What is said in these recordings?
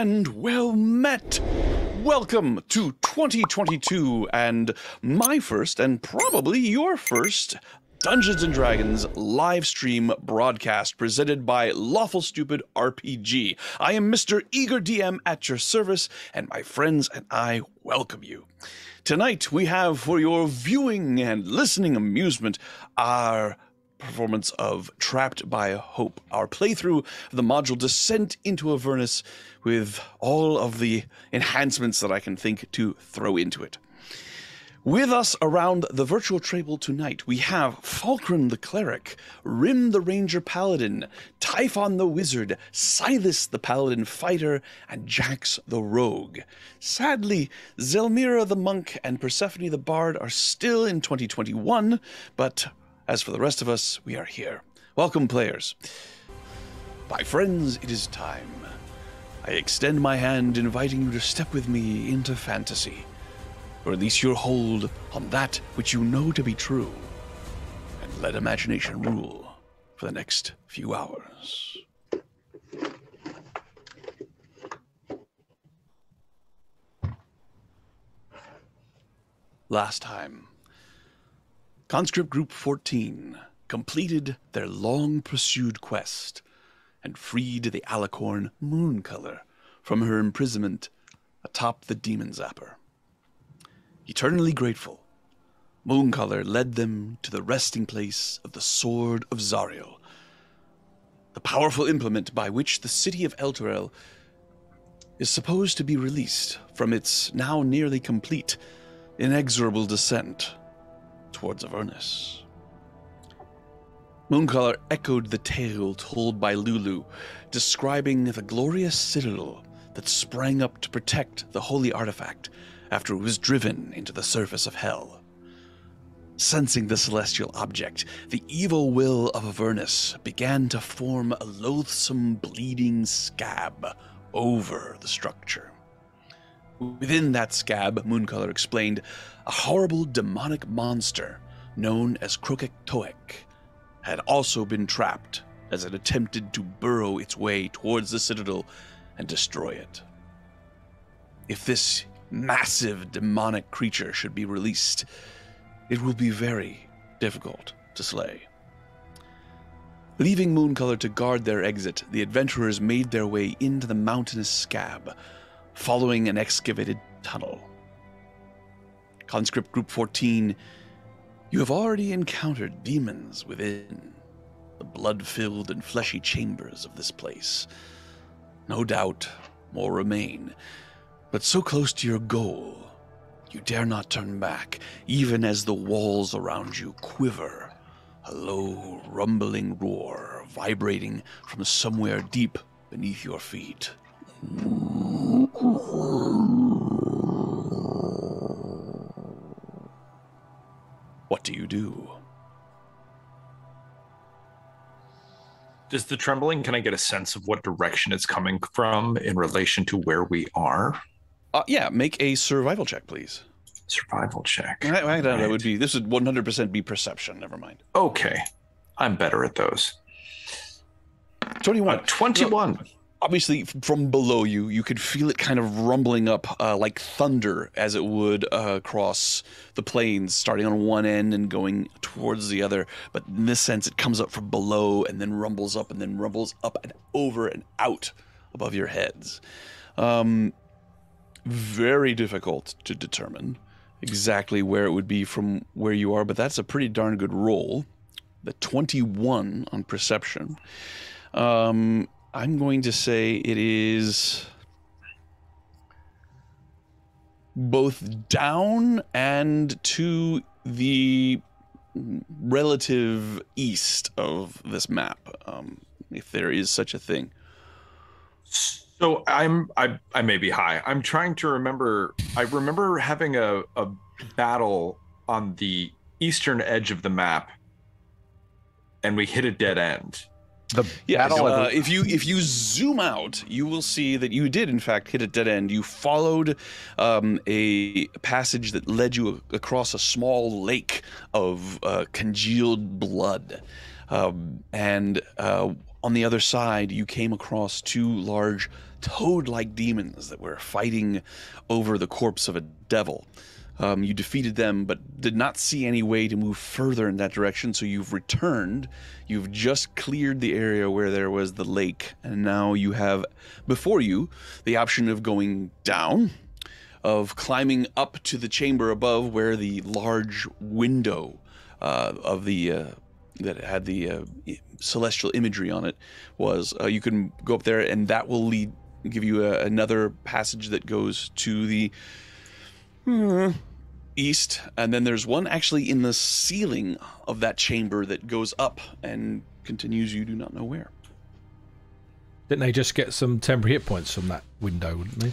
and well met. Welcome to 2022 and my first and probably your first Dungeons & Dragons live stream broadcast presented by Lawful Stupid RPG. I am Mr. Eager DM at your service, and my friends and I welcome you. Tonight we have for your viewing and listening amusement our performance of Trapped by Hope, our playthrough of the module Descent into Avernus with all of the enhancements that I can think to throw into it. With us around the virtual table tonight, we have Falkren the Cleric, Rim the Ranger Paladin, Typhon the Wizard, Silas the Paladin Fighter, and Jax the Rogue. Sadly, Zelmira the Monk and Persephone the Bard are still in 2021, but as for the rest of us, we are here. Welcome, players. My friends, it is time. I extend my hand, inviting you to step with me into fantasy. Release your hold on that which you know to be true, and let imagination rule for the next few hours. Last time, Conscript Group 14 completed their long-pursued quest and freed the alicorn Mooncolor from her imprisonment atop the Demon Zapper. Eternally grateful, Mooncolor led them to the resting place of the Sword of Zariel, the powerful implement by which the city of Elturel is supposed to be released from its now nearly complete, inexorable descent towards Avernus. Mooncolor echoed the tale told by Lulu, describing the glorious citadel that sprang up to protect the holy artifact after it was driven into the surface of hell. Sensing the celestial object, the evil will of Avernus began to form a loathsome bleeding scab over the structure. Within that scab, Mooncolor explained, a horrible demonic monster known as Krokek had also been trapped as it attempted to burrow its way towards the citadel and destroy it. If this massive demonic creature should be released, it will be very difficult to slay. Leaving Mooncolor to guard their exit, the adventurers made their way into the mountainous scab, following an excavated tunnel. Conscript Group 14, you have already encountered demons within the blood-filled and fleshy chambers of this place. No doubt more remain, but so close to your goal, you dare not turn back, even as the walls around you quiver, a low, rumbling roar vibrating from somewhere deep beneath your feet. What do you do? Does the trembling, can I get a sense of what direction it's coming from in relation to where we are? Yeah, make a survival check, please. Survival check. I don't know, this would 100% be perception, never mind. Okay, I'm better at those. 21. 21. Obviously, from below you, you could feel it kind of rumbling up like thunder as it would across the plains, starting on one end and going towards the other. But in this sense, it comes up from below and then rumbles up and over and out above your heads. Very difficult to determine exactly where it would be from where you are, but that's a pretty darn good roll. The 21 on perception. I'm going to say it is both down and to the relative east of this map, if there is such a thing. So I may be high. I'm trying to remember. I remember having a battle on the eastern edge of the map, and we hit a dead end. If you zoom out, you will see that you did in fact hit a dead end. You followed a passage that led you across a small lake of congealed blood, and on the other side you came across two large toad-like demons that were fighting over the corpse of a devil. You defeated them, but did not see any way to move further in that direction, so you've returned. You've just cleared the area where there was the lake, and now you have before you the option of going down, of climbing up to the chamber above where the large window of the that had the celestial imagery on it was. You can go up there, and that will give you another passage that goes to the east, and then there's one actually in the ceiling of that chamber that goes up and continues, you do not know where. Didn't they just get some temporary hit points from that window, wouldn't they?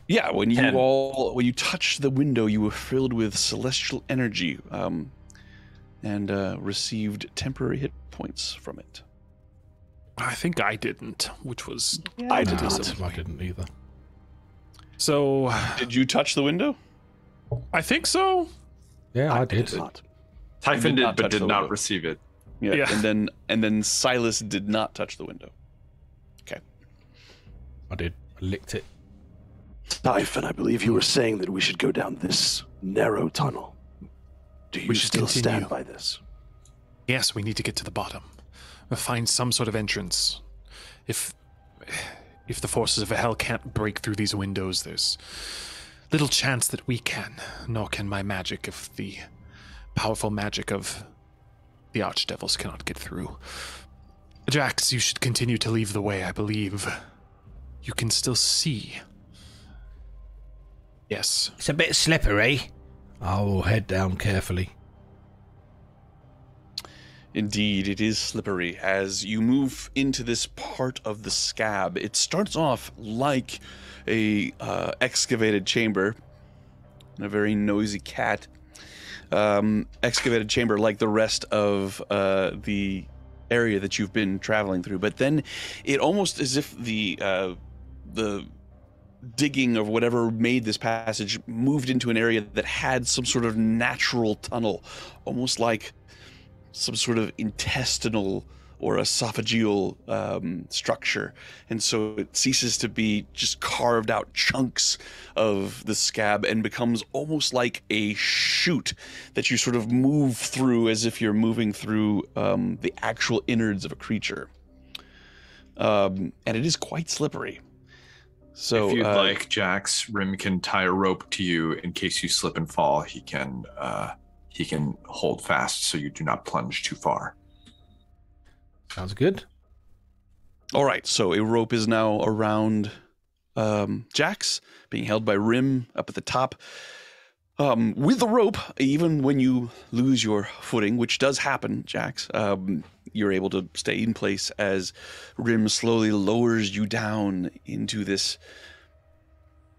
Yeah, when you touched the window, you were filled with celestial energy, and received temporary hit points from it. I think I didn't, which was I didn't either. So, did you touch the window? I think so. Yeah, I did. Typhon did, but did not window. receive it. Yeah. And then Silas did not touch the window. Okay. I did. I licked it. Typhon, I believe you were saying that we should go down this narrow tunnel. Do you still stand by this? Yes, we need to get to the bottom. We'll find some sort of entrance. If the forces of hell can't break through these windows, there's little chance that we can, nor can my magic if the powerful magic of the archdevils cannot get through. Jax, you should continue to leave the way. I believe you can still see. Yes. It's a bit slippery. I will head down carefully. Indeed, it is slippery. As you move into this part of the scab, it starts off like a excavated chamber, and a very noisy cat. Excavated chamber like the rest of the area that you've been traveling through, but then it almost as if the digging of whatever made this passage moved into an area that had some sort of natural tunnel, almost like some sort of intestinal or esophageal structure. And so it ceases to be just carved out chunks of the scab and becomes almost like a chute that you sort of move through as if you're moving through the actual innards of a creature. And it is quite slippery. So, if you'd like, Jax, Rim can tie a rope to you in case you slip and fall. He can hold fast so you do not plunge too far. Sounds good. All right, so a rope is now around Jax, being held by Rim up at the top. With the rope, even when you lose your footing, which does happen, Jax, you're able to stay in place as Rim slowly lowers you down into this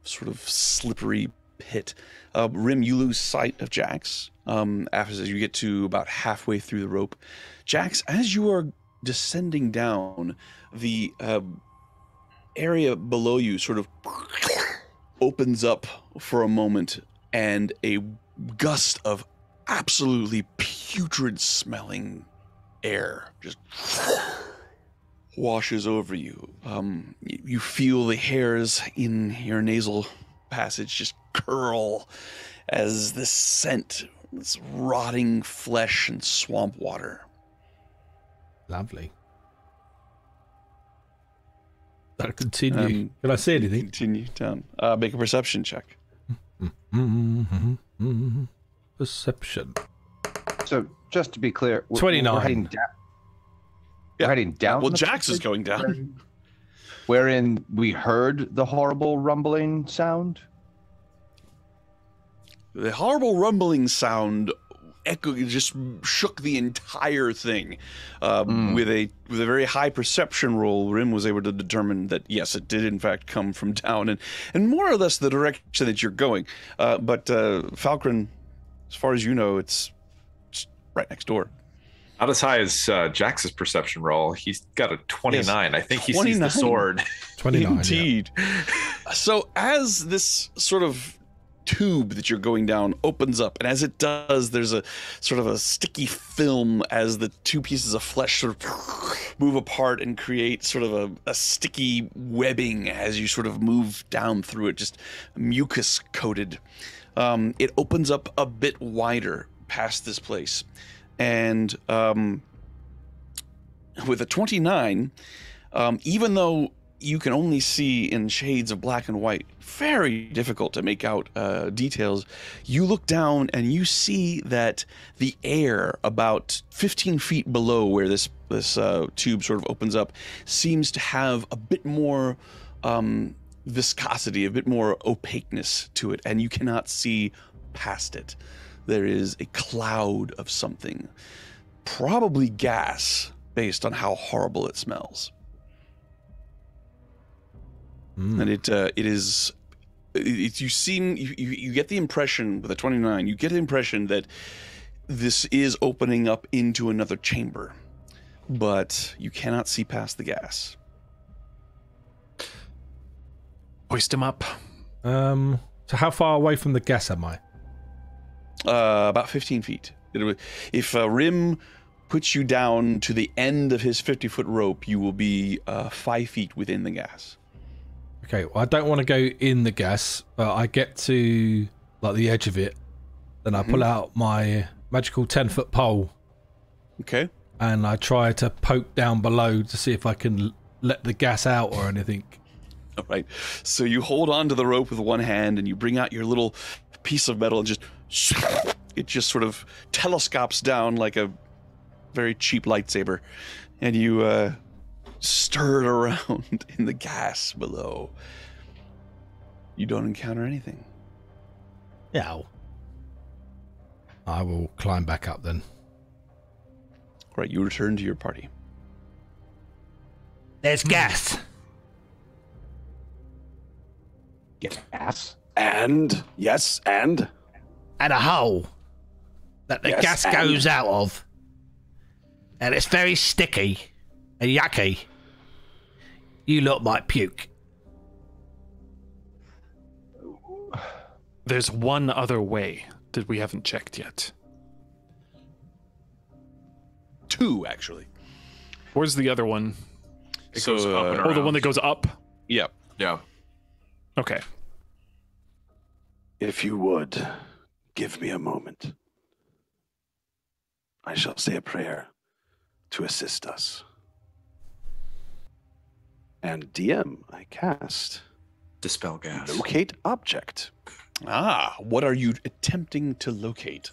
sort of slippery pit. Rim, you lose sight of Jax after you get to about halfway through the rope. Jax, as you are descending down, the area below you sort of opens up for a moment, and a gust of absolutely putrid smelling air just washes over you. You feel the hairs in your nasal passage just curl as this scent, this rotting flesh and swamp water. Lovely. I'll continue. Can I say anything? Continue down. Make a perception check. Perception. So, just to be clear, 29. We're heading down. We're heading down. Well, Jax is going down. Wherein we heard the horrible rumbling sound. The horrible rumbling sound just shook the entire thing. With a very high perception roll, Rim was able to determine that yes, it did in fact come from down and more or less the direction that you're going. But Falcon, as far as you know, it's right next door. Not as high as Jax's perception roll. He's got a 29. Yes, I think 29. He sees the sword. 29. Indeed. Yeah. So as this sort of tube that you're going down opens up, and as it does, there's a sort of a sticky film as the two pieces of flesh sort of move apart and create sort of a sticky webbing as you sort of move down through it, just mucus coated. It opens up a bit wider past this place, and with a 29, even though you can only see in shades of black and white, very difficult to make out details, you look down and you see that the air about 15 feet below where this tube sort of opens up seems to have a bit more viscosity, a bit more opaqueness to it, and you cannot see past it. There is a cloud of something, probably gas, based on how horrible it smells. And you get the impression with a 29, you get the impression that this is opening up into another chamber, but you cannot see past the gas. Hoist him up. So how far away from the gas am I? About 15 feet. If Rim puts you down to the end of his 50-foot rope, you will be 5 feet within the gas. Okay, well, I don't want to go in the gas, but I get to like the edge of it, then I pull out my magical 10-foot pole. Okay. And I try to poke down below to see if I can let the gas out or anything. All right. So you hold on to the rope with one hand and you bring out your little piece of metal and it just sort of telescopes down like a very cheap lightsaber, and you stir it around in the gas below. You don't encounter anything. Yeah. I will climb back up then. Right, you return to your party. There's gas. Gas? And? Yes, and? And a hole that the gas goes out of. And it's very sticky and yucky. You lot might puke. There's one other way that we haven't checked yet. Two, actually. Where's the other one? It goes up and around. Oh, the one that goes up? Yep. Yeah. Okay. If you would, give me a moment. I shall say a prayer to assist us. And DM, I cast Dispel gas. Locate Object. Ah, what are you attempting to locate?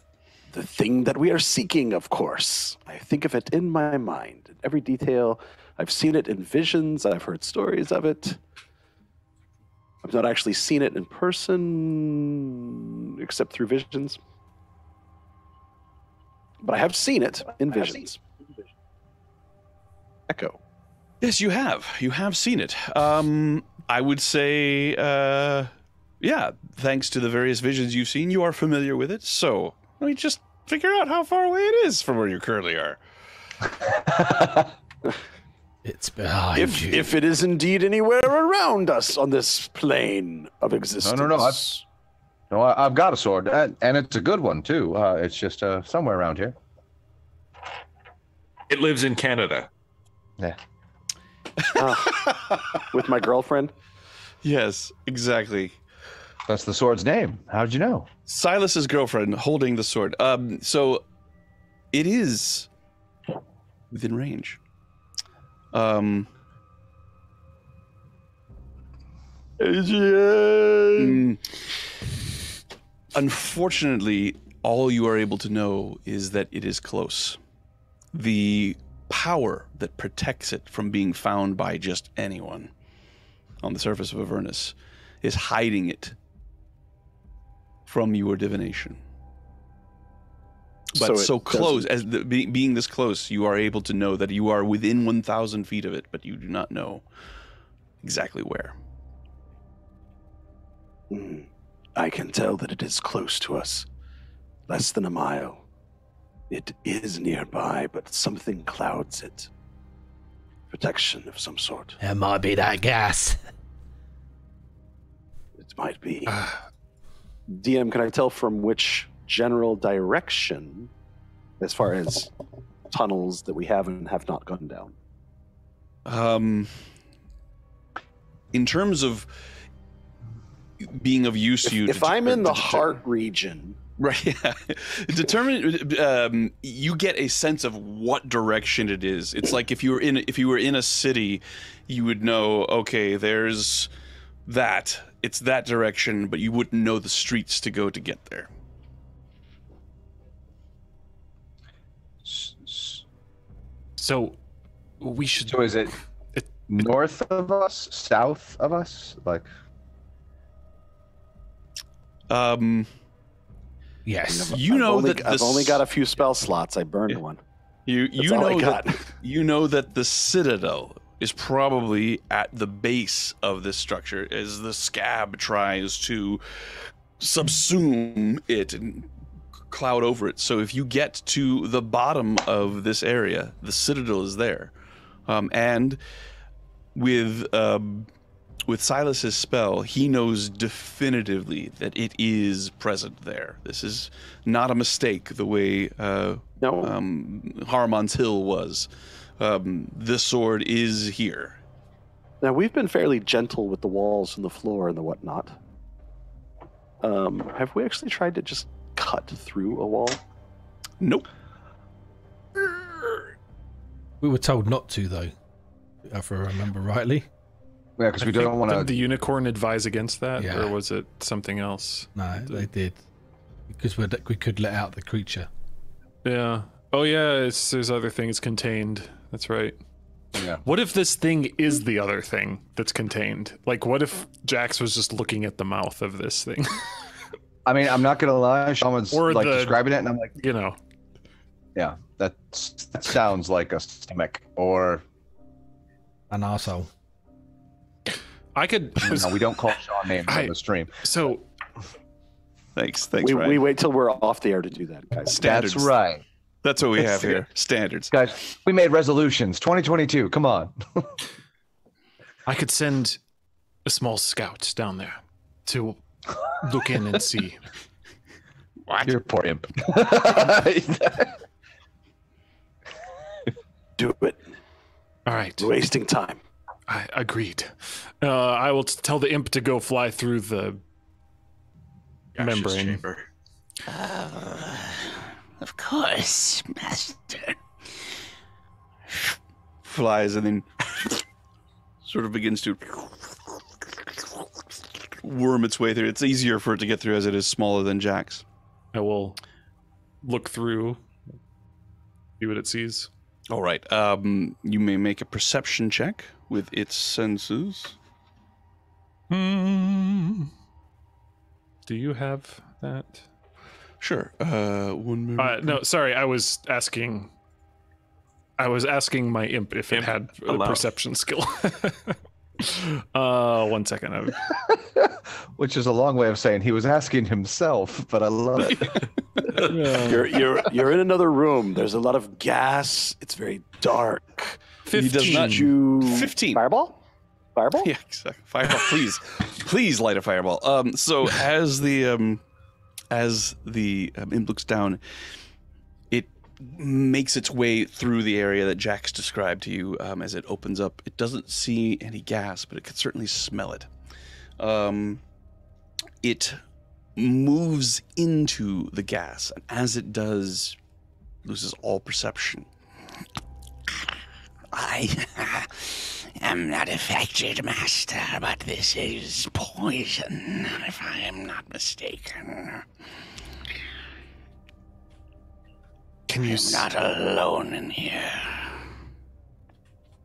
The thing that we are seeking, of course. I think of it in my mind. In every detail. I've seen it in visions. I've heard stories of it. I've not actually seen it in person, except through visions. But I have seen it in visions. Echo. Yes, you have. You have seen it. I would say, yeah, thanks to the various visions you've seen, you are familiar with it. So let me just figure out how far away it is from where you currently are. It's behind you. If it is indeed anywhere around us on this plane of existence. No, I've got a sword, and it's a good one, too. It's just somewhere around here. It lives in Canada. Yeah. With my girlfriend? Yes, exactly. That's the sword's name. How'd you know? Silas's girlfriend holding the sword. So it is within range. Unfortunately, all you are able to know is that it is close. The power that protects it from being found by just anyone on the surface of Avernus is hiding it from your divination. But so close, as being this close, you are able to know that you are within 1,000 feet of it, but you do not know exactly where. I can tell that it is close to us. Less than a mile. It is nearby, but something clouds it. Protection of some sort. It might be that gas. It might be. DM, can I tell from which general direction, as far as tunnels that we have and have not gone down? In terms of being of use to you, If I'm in the heart region, right? Yeah. Determine. You get a sense of what direction it is. It's like if you were in a city, you would know. Okay, there's that. It's that direction, but you wouldn't know the streets to go to get there. So we should. So is it north of us, south of us, like? Yes. You know that I've only got a few spell slots. I burned one. You all I know got. that you know that the citadel is probably at the base of this structure as the scab tries to subsume it and cloud over it. So if you get to the bottom of this area, the citadel is there, and with Silas's spell, he knows definitively that it is present there. This is not a mistake the way Haramon's Hill was. This sword is here. Now, we've been fairly gentle with the walls and the floor and the whatnot. Have we actually tried to just cut through a wall? Nope. We were told not to, though, if I remember rightly. Yeah, because we don't want to. Did the unicorn advise against that, Yeah. or was it something else? No, they did. Because we could let out the creature. Yeah. Oh yeah, there's other things contained. That's right. Yeah. What if this thing is the other thing that's contained? Like, what if Jax was just looking at the mouth of this thing? I mean, I'm not gonna lie. Someone's Or like the- describing it, and I'm like, You know. yeah, that sounds like a stomach, or An arsehole. I could. no, we don't call Sean names on the stream. So Thanks, We Ryan. wait till we're off the air to do that, guys. Standards. That's right, That's what we have here. Standards. guys. We made resolutions. 2022. Come on. I could send a small scout down there to look in and see. Your poor imp. Do it. All right. We're wasting time. I agreed. I will tell the imp to go fly through the Gaseous membrane. chamber. Of course, master. Flies and then sort of begins to worm its way through. It's easier for it to get through as it is smaller than Jack's. I will look through, see what it sees. All right. You may make a perception check with its senses. Do you have that? Sure. 1 minute. No, sorry. I was asking my imp if it Imp had a allowed. perception skill. 1 second. Which is a long way of saying he was asking himself, but I love it. You're in another room. There's a lot of gas. It's very dark. He does not. You 15. Fireball? Fireball? Yeah, exactly. Fireball, please light a fireball. So as the imp looks down, it makes its way through the area that Jax described to you. As it opens up, it doesn't see any gas, but it could certainly smell it. It moves into the gas, and as it does, loses all perception. I am not affected, master, but this is poison, if I am not mistaken. Can you? I'm not alone in here.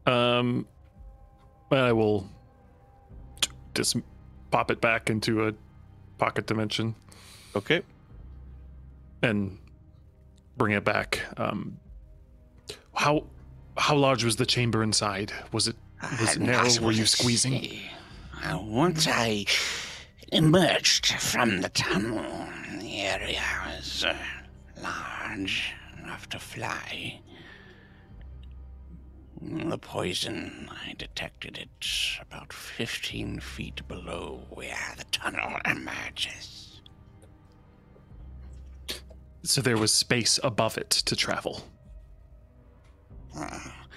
I will just pop it back into a pocket dimension Okay. and bring it back. How large was the chamber inside? Was it narrow? Impossible Were you to squeezing? see. Once I emerged from the tunnel, the area was large enough to fly. The poison, I detected it about 15 feet below where the tunnel emerges. So there was space above it to travel.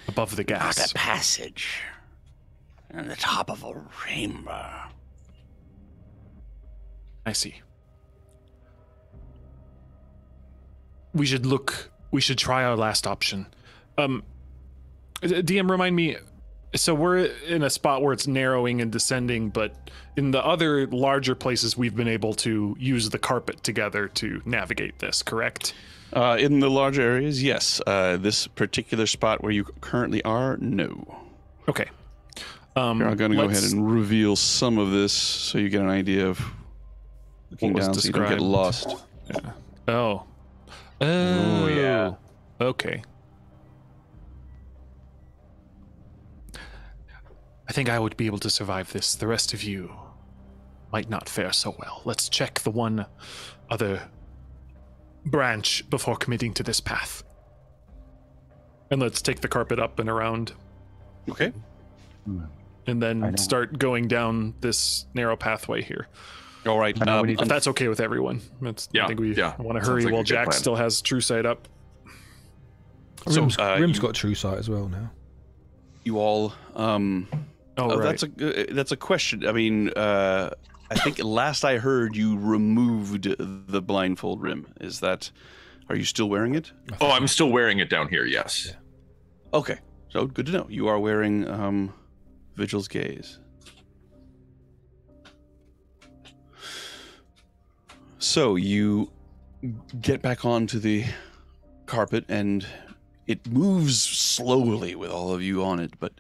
Above the gas. Like a passage on the top of a rainbow. I see. We should try our last option. DM, remind me, so we're in a spot where it's narrowing and descending, but in the other larger places we've been able to use the carpet together to navigate this, correct? In the larger areas, yes. This particular spot where you currently are, no. Okay. Here, I'm going to go ahead and reveal some of this so you get an idea of looking down so you don't get lost. Yeah. Oh, yeah. Okay. I think I would be able to survive this. The rest of you might not fare so well. Let's check the one other branch before committing to this path. And let's take the carpet up and around. Okay. And then start going down this narrow pathway here. All right. If that's okay with everyone. I think we want to hurry while Jack still has true sight up. Rim's got true sight as well now. You all... right. That's a question. I mean, I think last I heard you removed the blindfold Rim. Are you still wearing it? Oh, I'm still wearing it down here, yes. Yeah. Okay. So good to know. You are wearing Vigil's Gaze. So you get back onto the carpet and it moves slowly with all of you on it, but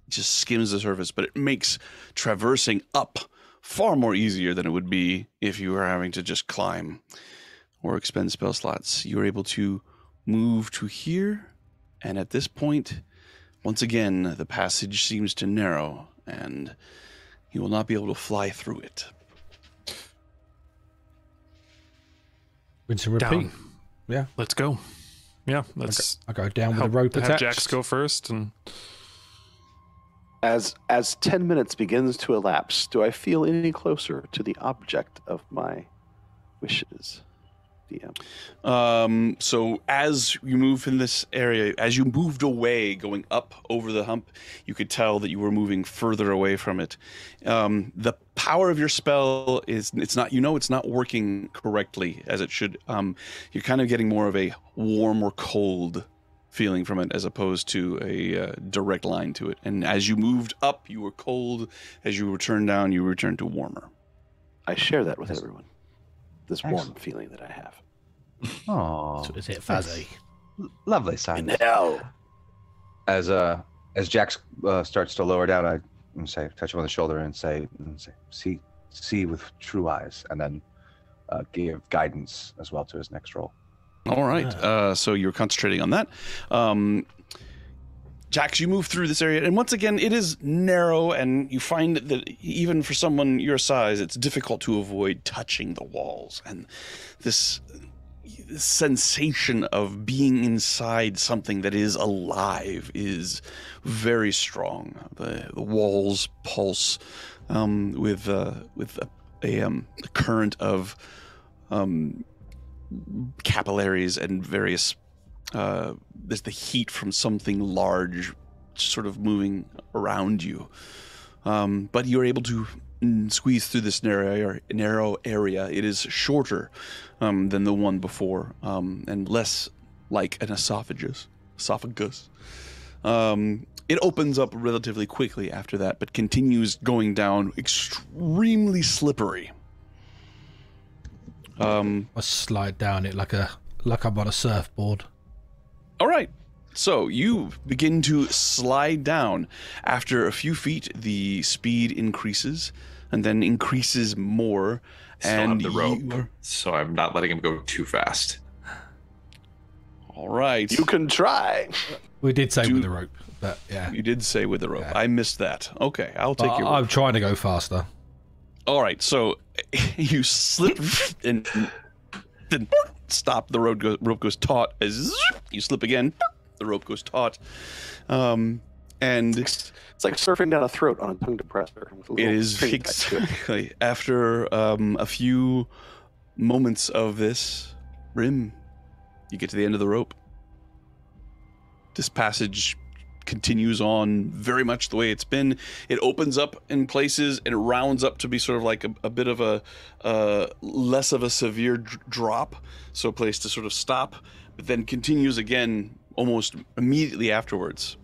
just skims the surface, but it makes traversing up far more easier than it would be if you were having to just climb or expend spell slots. You're able to move to here, and at this point, once again, the passage seems to narrow, and you will not be able to fly through it. Rinse and repeat. Down. Yeah. Let's go. Yeah, let's... I go down with the rope attached. Have Jax go first, and... As 10 minutes begins to elapse, do I feel any closer to the object of my wishes, DM? So as you move in this area, as you moved away, going up over the hump, you could tell that you were moving further away from it. The power of your spell it's not working correctly as it should. You're kind of getting more of a warm or cold feeling from it as opposed to a direct line to it. And as you moved up, you were cold. As you returned down, you returned to warmer. I share that with everyone. This warm feeling that I have. Oh, So is it fuzzy? lovely sight. No. As Jax starts to lower down, I say, touch him on the shoulder and say, see with true eyes, and then give guidance as well to his next roll. All right. So you're concentrating on that. Jax, you move through this area, and once again, it is narrow, and you find that even for someone your size, it's difficult to avoid touching the walls. And this sensation of being inside something that is alive is very strong. The walls pulse with a current of capillaries and various there's the heat from something large sort of moving around you, but you're able to squeeze through this narrow area. It is shorter than the one before, and less like an esophagus. It opens up relatively quickly after that, but continues going down extremely slippery. I slide down it like I'm on a surfboard. All right. So you begin to slide down. After a few feet, the speed increases and then increases more. Still and have the rope, so I'm not letting him go too fast. All right. You can try. We did say with the rope, but yeah. You did say with the rope. Yeah. I missed that. Okay, I'll take your I'm word. trying to go faster. All right, so you slip and then stop. The rope goes taut. As you slip again, the rope goes taut. And It's like surfing down a throat on a tongue depressor. it is exactly after a few moments of this, Rim, You get to the end of the rope. This passage continues on very much the way it's been. It opens up in places and it rounds up to be sort of like a bit of a less of a severe drop, so a place to sort of stop, but then continues again almost immediately afterwards.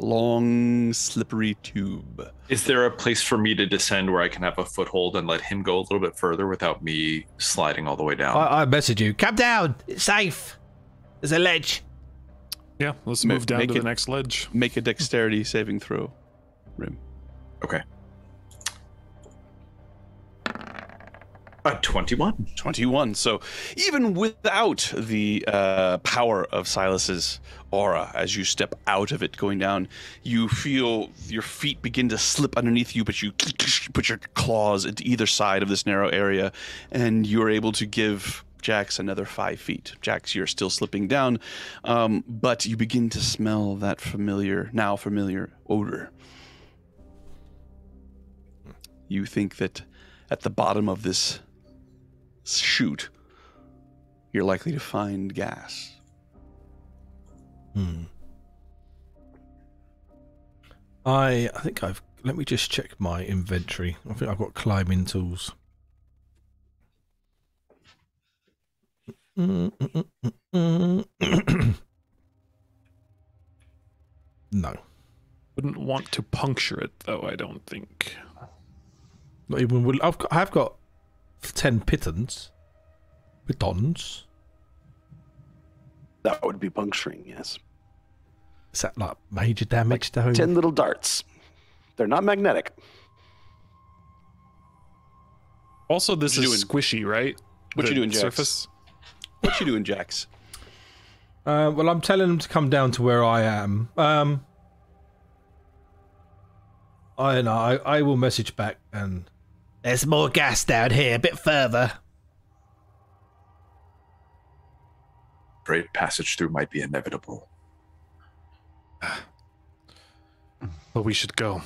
Long, slippery tube. Is there a place for me to descend where I can have a foothold and let him go a little bit further without me sliding all the way down? I message you. Come down. It's safe. There's a ledge. Yeah, let's move down to the next ledge. Make a dexterity saving throw, Rim. Okay. 21. 21. So even without the power of Silas's aura, as you step out of it going down, you feel your feet begin to slip underneath you, but you put your claws into either side of this narrow area, and you're able to give Jax another 5 feet. Jax, you're still slipping down, but you begin to smell that now familiar odor. You think that at the bottom of this chute, you're likely to find gas. I think let me just check my inventory. I think I've got climbing tools. No. Wouldn't want to puncture it, though, I don't think. Not even. I've got 10 pitons. Pitons. That would be puncturing, yes. Is that like major damage to home? 10 little darts. They're not magnetic. Also, this is squishy, right? What you doing, Jax? Surface? What you doing, Jax? Well, I'm telling them to come down to where I am. I will message back and... There's more gas down here, a bit further. Great passage through might be inevitable. Well, we should go.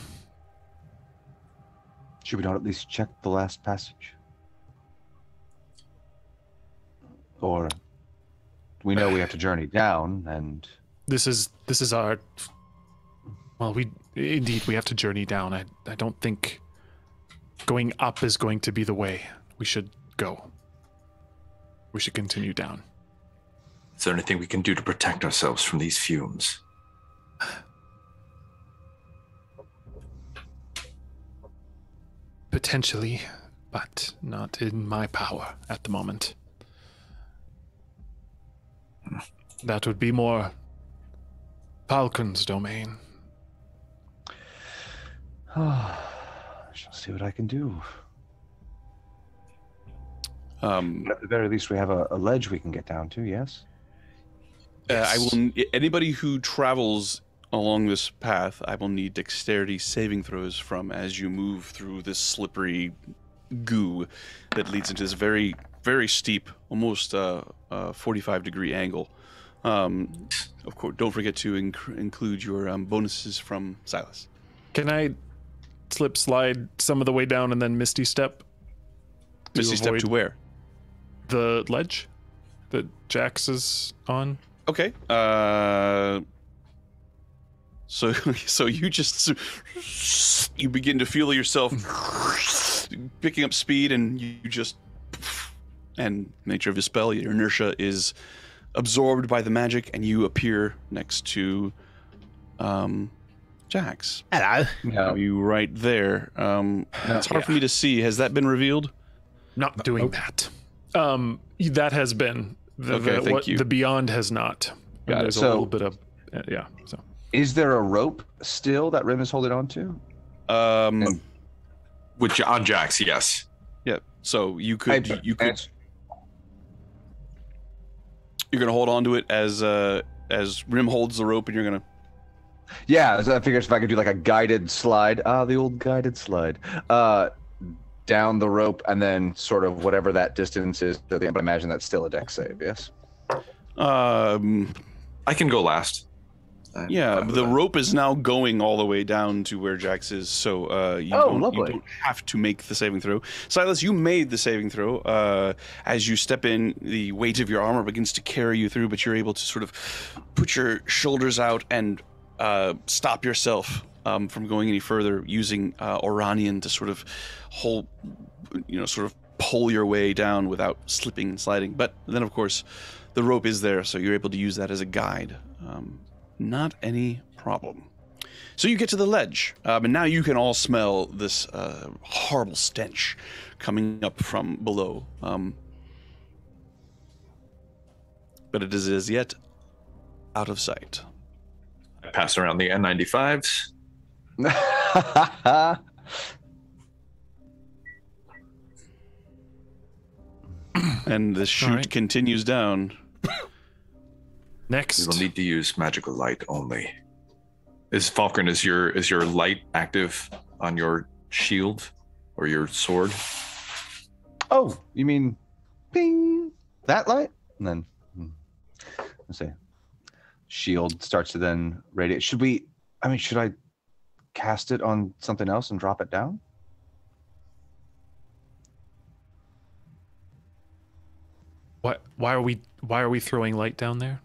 Should we not at least check the last passage? Or we know we have to journey down, and This is our... Well, we have to journey down. I don't think going up is going to be the way. We should go. We should continue down. Is there anything we can do to protect ourselves from these fumes? Potentially, but not in my power at the moment. That would be more Falcon's domain. I shall see what I can do. At the very least, we have a ledge we can get down to. Yes. I will. Anybody who travels along this path, I will need dexterity saving throws from as you move through this slippery goo that leads into this very, very steep, almost 45-degree angle. Of course, don't forget to include your bonuses from Silas. Can I slide some of the way down and then Misty Step? Misty Step to where? The ledge that Jax is on. Okay. So you just you begin to feel yourself picking up speed, and you just, and nature of your spell, your inertia is absorbed by the magic, and you appear next to Jax. Hello. Yeah. You right there. It's hard for me to see. Has that been revealed? Not doing that. That has been. Thank you. The beyond has not. Got it. There's a So- little bit of So Is there a rope still that Rim is holding on to? On Jax, yes. Yeah. So you could you're gonna hold on to it as Rim holds the rope, and you're gonna. Yeah, so I figured if I could do like a guided slide, the old guided slide, down the rope, and then sort of whatever that distance is. But I imagine that's still a dex save, yes? I can go last. Yeah, fine with the that. rope is now going all the way down to where Jax is, so you don't have to make the saving throw. Silas, you made the saving throw. As you step in, the weight of your armor begins to carry you through, but you're able to sort of put your shoulders out and stop yourself from going any further, using Oranian to sort of pull your way down without slipping and sliding. But then, of course, the rope is there, so you're able to use that as a guide. Not any problem. So you get to the ledge, and now you can all smell this horrible stench coming up from below. But it is as yet out of sight. I pass around the N95s. And the chute right. continues down. Next. We will need to use magical light only. Falkrin, is your light active on your shield or your sword? Oh, you mean ping, that light? And then let's see. Shield starts to then radiate. Should I cast it on something else and drop it down? Why are we throwing light down there?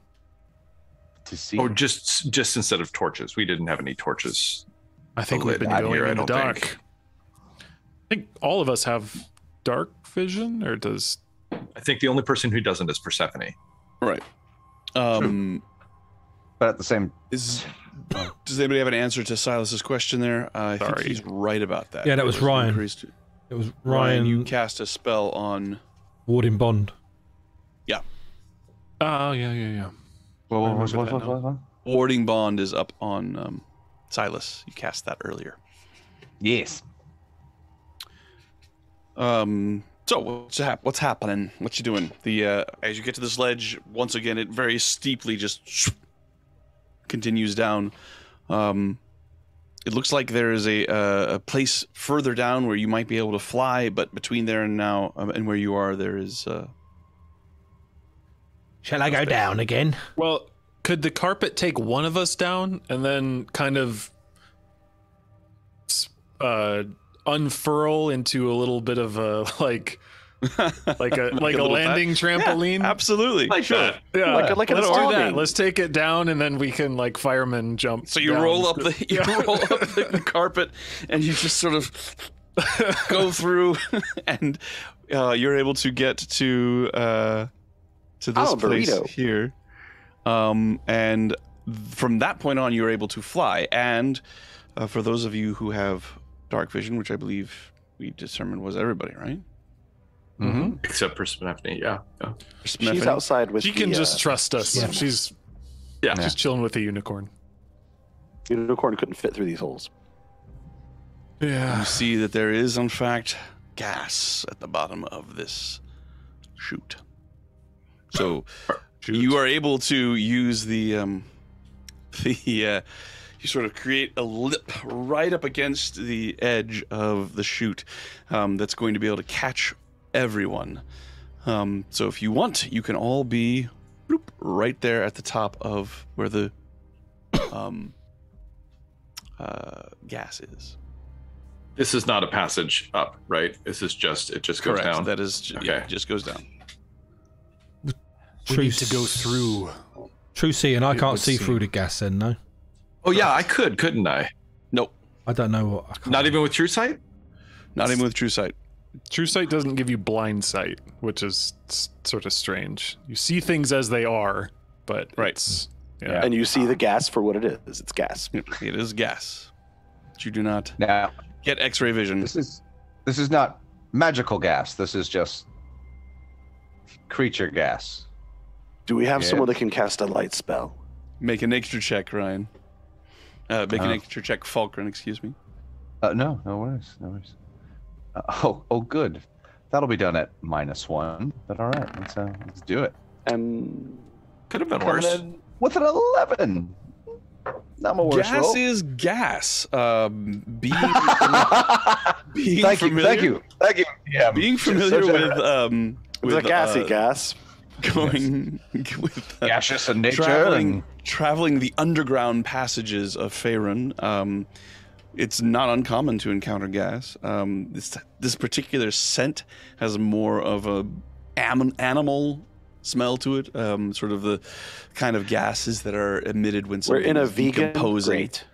To see. Oh, just instead of torches. We didn't have any torches. I think lit we've been out going here, I in the don't dark. think. I think all of us have dark vision, or does... I think the only person who doesn't is Persephone. Right. But at the same, Does anybody have an answer to Silas's question there? I think Sorry. he's right about that. Yeah, that was Ryan. Increased. It was Ryan, Ryan, you cast a spell on... Warding Bond. Yeah. Oh, yeah. what? Warding Bond is up on Silas. You cast that earlier. Yes. So what's happening? What you doing? As you get to this ledge, once again, it very steeply just continues down. It looks like there is a place further down where you might be able to fly, but between there and now and where you are, there is. Shall I go down again? Well, could the carpet take one of us down and then kind of unfurl into a little bit of a like a landing trampoline? Yeah, absolutely. Sure. Yeah, Like an let's do that. awning. Let's take it down, and then we can like fireman jump. So you down. roll up the carpet, and you just sort of go through, and you're able to get to this place burrito. here. And from that point on, you're able to fly. And for those of you who have dark vision, which I believe we determined was everybody, right? Mm-hmm. Except Persephone, yeah. She's outside with She can the, just trust us. yeah. She's chilling with the unicorn. unicorn couldn't fit through these holes. Yeah. You see that there is, in fact, gas at the bottom of this chute. So you are able to use you sort of create a lip right up against the edge of the chute that's going to be able to catch everyone. So if you want, you can all be right there at the top of where the gas is. This is not a passage up, right? This is it just goes down. That is, yeah, it just goes down. We need to go through. True seeing, I can't would see seem. through the gas then, no? Oh yeah, couldn't I? Nope, I don't know what... I can't. Not even with True Sight? not even with True Sight. True sight doesn't give you blind sight, which is sort of strange. You see things as they are, but it's, yeah. And you see the gas for what it is. It's gas. It is gas. But you do not Now, get X-ray vision. this is not magical gas. This is just creature gas. Do we have Yeah. someone that can cast a light spell? Make a nature check, Ryan. Make a nature check, Falkrin, excuse me. No worries. Oh, good. That'll be done at -1. But all right, let's do it. And Could have been coming worse. in With an 11. Not my worst Gas roll. is gas. Being Thank familiar, you. Yeah, Being so familiar generous. with it's a gassy gas. going with Gaseous in nature. traveling the underground passages of Faerun. It's not uncommon to encounter gas. This particular scent has more of a animal smell to it. Sort of the kind of gases that are emitted when We're in a something's vegan. decomposing. Great.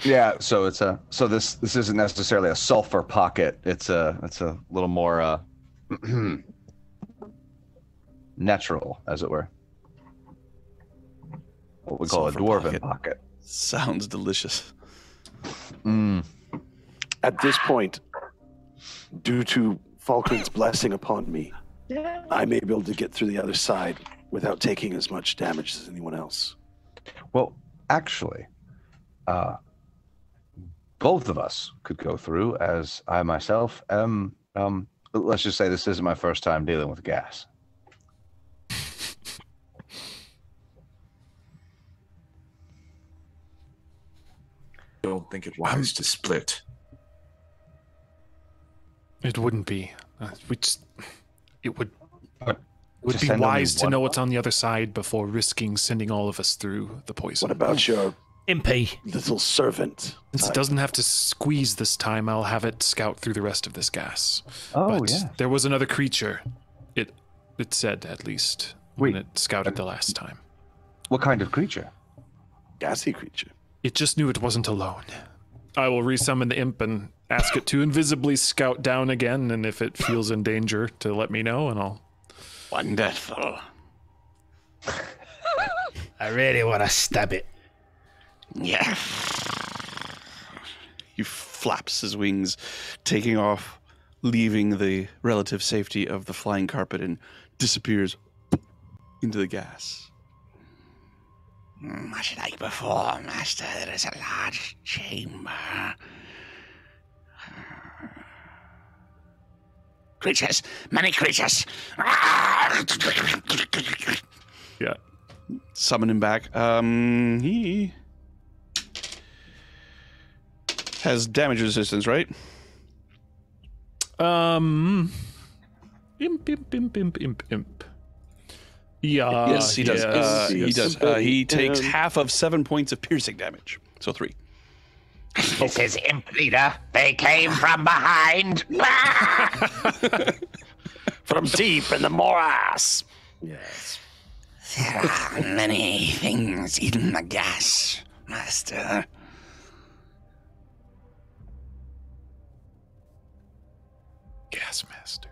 Yeah, so it's this isn't necessarily a sulfur pocket. It's a little more natural, as it were. What we call Sulfur a dwarven pocket. Sounds delicious. At this point, due to Falkland's blessing upon me, I may be able to get through the other side without taking as much damage as anyone else. Well, actually, both of us could go through, as I myself am. Let's just say this isn't my first time dealing with gas. Don't think it wise to split. It wouldn't be. It would be send wise only to one know what's on the other side before risking sending all of us through the poison. What about your Impy. little servant? Since it doesn't have to squeeze this time, I'll have it scout through the rest of this gas. Oh, But yeah. there was another creature. It said, at least, when Wait. it scouted the last time. What kind of creature? Gassy creature. It just knew it wasn't alone. I will resummon the imp and ask it to invisibly scout down again, and if it feels in danger, to let me know, and I'll... Wonderful. I really want to stab it. Yeah. He flaps his wings, taking off, leaving the relative safety of the flying carpet, and disappears into the gas. Much like before, Master, there is a large chamber. Creatures, many creatures. Yeah. Summon him back. He has damage resistance, right? Imp. Yeah. Yes, he does. He yes. does. He takes half of 7 points of piercing damage, so 3. This is Imp Leader. They came from behind. From deep in the morass. Yes. There are many things in the gas, Master. Gas Master.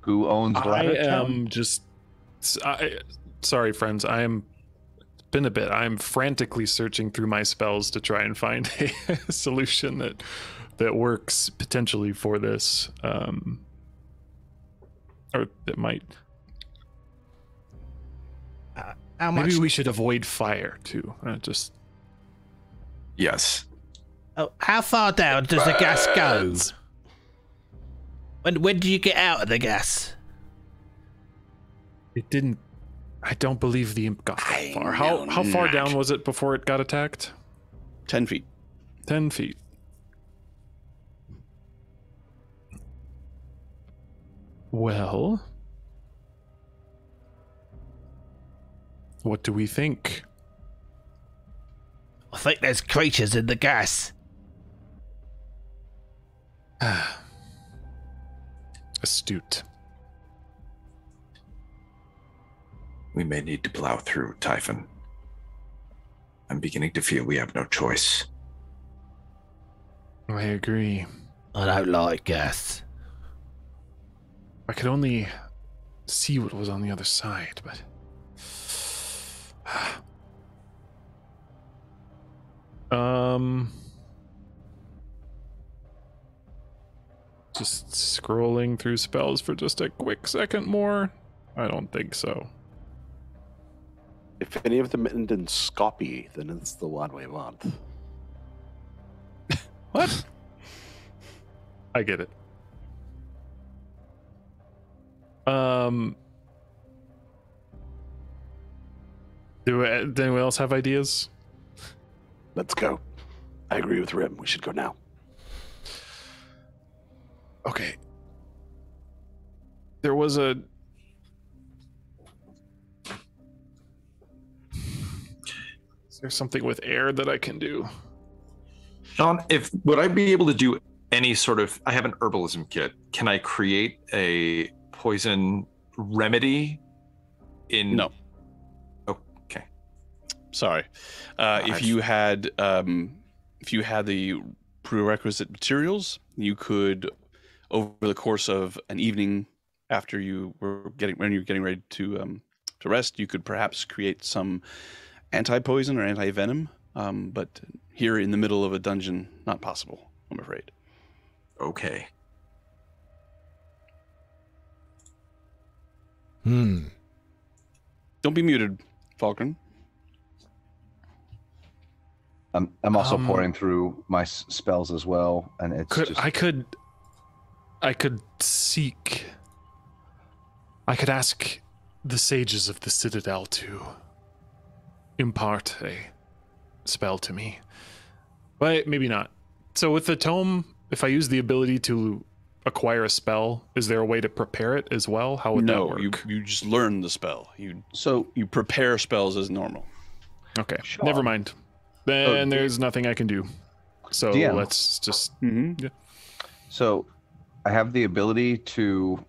Who owns I Bladdertown? am just... sorry, friends. It's been a bit. I'm frantically searching through my spells to try and find a solution that works potentially for this. Or that might... How much? Maybe we should avoid fire, too. Yes. Oh, how far down does the gas go? When do you get out of the gas? It didn't... I don't believe the imp got that I far. know How far not. down was it before it got attacked? 10 feet. 10 feet. Well... What do we think? I think there's creatures in the gas. Astute. We may need to plow through, Typhon. I'm beginning to feel we have no choice. I agree. I don't like gas. I could only see what was on the other side, but... Just scrolling through spells for just a quick second more? I don't think so. If any of them end in Scoppy, then it's the one we want. What? I get it. Does anyone else have ideas? Let's go. I agree with Rim. We should go now. Okay. there was a... Is there something with air that I can do? Sean, would I be able to do any sort of... I have an herbalism kit. Can I create a poison remedy in... No. Okay. Sorry. If you had the prerequisite materials, you could, over the course of an evening after when you're getting ready to rest, you could perhaps create some anti-poison or anti-venom. But here in the middle of a dungeon, not possible, I'm afraid. Okay. Hmm. Don't be muted, Falcon. I'm also pouring through my spells as well, and it's I could seek. I could ask the sages of the Citadel to impart a spell to me, but maybe not. So with the tome, if I use the ability to acquire a spell, is there a way to prepare it as well? How would that work? No, you just learn the spell. You prepare spells as normal. Okay, Sure. never mind. Then there's nothing I can do. So DM. let's just... Mm-hmm. Yeah. So I have the ability to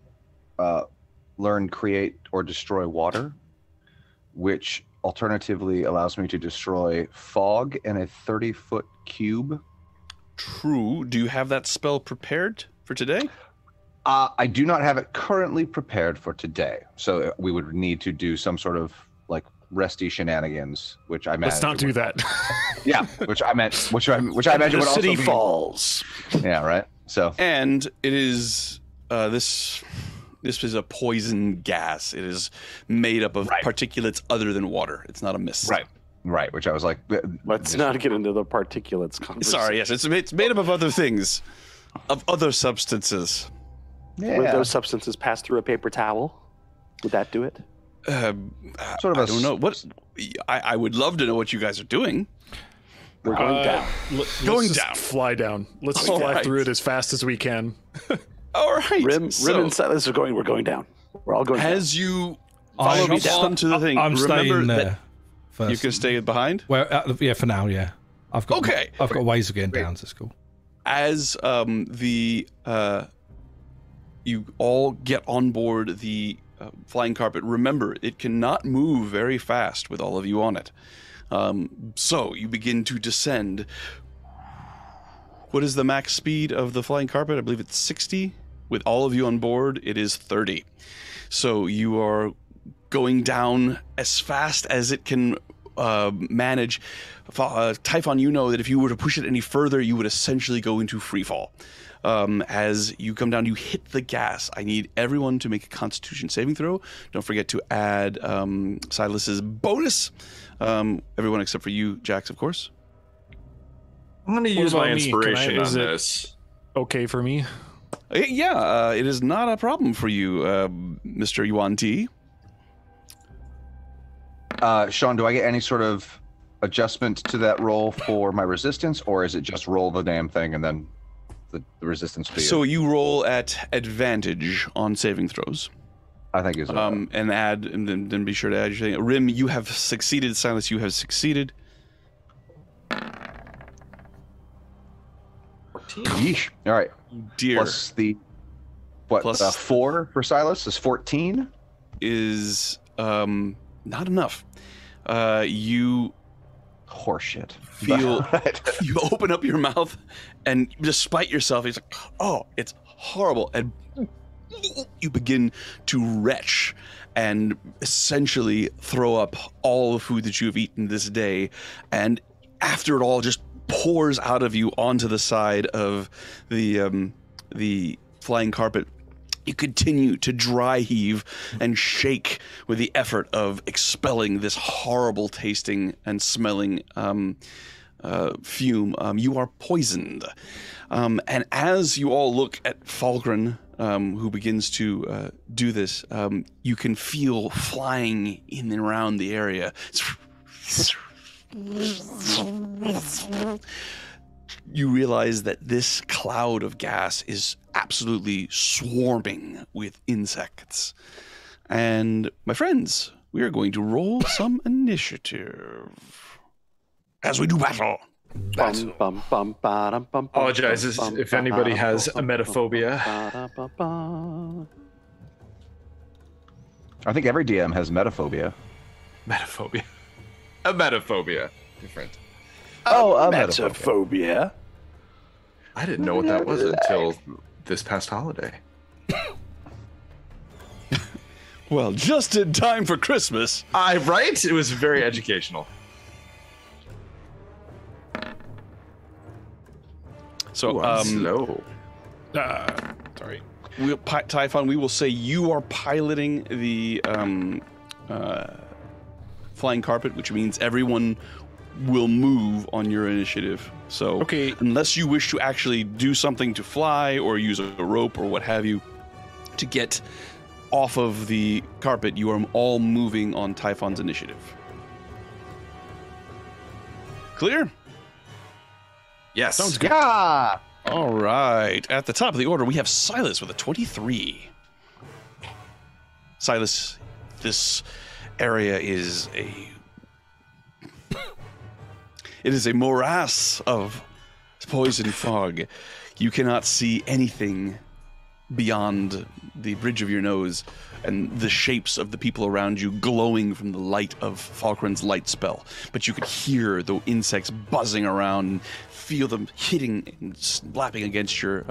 learn, create, or destroy water, which alternatively allows me to destroy fog in a 30-foot cube. True. Do you have that spell prepared for today? I do not have it currently prepared for today, so we would need to do some sort of like resty shenanigans, which I imagine. Let's not do that. Yeah, which I imagine would also city be, falls. Yeah, right. So And it is this is a poison gas. It is made up of particulates other than water. It's not a mist. right, which I was like, Let's not get into the particulates conversation. Sorry, yes, it's made up of other things, of other substances. yeah, Would those substances pass through a paper towel? Would that do it? sort of I don't know what. I would love to know what you guys are doing. We're going down. Going Let's down. just fly down. Let's just All fly right. through it as fast as we can. All right. Rim and so, Silas are going. We're going down. We're all going down. as you follow me down to the thing, I'm remember staying that there first. you can stay behind. Well, yeah, for now, yeah. I've got Okay. I've got ways of getting down to school. As you all get on board the flying carpet, remember it cannot move very fast with all of you on it. So you begin to descend. What is the max speed of the flying carpet? I believe it's 60. With all of you on board, it is 30. So you are going down as fast as it can manage. Typhon, you know that if you were to push it any further, you would essentially go into free fall. As you come down, you hit the gas. I need everyone to make a Constitution saving throw. Don't forget to add Silas's bonus. Everyone except for you, Jax, of course. I'm going to use my about me? inspiration Is on it- this. Okay for me? Yeah, it is not a problem for you, Mr. Yuan T. Sean, do I get any sort of adjustment to that roll for my resistance, or is it just roll the damn thing and then the resistance fee? So you roll at advantage on saving throws. I think is And then be sure to add your thing. Rim, you have succeeded. Silas, you have succeeded. yeesh. All right. Dear Plus the what? Plus- 4 for Silas is 14. is not enough. You Horseshit. feel you open up your mouth, and despite yourself, it's like, oh, it's horrible, and you begin to retch and essentially throw up all the food that you have eaten this day, and after it all just pours out of you onto the side of the flying carpet. You continue to dry heave and shake with the effort of expelling this horrible tasting and smelling fume. You are poisoned. And as you all look at Falgren, who begins to do this, you can feel flying in and around the area. you realize that this cloud of gas is absolutely swarming with insects. And my friends, we are going to roll some initiative as we do battle. Apologizes if anybody has emetophobia. I think every DM has metaphobia. Metaphobia. Emetophobia. Different. Metaphobia. I didn't know what that was until this past holiday. Well, just in time for Christmas. Right? It was very educational. So, slow. sorry. Typhon, we will say you are piloting the flying carpet, which means everyone will move on your initiative. So, Okay. unless you wish to actually do something to fly or use a rope or what have you to get off of the carpet, you are all moving on Typhon's initiative. Clear? Yes. Sounds good. Yeah. All right. At the top of the order, we have Silas with a 23. Silas, this area is it is a morass of poison fog. You cannot see anything beyond the bridge of your nose and the shapes of the people around you glowing from the light of Falkren's light spell. But you could hear the insects buzzing around and feel them hitting and slapping against your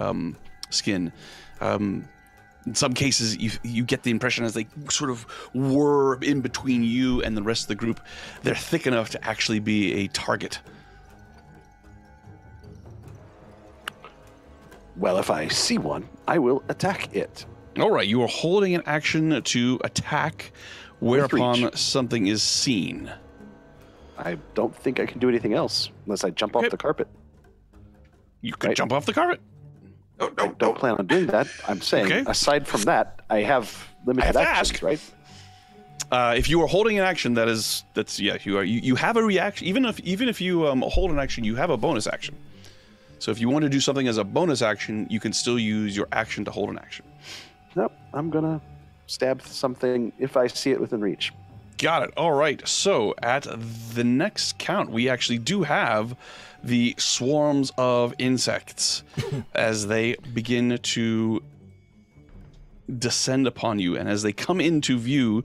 skin. In some cases, you get the impression as they sort of whir in between you and the rest of the group, they're thick enough to actually be a target. Well, if I see one, I will attack it. All right, you are holding an action to attack, whereupon reach. something is seen. I don't think I can do anything else unless I jump off the carpet. You could Right. jump off the carpet. No, I don't plan on doing that. I'm saying, Okay. aside from that, I have limited I have to actions, ask. right? If you are holding an action, you have a reaction. Even if you hold an action, you have a bonus action. So if you want to do something as a bonus action, you can still use your action to hold an action. Nope, I'm gonna stab something if I see it within reach. Got it. All right. So at the next count, we actually do have the swarms of insects as they begin to descend upon you. And as they come into view,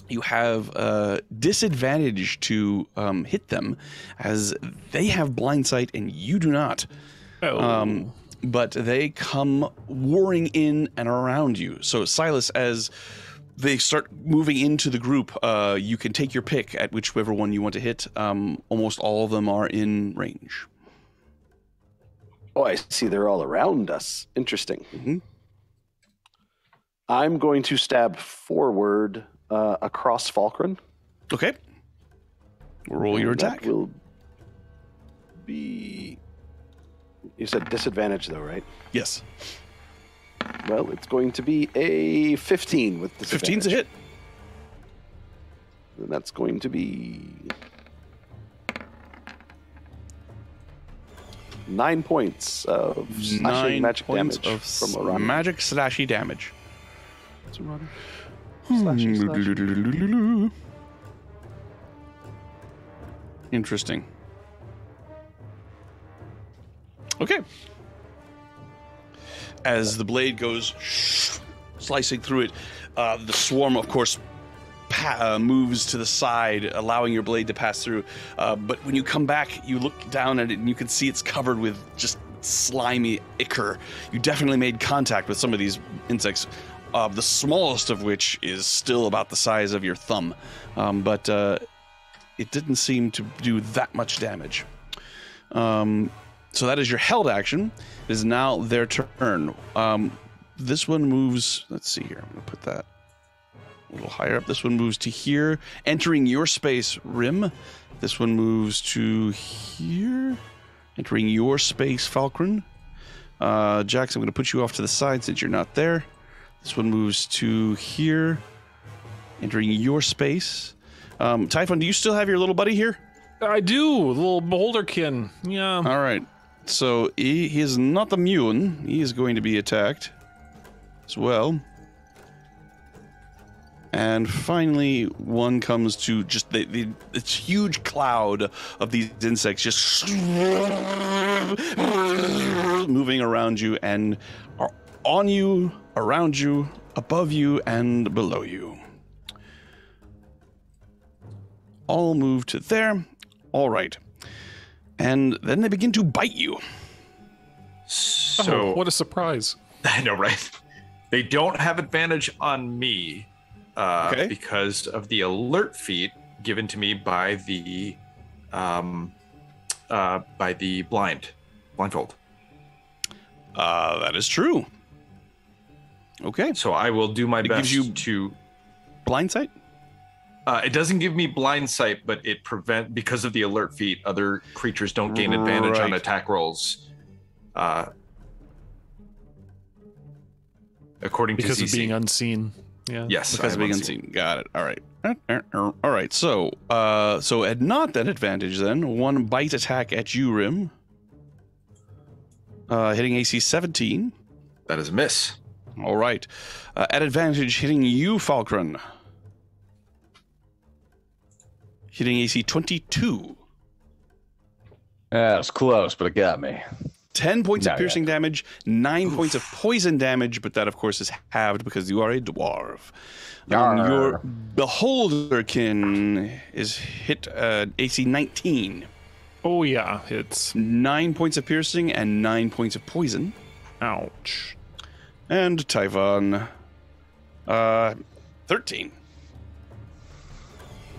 you have disadvantage to hit them as they have blind sight and you do not. But they come warring in and around you. So Silas, as they start moving into the group, you can take your pick at whichever one you want to hit. Almost all of them are in range. Oh, I see they're all around us. Interesting. Mm-hmm. I'm going to stab forward across Falkren. Okay. Roll your That attack. will be... You said disadvantage, though, right? Yes. Well, it's going to be a 15 with disadvantage. 15's a hit. And that's going to be 9 points of slashing 9 magic points damage of from Orana. magic slashy damage. It's Orana. Slashing. Interesting. Okay. As the blade goes slicing through it, the swarm, of course, moves to the side, allowing your blade to pass through. But when you come back, you look down at it and you can see it's covered with just slimy ichor. You definitely made contact with some of these insects, the smallest of which is still about the size of your thumb. But it didn't seem to do that much damage. So that is your held action. It is now their turn. This one moves, let's see here, I'm going to put that a little higher up. This one moves to here, entering your space, Rim. This one moves to here, entering your space, Falkren. Jax, I'm going to put you off to the side since you're not there. This one moves to here, entering your space. Typhon, do you still have your little buddy here? I do, little beholderkin. Yeah. All right. So he is not immune. He is going to be attacked as well. And finally, one comes to just this huge cloud of these insects just moving around you and are on you, around you, above you, and below you. All move to there. All right. And then they begin to bite you. So what a surprise. I know, right? They don't have advantage on me because of the alert feat given to me by the blindfold. That is true. Okay. So I will do my best gives you to blind sight. It doesn't give me blind sight, but it because of the alert feat, other creatures don't gain advantage on attack rolls. According to because of being unseen. Yeah. Yes, because of being unseen. Got it. All right. All right. So at not that advantage, then one bite attack at you, Rim. Hitting AC 17. That is a miss. All right. At advantage, hitting you, Falkran. Hitting AC 22. That was close, but it got me. 10 points of piercing damage, 9 points of poison damage, but that, of course, is halved because you are a dwarf. Your beholderkin is hit AC 19. Oh, yeah, it's 9 points of piercing and 9 points of poison. Ouch. And Typhon, 13.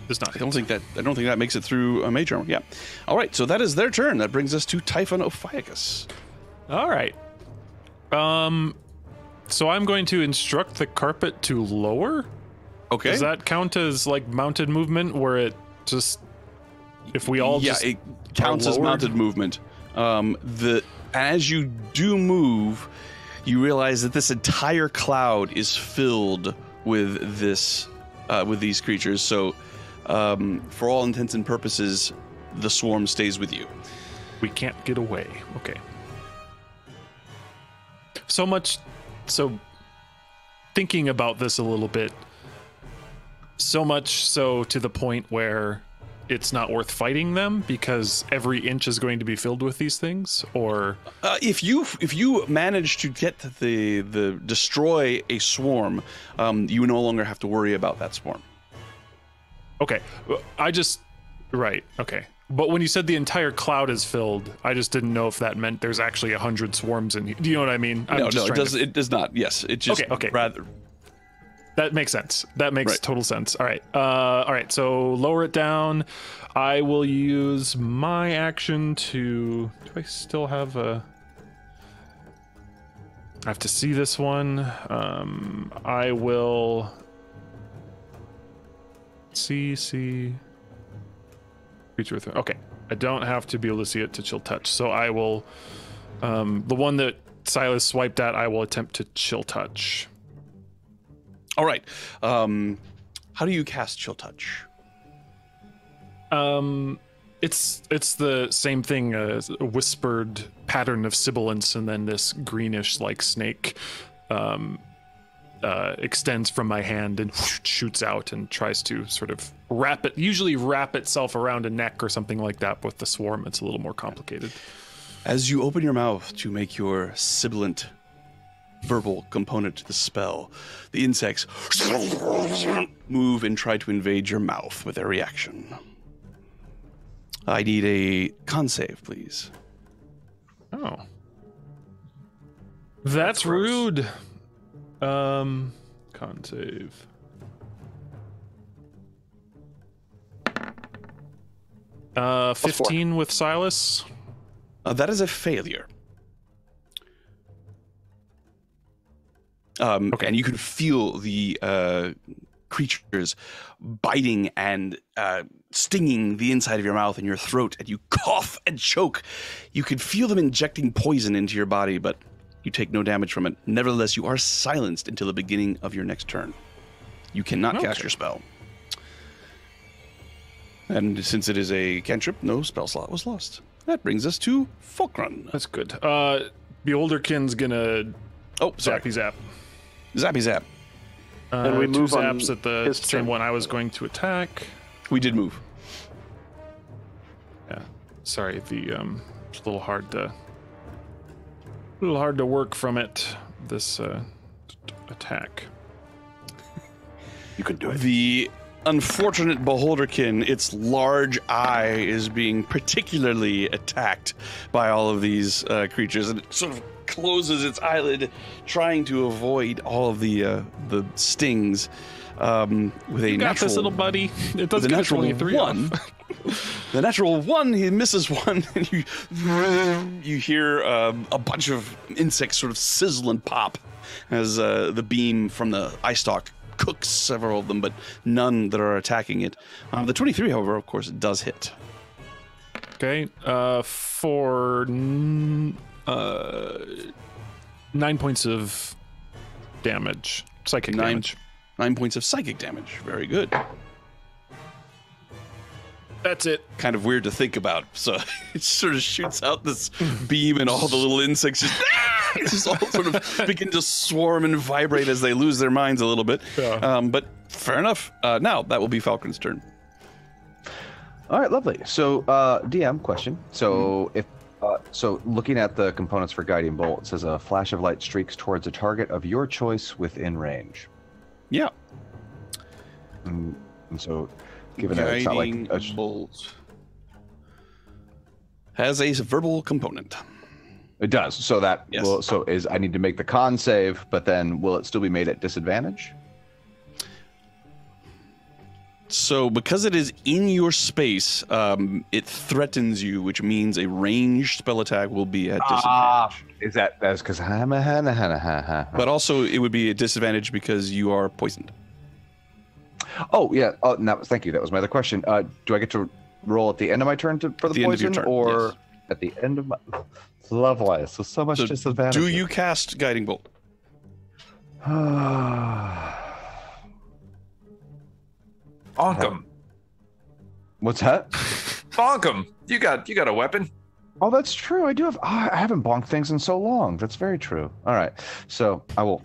Does not. I don't think that makes it through a mage armor. Yeah. All right. So that is their turn. That brings us to Typhon Ophiuchus. All right. So I'm going to instruct the carpet to lower. Okay. Does that count as like mounted movement, where it just if we all just it counts as mounted movement. As you do move, you realize that this entire cloud is filled with these creatures. So. For all intents and purposes, the swarm stays with you. We can't get away. Okay. So thinking about this a little bit, so much so to the point where it's not worth fighting them because every inch is going to be filled with these things, or if you manage to get the destroy a swarm, you no longer have to worry about that swarm. Okay, right, okay. But when you said the entire cloud is filled, I just didn't know if that meant there's actually 100 swarms in here. Do you know what I mean? No, it does not. Yes, it just okay. Rather. That makes sense. That makes total sense. All right. So lower it down. I will use my action to. Do I still have a? I have to see this one. I will. See. Creature with. Okay. I don't have to be able to see it to chill touch. So I will. The one that Silas swiped at, I will attempt to chill touch. All right. How do you cast chill touch? It's the same thing as a whispered pattern of sibilance, and then this greenish like snake extends from my hand and shoots out and tries to sort of wrap itself around a neck or something like that. But with the swarm, it's a little more complicated. As you open your mouth to make your sibilant verbal component to the spell, the insects move and try to invade your mouth with their reaction. I need a con save, please. Oh. That's rude. Con save. Uh, 15 with Silas. That is a failure. Okay. And you can feel the creatures biting and stinging the inside of your mouth and your throat, and you cough and choke. You can feel them injecting poison into your body, but you take no damage from it. Nevertheless, you are silenced until the beginning of your next turn. You cannot cast your spell. And since it is a cantrip, no spell slot was lost. That brings us to Fulcrum. That's good. Beholderkin's gonna zappy zap. Zappy zap. And we two move on zaps at the his same turn. one I was going to attack. We did move. Yeah. Sorry, it's a little hard to work from it. This attack. You can do it. The unfortunate Beholderkin, its large eye is being particularly attacked by all of these creatures, and it sort of closes its eyelid, trying to avoid all of the stings. With a You got natural, this, little buddy. It does with a get a natural 23 one. The natural one, he misses one, and you hear a bunch of insects sort of sizzle and pop as the beam from the eye stalk cooks several of them, but none that are attacking it. The 23, however, of course, it does hit. Okay. For 9 points of damage. Psychic damage. 9 points of psychic damage. Very good. That's it. Kind of weird to think about. So it sort of shoots out this beam, and all the little insects just all sort of begin to swarm and vibrate as they lose their minds a little bit. Yeah. But fair enough. Now that will be Falcon's turn. All right, lovely. So, DM question. So, if looking at the components for guiding bolt, it says a flash of light streaks towards a target of your choice within range. Yeah. And so, given that it's not like Guiding bolt has a verbal component. it does. So that Yes. will, so is I need to make the con save, but then will it still be made at disadvantage? So because it is in your space, it threatens you, which means a ranged spell attack will be at disadvantage. Is that's because But also it would be a disadvantage because you are poisoned. Oh yeah. Oh, no, thank you. That was my other question. Do I get to roll at the end of my turn for the the end of your poison, turn, or yes. at the end of my? Lovely. So much So disadvantage. do you cast Guiding Bolt? Bonk him. What's that? Bonk him. You got a weapon. Oh, that's true. I do have. I haven't bonked things in so long. That's very true. All right. So I will.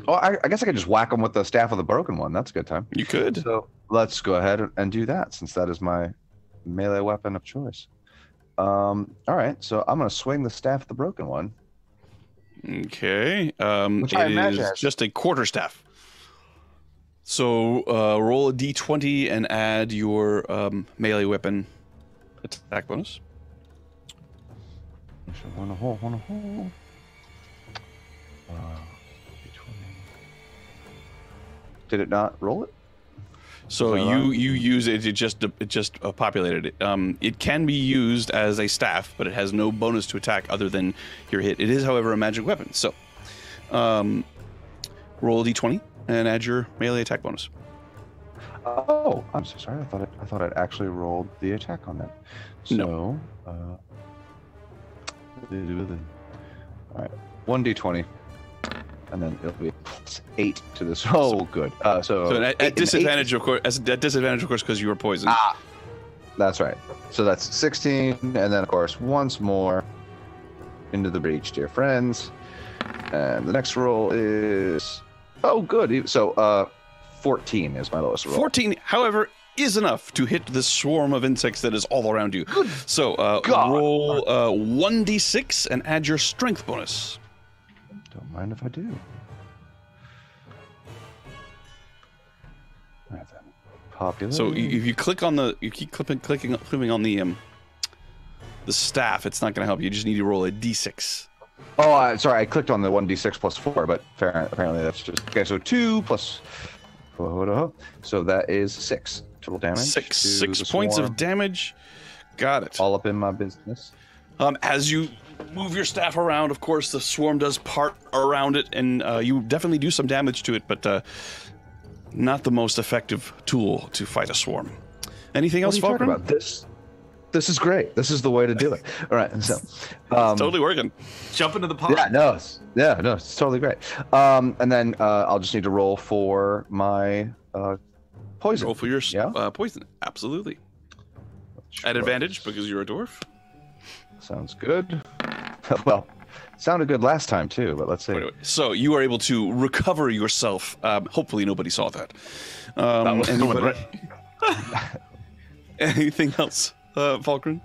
Oh, I guess I could just whack him with the staff of the broken one. That's a good time. You could. So let's go ahead and do that, since that is my melee weapon of choice. All right. So I'm going to swing the staff of the broken one. Okay. Which I it imagine is is- just a quarterstaff. So roll a d20 and add your melee weapon attack bonus. One a hole. D20. Did it not roll it? So Is that you right? use it. It just populated it. It can be used as a staff, but it has no bonus to attack other than your hit. It is, however, a magic weapon. So roll a d20 and add your melee attack bonus. Oh, I'm so sorry. I thought I'd actually rolled the attack on that. So, No. all right, 1d20, and then it'll be +8 to this. Oh, good. So So at 8 and disadvantage, of course, because you are poisoned. That's right. So that's 16, and then of course once more into the breach, dear friends. And the next roll is good. So 14 is my lowest roll. 14, however, is enough to hit the swarm of insects that is all around you. So God. roll 1d6 and add your strength bonus. Don't mind if I do. All right then. Popular. So if you click on you keep clicking on the staff, it's not going to help you. You just need to roll a d6. Oh, sorry. I clicked on the 1d6 plus 4, but apparently that's just okay. So 2 plus. So that is 6 total damage. Six to the points swarm. of damage. Got it. All up in my business. As you move your staff around, of course, the swarm does part around it, and you definitely do some damage to it, but not the most effective tool to fight a swarm. Anything What else, are you talking Falcon? about? This is great. This is the way to do it. All right. So, It's totally working. Jump into the pot. yeah, it's totally great. And then I'll just need to roll for my poison. Roll for your Yeah? poison. Absolutely. At advantage because you're a dwarf. Sounds good. Well, sounded good last time too, but let's see. Anyway, so you are able to recover yourself. Hopefully nobody saw that. Anything else, Falkren?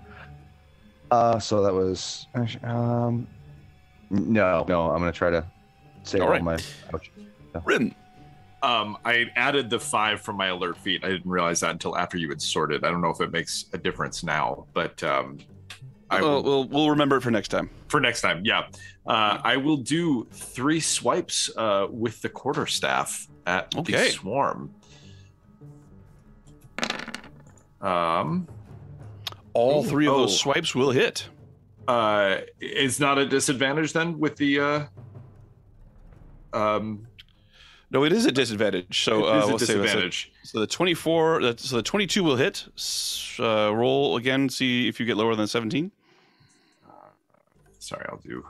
So that was no. I'm gonna try to save all my. Ouch. Rin. I added the 5 from my alert feat. I didn't realize that until after you had sorted. I don't know if it makes a difference now, but we'll remember it for next time. For next time, yeah. I will do 3 swipes with the quarterstaff at the swarm. All 3 of those swipes will hit. It's not a disadvantage then with the No, it is a disadvantage. So it is we'll a disadvantage. So the 24, so the 22 will hit. Roll again, see if you get lower than 17. Sorry, I'll do.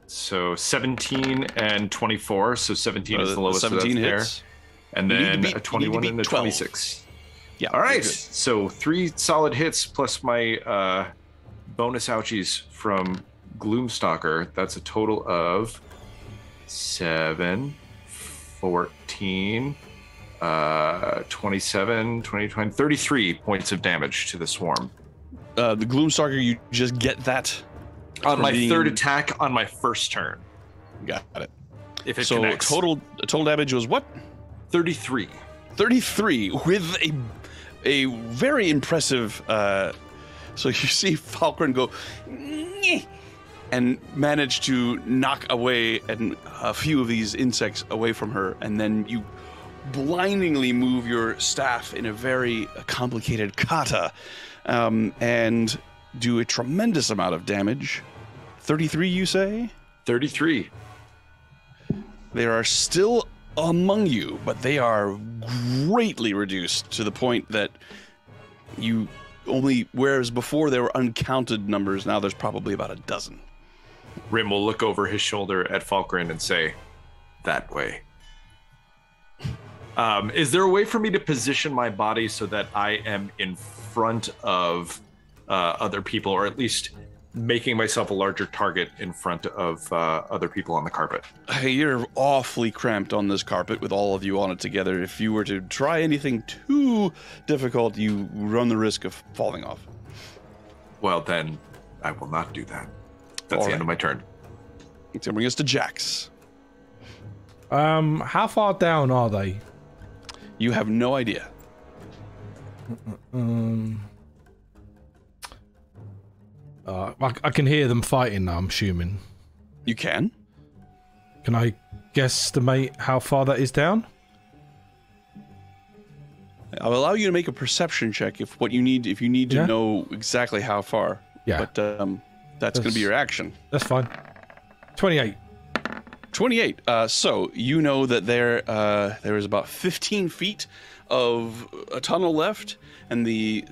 So 17 and 24. So 17 is the lowest. 17 so hits. There. And then a 21 and a 26. Yeah. All right. So 3 solid hits plus my bonus ouchies from Gloomstalker. That's a total of 7, 14, 27, 20, 33 points of damage to the swarm. The Gloomstalker, you just get that on my third attack on my first turn. Got it. If it so connects. total damage was what? 33. 33 with a very impressive. So you see Falkren go and manage to knock away a few of these insects away from her, and then you blindingly move your staff in a very complicated kata and do a tremendous amount of damage. 33, you say? 33. They are still among you, but they are greatly reduced to the point that you only, whereas before there were uncounted numbers, now there's probably about a dozen. Rim will look over his shoulder at Falkren and say, "That way." Is there a way for me to position my body so that I am in front of other people, or at least making myself a larger target in front of other people on the carpet? Hey, you're awfully cramped on this carpet with all of you on it together. If you were to try anything too difficult, you run the risk of falling off. Well, then I will not do that. That's the end of my turn. It's going to bring us to Jax. How far down are they? You have no idea. I can hear them fighting now, I'm assuming. You can? Can I guesstimate how far that is down? I'll allow you to make a perception check if you need to know exactly how far. Yeah. But that's going to be your action. That's fine. 28. 28. So you know that there is about 15 feet of a tunnel left, and the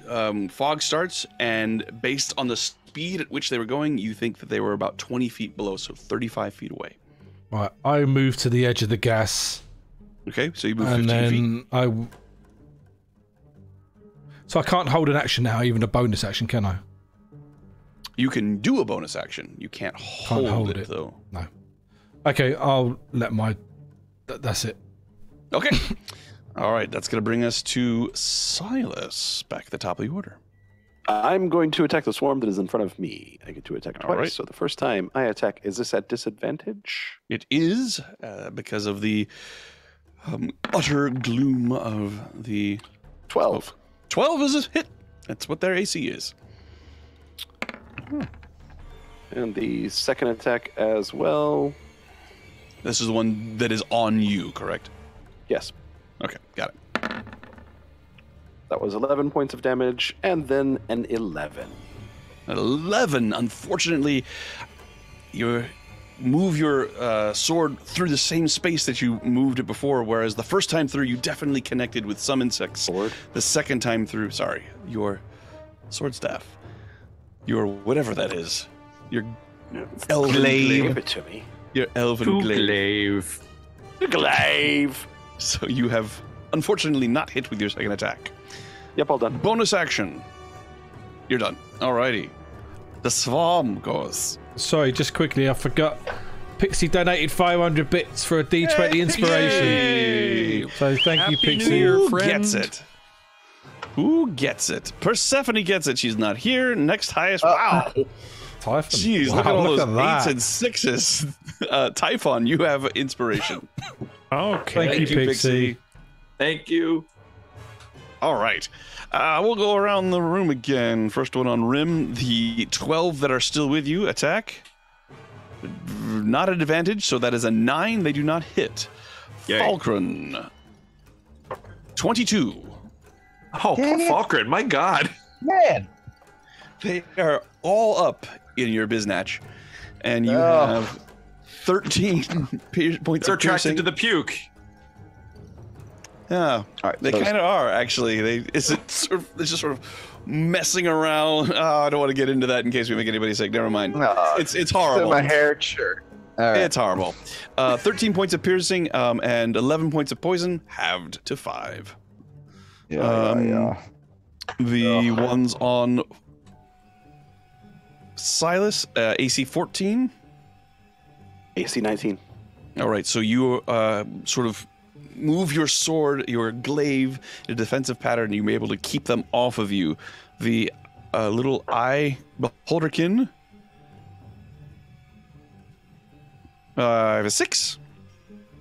fog starts. And based on the speed at which they were going, you think that they were about 20 feet below, so 35 feet away. Right. I move to the edge of the gas. Okay, so you move 15 feet. So I can't hold an action now, even a bonus action, can I? You can do a bonus action. You can't hold it, though. No. Okay, I'll let my... that's it. Okay. All right, that's going to bring us to Silas, back at the top of the order. I'm going to attack the swarm that is in front of me. I get to attack twice. Right. So the first time I attack, is this at disadvantage? It is, because of the utter gloom of the... 12. 12 is a hit. That's what their AC is. And the second attack as well. This is the one that is on you, correct? Yes. Okay, got it. That was 11 points of damage, and then an 11. 11. Unfortunately, you move your sword through the same space that you moved it before, whereas the first time through, you definitely connected with some insects. Sword? The second time through, your sword staff. Your whatever that is. Your elven Give it to me. Your elven To glaive. Glaive. So you have unfortunately not hit with your second attack. Yep, all done. Bonus action. You're done. Alrighty. The swarm goes. Sorry, just quickly, I forgot. Pixie donated 500 bits for a D20 inspiration. Yay! So thank you, Happy New Pixie. Year. Who friend. gets it? Who gets it? Persephone gets it. She's not here. Next highest. Wow. Typhon. Jeez, Wow, look at all those that. 8s and 6s. Typhon, you have inspiration. Okay. Thank you, Pixie. Thank you. All right. We'll go around the room again. First one on Rim. The 12 that are still with you attack. Not an advantage, so that is a 9. They do not hit. Yay. Falkren. 22. Oh, poor Falkren. My God. Man. They are all up in your biznatch. And you Oh. have 13 points They're of piercing. attracted to the puke. Yeah, All right, they so- kind of are actually. It's just sort of messing around. Oh, I don't want to get into that in case we make anybody sick. Never mind. It's In horrible. my hair shirt. All right. It's horrible. 13 points of piercing and 11 points of poison, halved to 5. Yeah. The ones on Silas, AC 14. AC 19. All right, so you sort of move your sword, your glaive, in a defensive pattern. You're able to keep them off of you. The little eye beholderkin. I have a 6.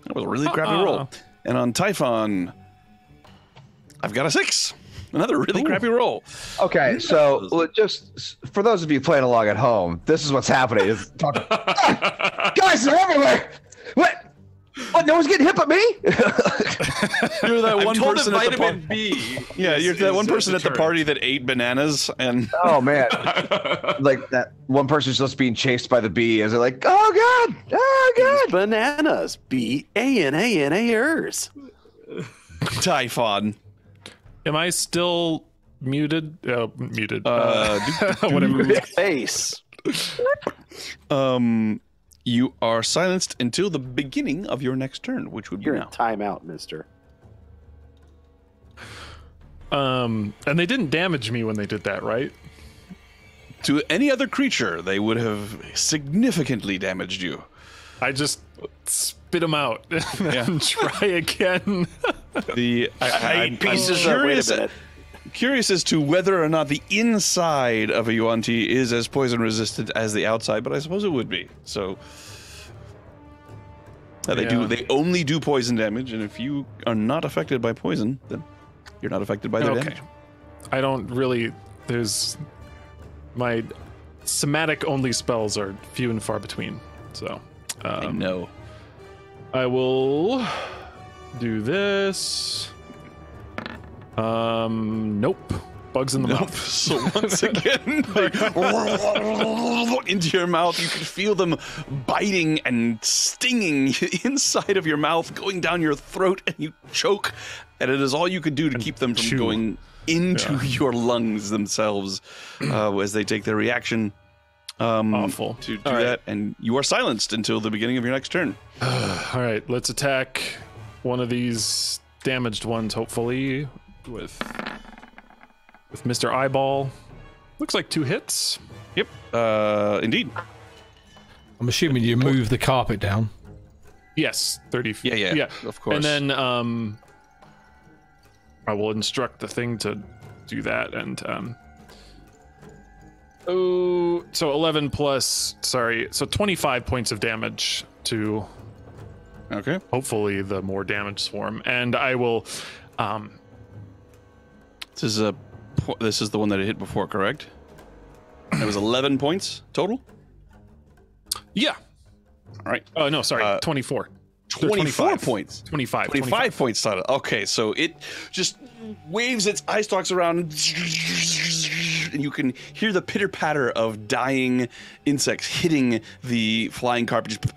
That was a really crappy roll. And on Typhon, I've got a 6. Another really crappy roll. Okay, so just for those of you playing along at home, this is what's happening. Guys, they're everywhere. What? No one's getting hit but me? You're that I'm one told person that at the vitamin party. B. Yeah, you're that one person at the deterrent. party that ate bananas and Oh man! Like that one person's just being chased by the bee. Is it like, oh god, oh god? Bananas. B-A-N-A-N-A-ers. Typhon. Am I still muted? Muted. Whatever. Face. You are silenced until the beginning of your next turn, which would be You're in now. timeout, mister. And they didn't damage me when they did that, right? To any other creature, they would have significantly damaged you. I just spit them out and try again. I'm Pieces of, wait a minute. curious as to whether or not the inside of a Yuan-Ti is as poison resistant as the outside, but I suppose it would be. So they only do poison damage, and if you are not affected by poison, then you're not affected by their Okay. damage. I don't really. There's my somatic only spells are few and far between. So I know. I will do this. Nope. Bugs in the Nope. mouth. So once again, into your mouth, you can feel them biting and stinging inside of your mouth, going down your throat, and you choke. And it is all you could do to keep them from chew. going into your lungs themselves as they take their reaction. Awful. To do All right. that, and you are silenced until the beginning of your next turn. All right, let's attack one of these damaged ones, hopefully, with Mr. Eyeball. Looks like 2 hits. Yep. Indeed. I'm assuming you move the carpet down. Yes, 30 feet. Yeah, of course. And then I will instruct the thing to do that. And so 11 plus, so 25 points of damage to Okay. hopefully the more damaged swarm. And I will, This is the one that I hit before, correct? It was 11 points total. yeah. All right. Oh, no, sorry, 24. 24 points. 25. 25 points total. Okay, so it just waves its eye stalks around, and you can hear the pitter patter of dying insects hitting the flying carpet just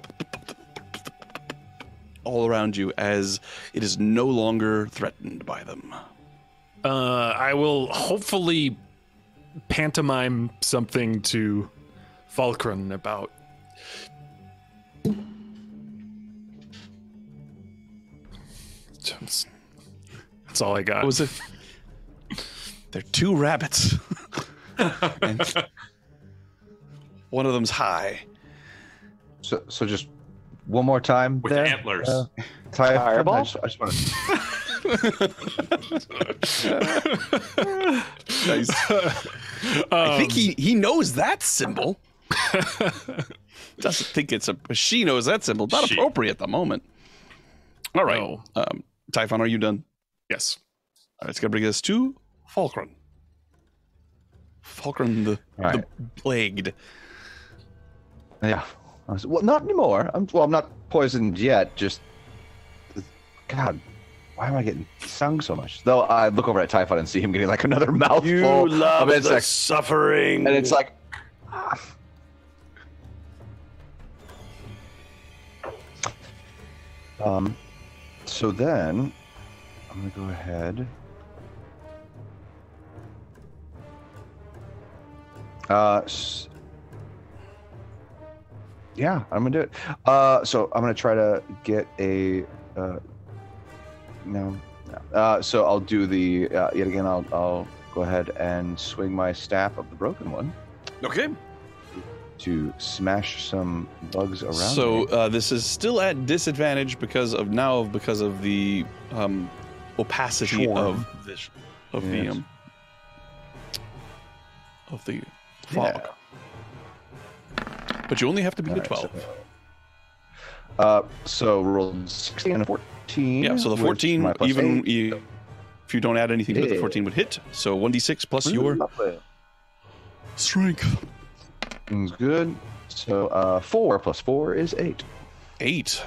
all around you as it is no longer threatened by them. I will hopefully pantomime something to Falkren about That's all I got. What was it? They're two rabbits. And one of them's high. So just one more time With there. antlers. Fireball? I just want to. Nice. I think he knows that symbol. Doesn't think it's she knows that symbol. Not She. appropriate at the moment. All right. No. Typhon, are you done? Yes. All right, it's gonna bring us to Falkren. Falkren the Right. plagued. Yeah. Well, not anymore. I'm not poisoned yet. Just, God, why am I getting stung so much? Though I look over at Typhon and see him getting like another mouthful You love of the insects, suffering. and it's like. So then, I'm gonna go ahead. Yeah, I'm gonna do it. So I'm gonna try to get a. No. So I'll do the yet again. I'll go ahead and swing my staff of the broken one Okay. to smash some bugs around. So me. this is still at disadvantage because of the opacity Swarm. of this of Yes. the fog. Yeah. But you only have to beat a Alright, 12. So rolled 16 and a 14. Yeah, so the which 14, my plus even eight. if you don't add anything to it, the Yeah. 14 would hit. So 1d6 plus your Lovely. strength. Sounds good. So 4 plus 4 is 8. 8.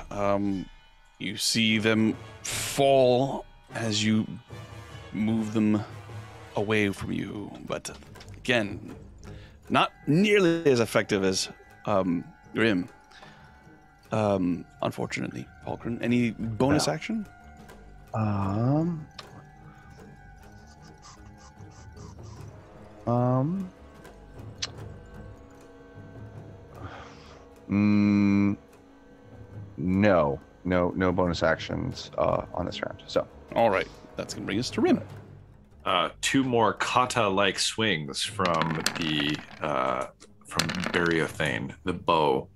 You see them fall as you move them away from you, but again, not nearly as effective as Grim. Unfortunately, Falkren. Any bonus action? No bonus actions on this round. So All right, that's gonna bring us to Rim. 2 more kata-like swings from the from Bariothane, the bow.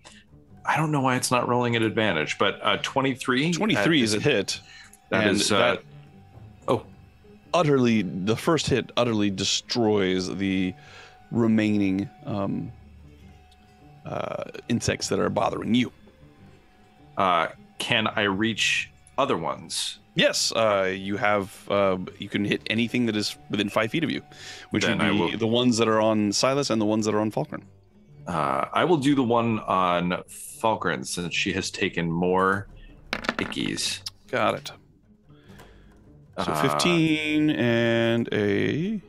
I don't know why it's not rolling at advantage, but 23. 23 is a hit. That and is. that Oh, the first hit utterly destroys the remaining insects that are bothering you. can I reach other ones? Yes, you have. You can hit anything that is within 5 feet of you, which Then would I be will- the ones that are on Silas and the ones that are on Falkren. I will do the one on Falkren since she has taken more ickies. Got it. So 15 and a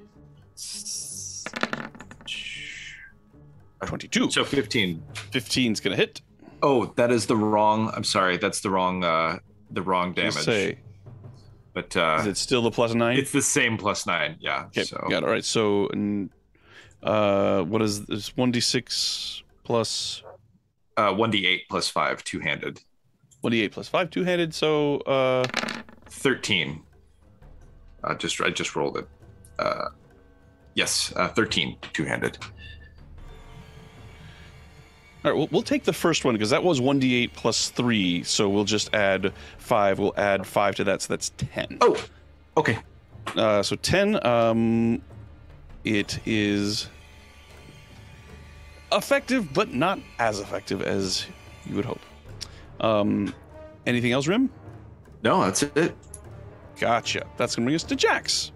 22. So 15. 15's gonna hit. Oh, that is the wrong. I'm sorry. That's the wrong damage. Just say, But is it still the +9? it's the same +9. Yeah. Okay, So got it. All right. So, what is this? 1d6 plus 1d8 plus 5, two-handed. 1d8 plus 5, two-handed. So, 13. I just rolled it. Yes, 13, two-handed. all right. We'll take the first one because that was 1d8 plus 3. So we'll just add 5. We'll add 5 to that. So that's 10. Oh, okay. So 10. It is effective, but not as effective as you would hope. Anything else, Rim? No, that's it. Gotcha. That's gonna bring us to Jax.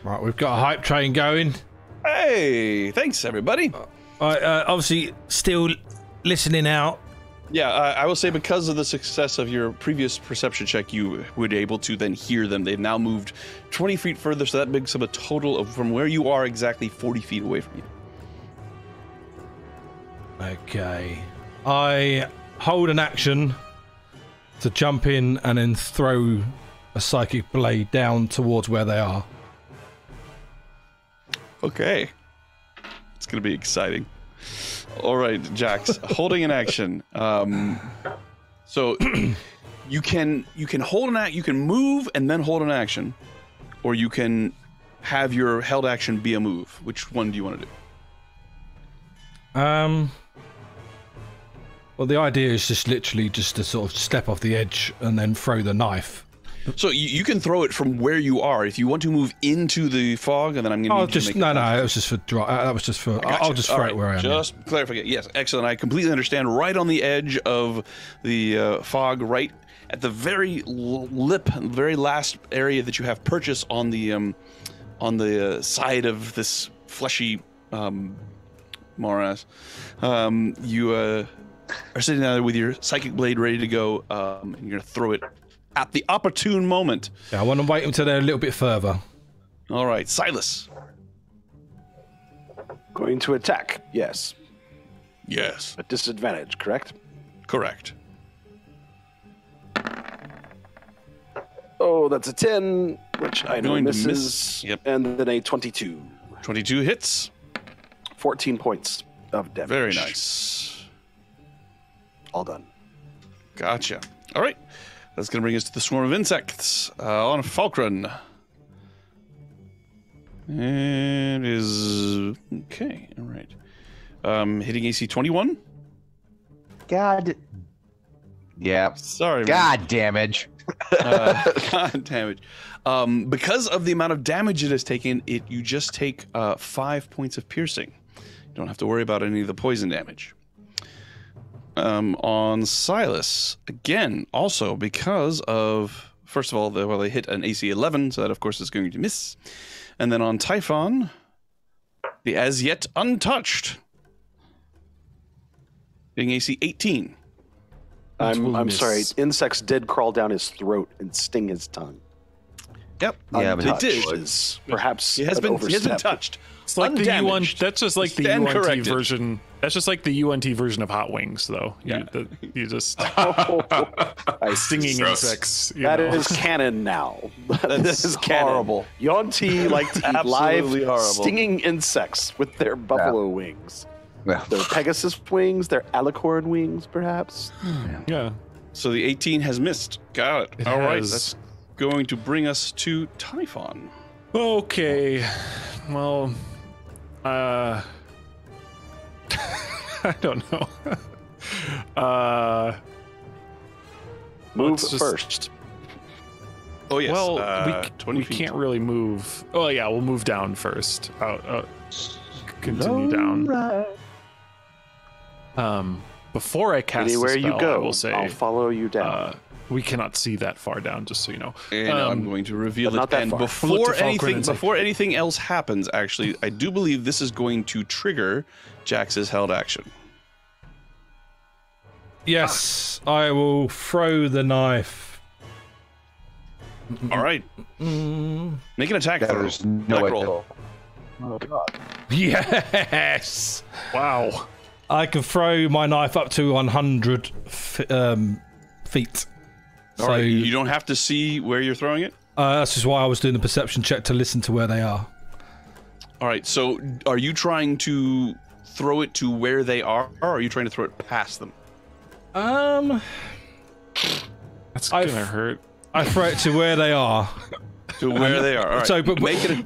Right, we've got a hype train going. Hey, thanks everybody. Obviously, still listening out. Yeah, I will say because of the success of your previous perception check, you were able to then hear them. They've now moved 20 feet further, so that makes them a total of from where you are exactly 40 feet away from you. Okay. I hold an action to jump in and then throw a psychic blade down towards where they are. Okay. It's going to be exciting. All right, Jax, holding an action. So you can hold an act, you can move and then hold an action, or you can have your held action be a move. Which one do you want to do? Well, the idea is just literally just to sort of step off the edge and then throw the knife. So you can throw it from where you are. If you want to move into the fog, and then I'm going to just no. It was just for that was just for. Gotcha. I'll just throw it where I am. Just clarify. Yes, excellent. I completely understand. Right on the edge of the fog, right at the very very last area that you have purchase on the side of this fleshy morass. You are sitting there with your psychic blade ready to go, and you're going to throw it at the opportune moment. Yeah, I want to wait until they're a little bit further. All right, Silas. Going to attack, yes. Yes. At disadvantage, correct? Correct. Oh, that's a 10, which I know Going to misses. miss. Yep. And then a 22. 22 hits. 14 points of damage. Very nice. All done. Gotcha. All right. That's going to bring us to the swarm of insects on Falkran. And is... Okay, all right. Hitting AC 21. God. Yeah. Sorry, man. God damage. God damage. Because of the amount of damage it has taken, you just take 5 points of piercing. You don't have to worry about any of the poison damage. On Silas, again, also because of, first of all, they hit an AC 11, so that of course is going to miss. And then on Typhon, the as yet untouched, hitting AC 18. I'm sorry, insects did crawl down his throat and sting his tongue. Yep, yeah, but they did. Was perhaps He has been touched. It's like the UNT. That's just like the Stand UNT corrected. version. That's just like the UNT version of Hot Wings, though. Yeah. You just I stinging Gross. insects. That is canon now. This is horrible. Yonti like to eat Absolutely live horrible. stinging insects with their buffalo wings. Well, Their Pegasus wings, their alicorn wings, perhaps. Yeah. So the 18 has missed. Got it. It All right, has. that's going to bring us to Typhon. Okay. Well, I don't know. Move Let's just- first. Oh yes. Well, 20 we feet. can't really move. Oh yeah, we'll move down first. Continue down. Before I cast Anywhere the spell, you go, I will say I'll follow you down. we cannot see that far down. Just so you know. And I'm going to reveal but it. not that And far. Look before to Falkran anything, and say- before anything else happens, actually, I do believe this is going to trigger Jax's held action. Yes, I will throw the knife. All right. Make an attack throw. there's no Attack way. roll. Oh, God. Yes, Wow. I can throw my knife up to 100 feet. All right. You don't have to see where you're throwing it. That's just why I was doing the perception check to listen to where they are. All right. So, are you trying to throw it to where they are, or are you trying to throw it past them? That's I've- gonna hurt. I throw it to where they are. To where they are. All right. So, but make it.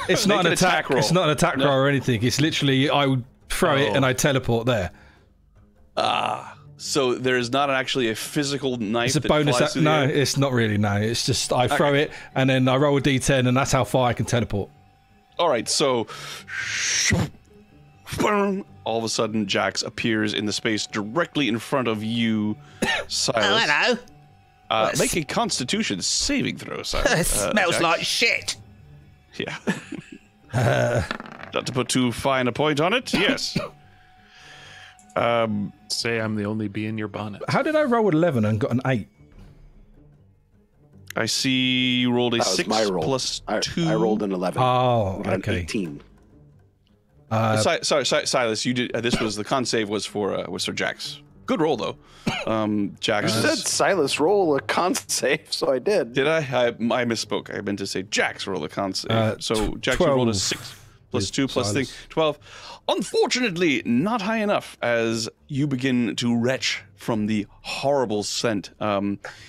It's Make not an an attack attack. roll. It's not an attack No. roll or anything. It's literally I would throw it Oh. and I teleport there. So there is not actually a physical knife. It's a that bonus. flies through the No, air? it's not really. No, it's just I throw it and then I roll a d10 and that's how far I can teleport. All right, so all of a sudden, Jax appears in the space directly in front of you, Silas. Oh, hello. Make a Constitution saving throw, Silas. It smells Jax. like shit. Yeah. Not to put too fine a point on it. Yes. Say I'm the only bee in your bonnet. How did I roll 11 and got an 8? I see you rolled a That was 6 my roll. plus 2. I rolled an 11. Oh, I got an okay. 18. Sorry, Silas. You did. This was the con save was for Jax. Good roll though. Jax. You said Silas roll a con save, so I did. Did I? I misspoke. I meant to say Jax roll a con save. So Jax, you 12 rolled a 6 plus with 2 plus thing. Silas. 12. Unfortunately, not high enough as you begin to retch from the horrible scent.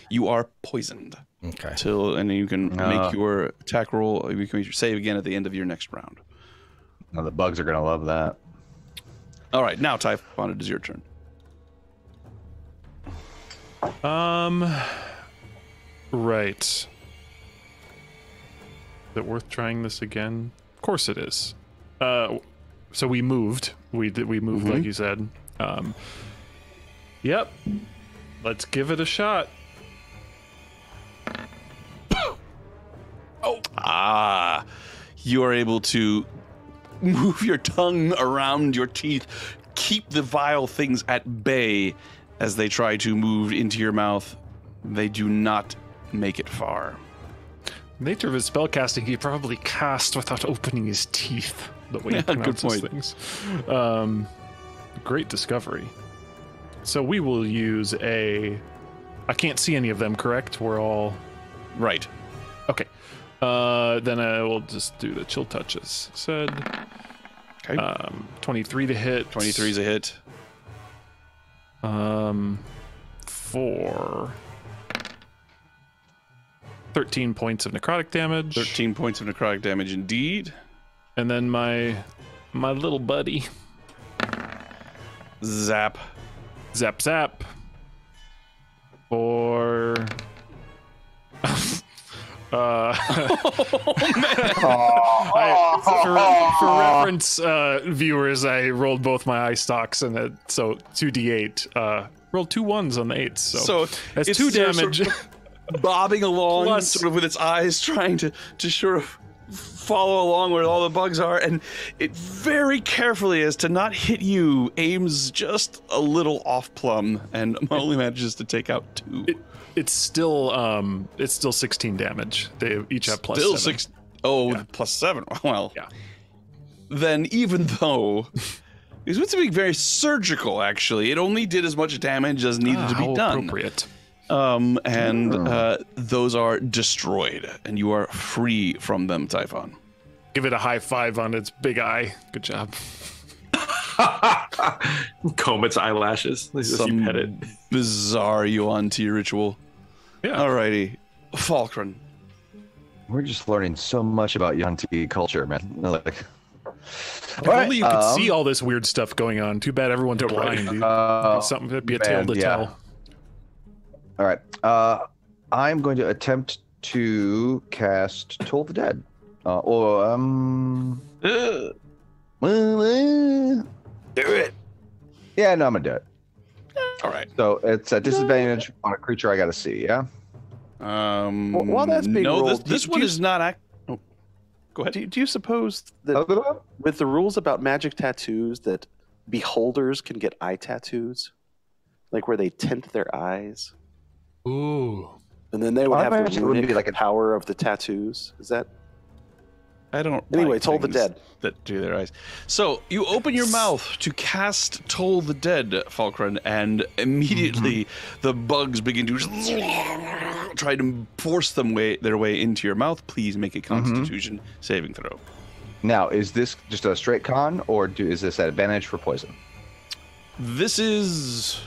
You are poisoned. Okay. And you can make your attack roll. You can make your save again at the end of your next round. Now the bugs are gonna love that. All right, now Typhon, it is your turn. Right. Is it worth trying this again? Of course it is. So we moved. We moved like you said. Yep. Let's give it a shot. You are able to move your tongue around your teeth, keep the vile things at bay as they try to move into your mouth. They do not make it far. Nature of his spellcasting, he probably cast without opening his teeth. The way he pronounces things. Great discovery. So we will use I can't see any of them, correct? We're all... Right. Okay. Then I will just do the chill touches. Said. Okay. 23 to hit. 23 is a hit. For 13 points of necrotic damage. 13 points of necrotic damage indeed. And then my little buddy. Zap. Zap zap. For for reference, viewers, I rolled both my eye stalks and so 2d8. Rolled 2 1s on the 8s, so that's 2 damage. Sort of bobbing along, Plus, sort of with its eyes trying to sort of follow along where all the bugs are, and it very carefully, as to not hit you, aims just a little off plumb, and only manages to take out 2. It's still 16 damage. They each have plus still 7. 6. Oh, yeah. Plus 7. Well, yeah. Then even though it was being very surgical, actually, it only did as much damage as needed to be done. Appropriate. Those are destroyed, and you are free from them, Typhon. Give it a high five on its big eye. Good job. Comb its eyelashes. Some pet it. Bizarre Yuan-Ti ritual. Yeah. Alrighty. Falkren. We're just learning so much about Yuan-Ti culture, man. Like, if only you could see all this weird stuff going on. Too bad everyone's blind. Something that'd be a tale to tell. All right. I'm going to attempt to cast Toll the Dead. Do it. Yeah, no, I'm gonna do it. All right. So it's a disadvantage on a creature I gotta see, yeah? While that's being rolled, this one is not... Oh, go ahead. Do you suppose that with the rules about magic tattoos that beholders can get eye tattoos? Like where they tint their eyes? Ooh. And then they would have the runic be like power of the tattoos. Is that... I don't. Anyway, like Toll the Dead. That do their eyes. So you open your mouth to cast Toll the Dead, Falkren, and immediately the bugs begin to try to force their way into your mouth. Please make a Constitution saving throw. Now, is this just a straight con, or is this at advantage for poison? This is...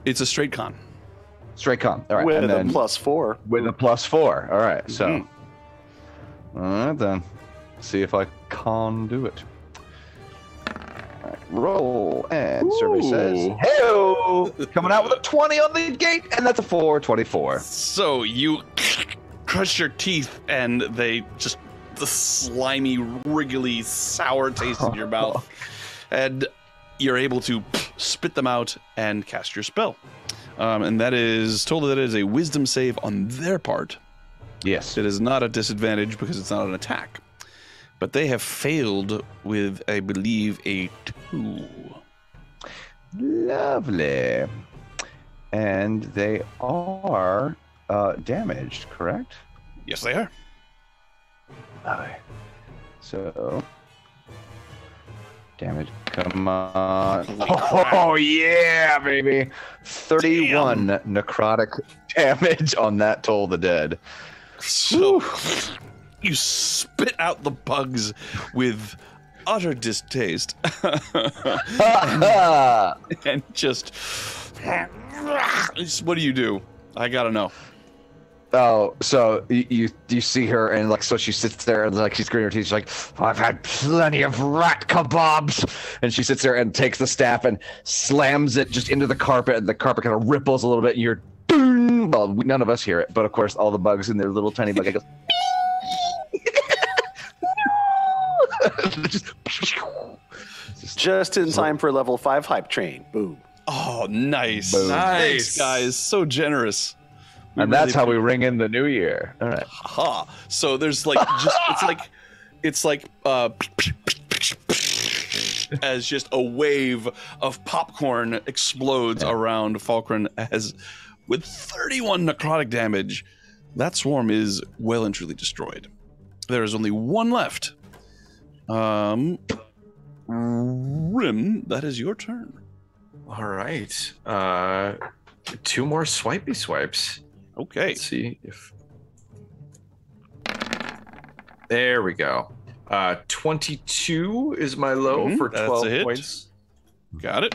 It's a straight con. Straight con. All right. With and then a +4. With a +4. All right. So, all right then. See if I can do it. All right, roll, and survey says, "Hey, coming out with a 20 on the gate, and that's a 4/24." So you crush your teeth, and they just the slimy, wriggly, sour taste in your mouth, and you're able to spit them out and cast your spell. And that is told that it is a wisdom save on their part. Yes. It is not a disadvantage because it's not an attack. But they have failed with, I believe, a 2. Lovely. And they are damaged, correct? Yes, they are. Lovely. So... damage. Come on. Oh, yeah, baby. 31 necrotic damage on that Toll the Dead. So you spit out the bugs with utter distaste. And just, what do? I gotta know. Oh, so you see her, and like, so she sits there and like she's gritting her teeth. She's like, I've had plenty of rat kebabs, and she sits there and takes the staff and slams it just into the carpet, and the carpet kind of ripples a little bit. And you're, boom! Well, none of us hear it, but of course, all the bugs in their little tiny bug goes. Just in time for level 5 hype train. Boom. Oh, nice. Boom. Thanks, guys. So generous. And that's how we ring in the new year. All right. Ha. So there's like just it's like as just a wave of popcorn explodes around Falkren as with 31 necrotic damage, that swarm is well and truly destroyed. There is only one left. Rim, that is your turn. All right. 2 more swipey swipes. Okay. Let's see if. There we go. 22 is my low for 12 points. Got it.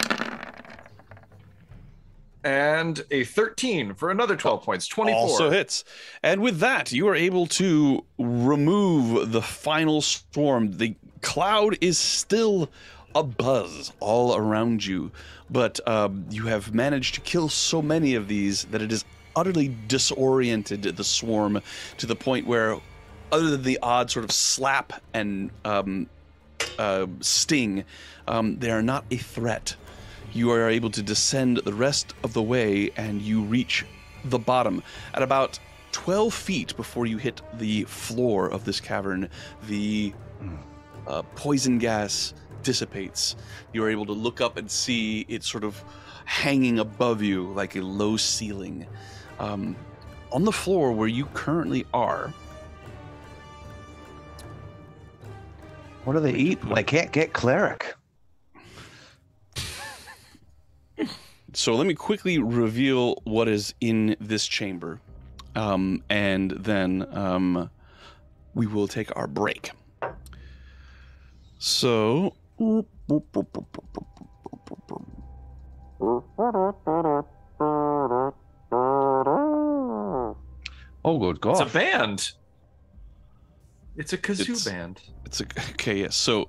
And a 13 for another 12 points. 24. Also hits. And with that, you are able to remove the final swarm. The cloud is still abuzz all around you, but you have managed to kill so many of these that it is utterly disoriented the swarm to the point where, other than the odd sort of slap and sting, they are not a threat. You are able to descend the rest of the way, and you reach the bottom. At about 12 feet before you hit the floor of this cavern, the poison gas dissipates. You are able to look up and see it sort of hanging above you like a low ceiling. On the floor where you currently are. What do they eat when they can't get cleric? So let me quickly reveal what is in this chamber, and then we will take our break. So, oh, good God! It's a band. It's a kazoo band. Okay. Yes. So,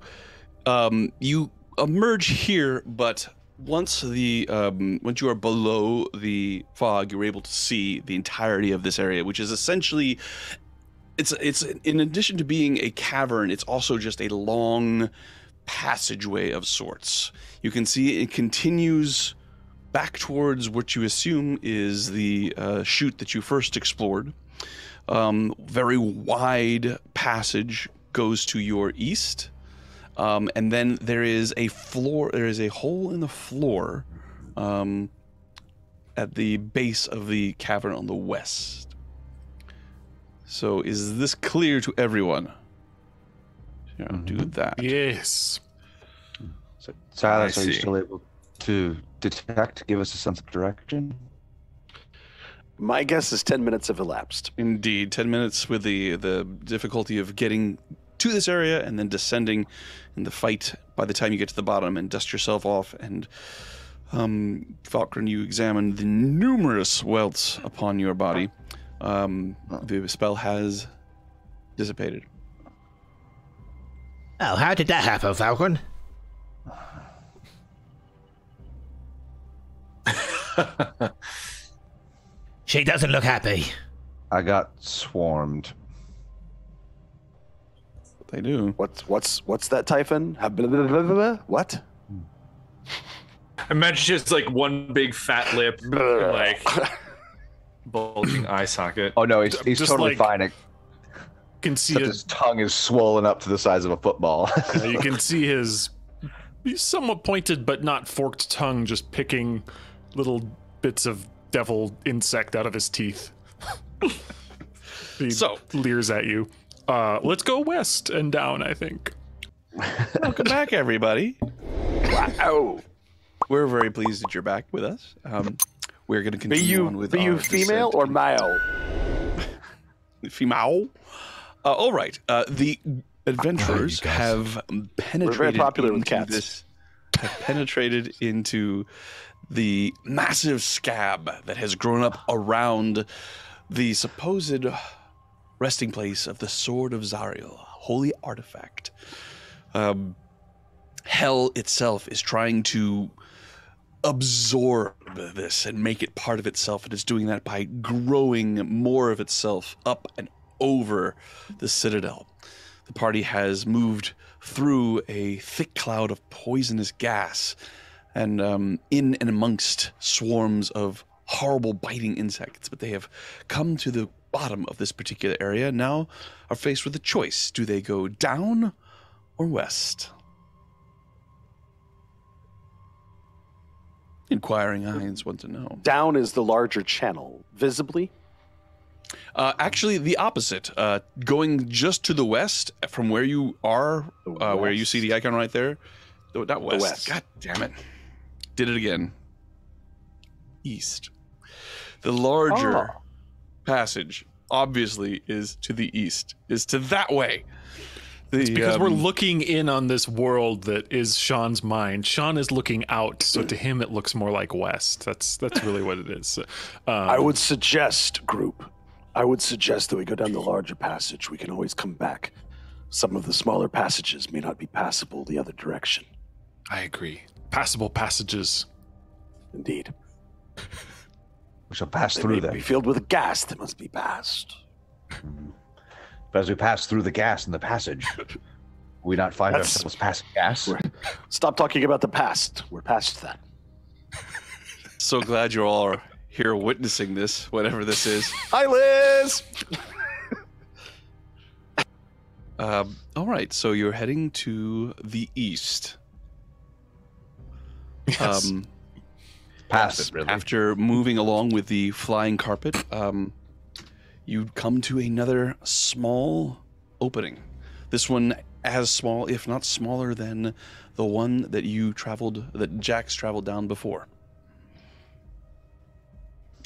you emerge here, but once you are below the fog, you're able to see the entirety of this area, which is essentially, it's in addition to being a cavern, it's also just a long passageway of sorts. You can see it continues back towards what you assume is the chute that you first explored. Very wide passage goes to your east. And then there is a floor. There is a hole in the floor at the base of the cavern on the west. So, is this clear to everyone? Yeah, do that. Yes. So, Silas, are you still able to detect? Give us a sense of direction. My guess is 10 minutes have elapsed. Indeed, 10 minutes with the difficulty of getting to this area and then descending in the fight by the time you get to the bottom and dust yourself off. And Falkren, you examine the numerous welts upon your body. The spell has dissipated. Oh, how did that happen, Falcon? She doesn't look happy. I got swarmed. They do. What's that, Typhon? What? Imagine just like one big fat lip, and, like bulging eye socket. Oh no, he's totally like, fine. You can see his tongue is swollen up to the size of a football. you can see his somewhat pointed but not forked tongue just picking little bits of devil insect out of his teeth. He leers at you. Let's go west and down, I think. Welcome back, everybody. Wow. We're very pleased that you're back with us. We're going to continue on with Be you our female descent. or male? Female? All right. The adventurers guys. have penetrated very popular with into cats. have penetrated into the massive scab that has grown up around the supposed resting place of the Sword of Zariel, a holy artifact. Hell itself is trying to absorb this and make it part of itself, and it's doing that by growing more of itself up and over the citadel. The party has moved through a thick cloud of poisonous gas and in and amongst swarms of horrible biting insects, but they have come to the bottom of this particular area and now are faced with a choice. Do they go down or west? Inquiring eyes want to know. Down is the larger channel, visibly. Actually, the opposite. Going just to the west from where you are, where you see the icon right there. No, not west. west. God damn it. Did it again. East. The larger passage, obviously, is to the east. Is to that way. It's because we're looking in on this world that is Sean's mind. Sean is looking out, so to him it looks more like west. That's really what it is. I would suggest, group, that we go down the larger passage. We can always come back. Some of the smaller passages may not be passable the other direction. I agree. Passable passages. Indeed. We shall pass They through may them. be filled with gas that must be passed. But as we pass through the gas in the passage, we not find That's- ourselves passing gas. Stop talking about the past. We're past that. So glad you're all here witnessing this, whatever this is. Hi, Liz! All right, so you're heading to the east. Yes. Past it, really. After moving along with the flying carpet, you come to another small opening. This one as small, if not smaller, than the one that Jax traveled down before.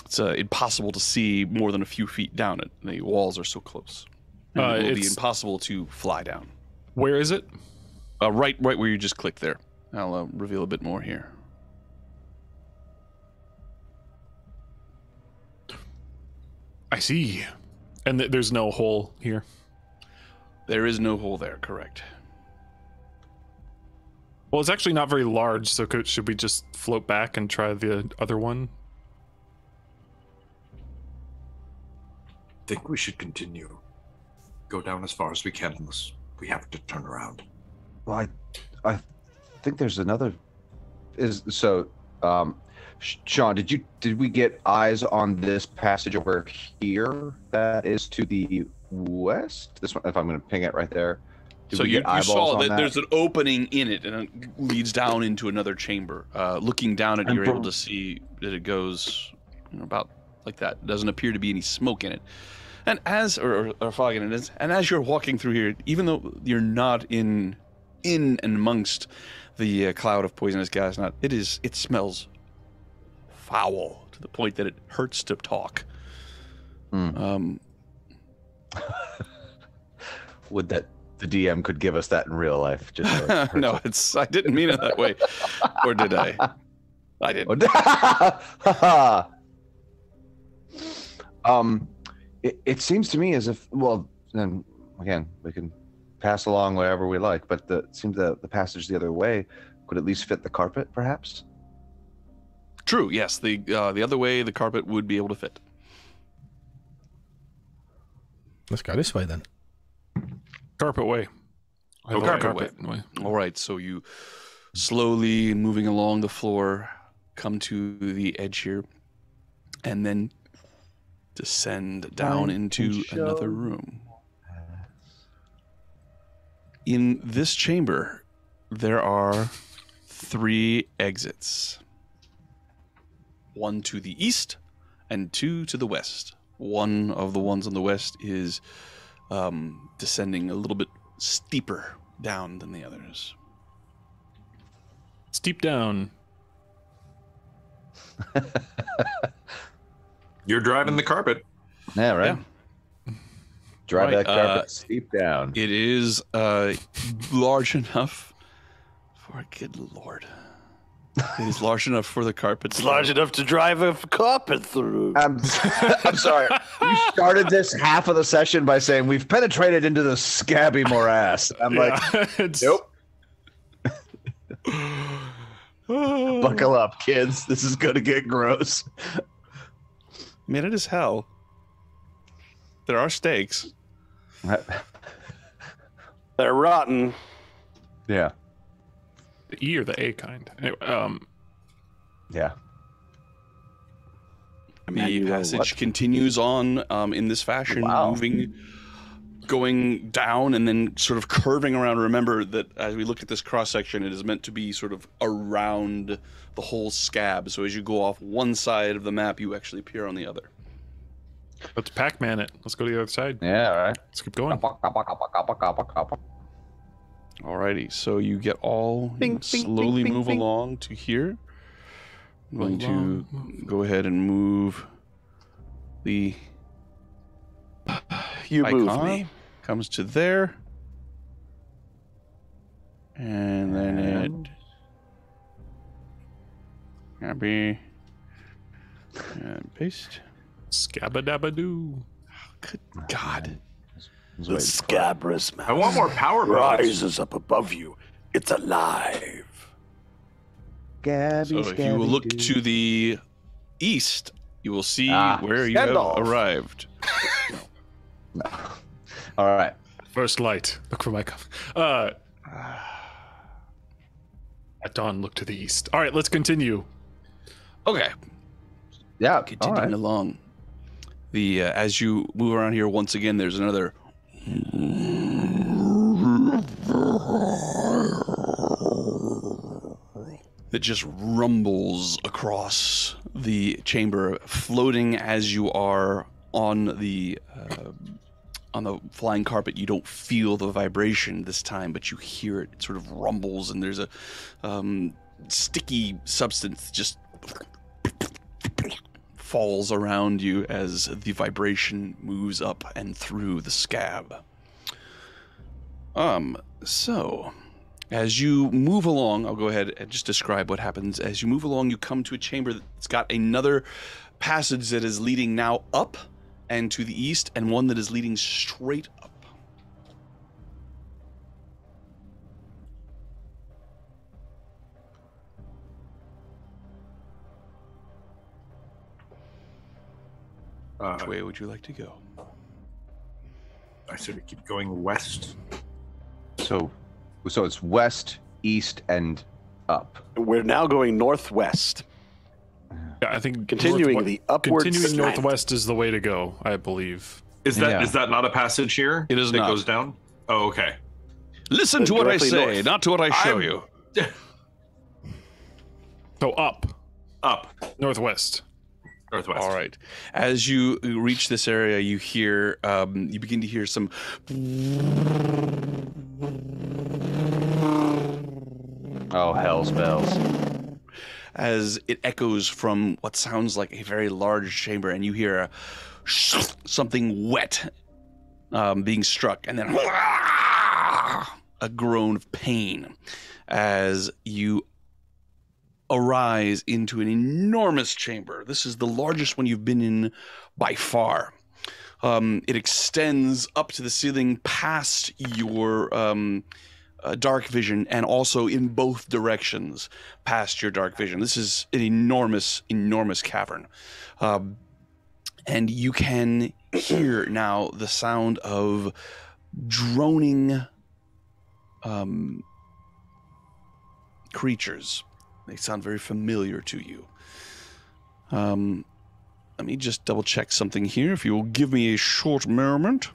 It's impossible to see more than a few feet down it. The walls are so close. It will be it's- impossible to fly down. Where is it? Right where you just clicked there. I'll reveal a bit more here. I see. And there's no hole here. There is no hole there, correct. Well, it's actually not very large, so should we just float back and try the other one? I think we should continue. Go down as far as we can unless we have to turn around. Well, I think there's another. Sean, did we get eyes on this passage over here that is to the west? This one, if I'm going to ping it right there. Did So we you get eyeballs saw on that there's an opening in it, and it leads down into another chamber. Looking down at it, you're able to see that it goes about like that. It doesn't appear to be any smoke in it. And as or fog in it, and as you're walking through here, even though you're not in and amongst the cloud of poisonous gas, it smells foul to the point that it hurts to talk. Would that the DM could give us that in real life? Just so it hurts No, I didn't mean it that way, or did I? I didn't. It seems to me as if, well, then again, we can pass along wherever we like, but it seems that the passage the other way could at least fit the carpet, perhaps. True. Yes, the other way, the carpet would be able to fit. Let's go this way then. Carpet way. I love carpet way. All right. So you slowly moving along the floor, come to the edge here, and then descend down into another room. In this chamber, there are 3 exits. 1 to the east and 2 to the west. One of the ones on the west is descending a little bit steeper down than the others. Steep down. You're driving the carpet. Yeah, right. Drive Right, that carpet steep down. It is large enough for, good lord. It is large enough for the carpet. It's large enough to drive a carpet through. I'm sorry. You started this half of the session by saying we've penetrated into the scabby morass. I'm like, nope. Buckle up, kids. This is going to get gross. Man, it is hell. There are stakes. They're rotten. Yeah. The E or the A kind. Anyway, Yeah. The passage continues on in this fashion, moving, going down, and then sort of curving around. Remember that as we look at this cross section, it is meant to be sort of around the whole scab. So as you go off one side of the map, you actually appear on the other. let's Pac-Man it. Let's go to the other side. Yeah, all right. Let's keep going. Alrighty, so you get all slowly move along to here. I'm going to go ahead and move the You icon. move me. Comes to there. And then it... Copy. And paste. Scabba-dabba-doo. Good God. The scabrous I want more power bombs. rises up above you. It's alive. Gabby, So if you will look to the east, you will see where you Gandalf. have arrived. All right. First light. Look for my At dawn, look to the east. All right, let's continue. Okay. Yeah. Continuing along. The as you move around here, once again, there's another that just rumbles across the chamber, floating as you are on the flying carpet. You don't feel the vibration this time, but you hear it. It sort of rumbles, and there's a sticky substance just falls around you as the vibration moves up and through the scab. So as you move along, I'll go ahead and just describe what happens. As you move along, you come to a chamber that's got another passage that is leading now up and to the east, and one that is leading straight up. Which way would you like to go? I said we keep going west. So it's west, east, and up. We're now going northwest. Yeah, I think Continuing the upward Continuing slant. northwest is the way to go, I believe. Is that not a passage here? It is that not. goes down? Oh, okay. Listen to what I Directly say, north. not to what I show you. So up, Northwest. northwest. All right. As you reach this area, you hear, you begin to hear some Hell's bells. as it echoes from what sounds like a very large chamber, and you hear something wet being struck, and then a groan of pain as you arise into an enormous chamber. This is the largest one you've been in by far. It extends up to the ceiling past your dark vision, and also in both directions past your dark vision. This is an enormous, enormous cavern. And you can hear now the sound of droning creatures. They sound very familiar to you. Let me just double check something here. If you will give me a short moment.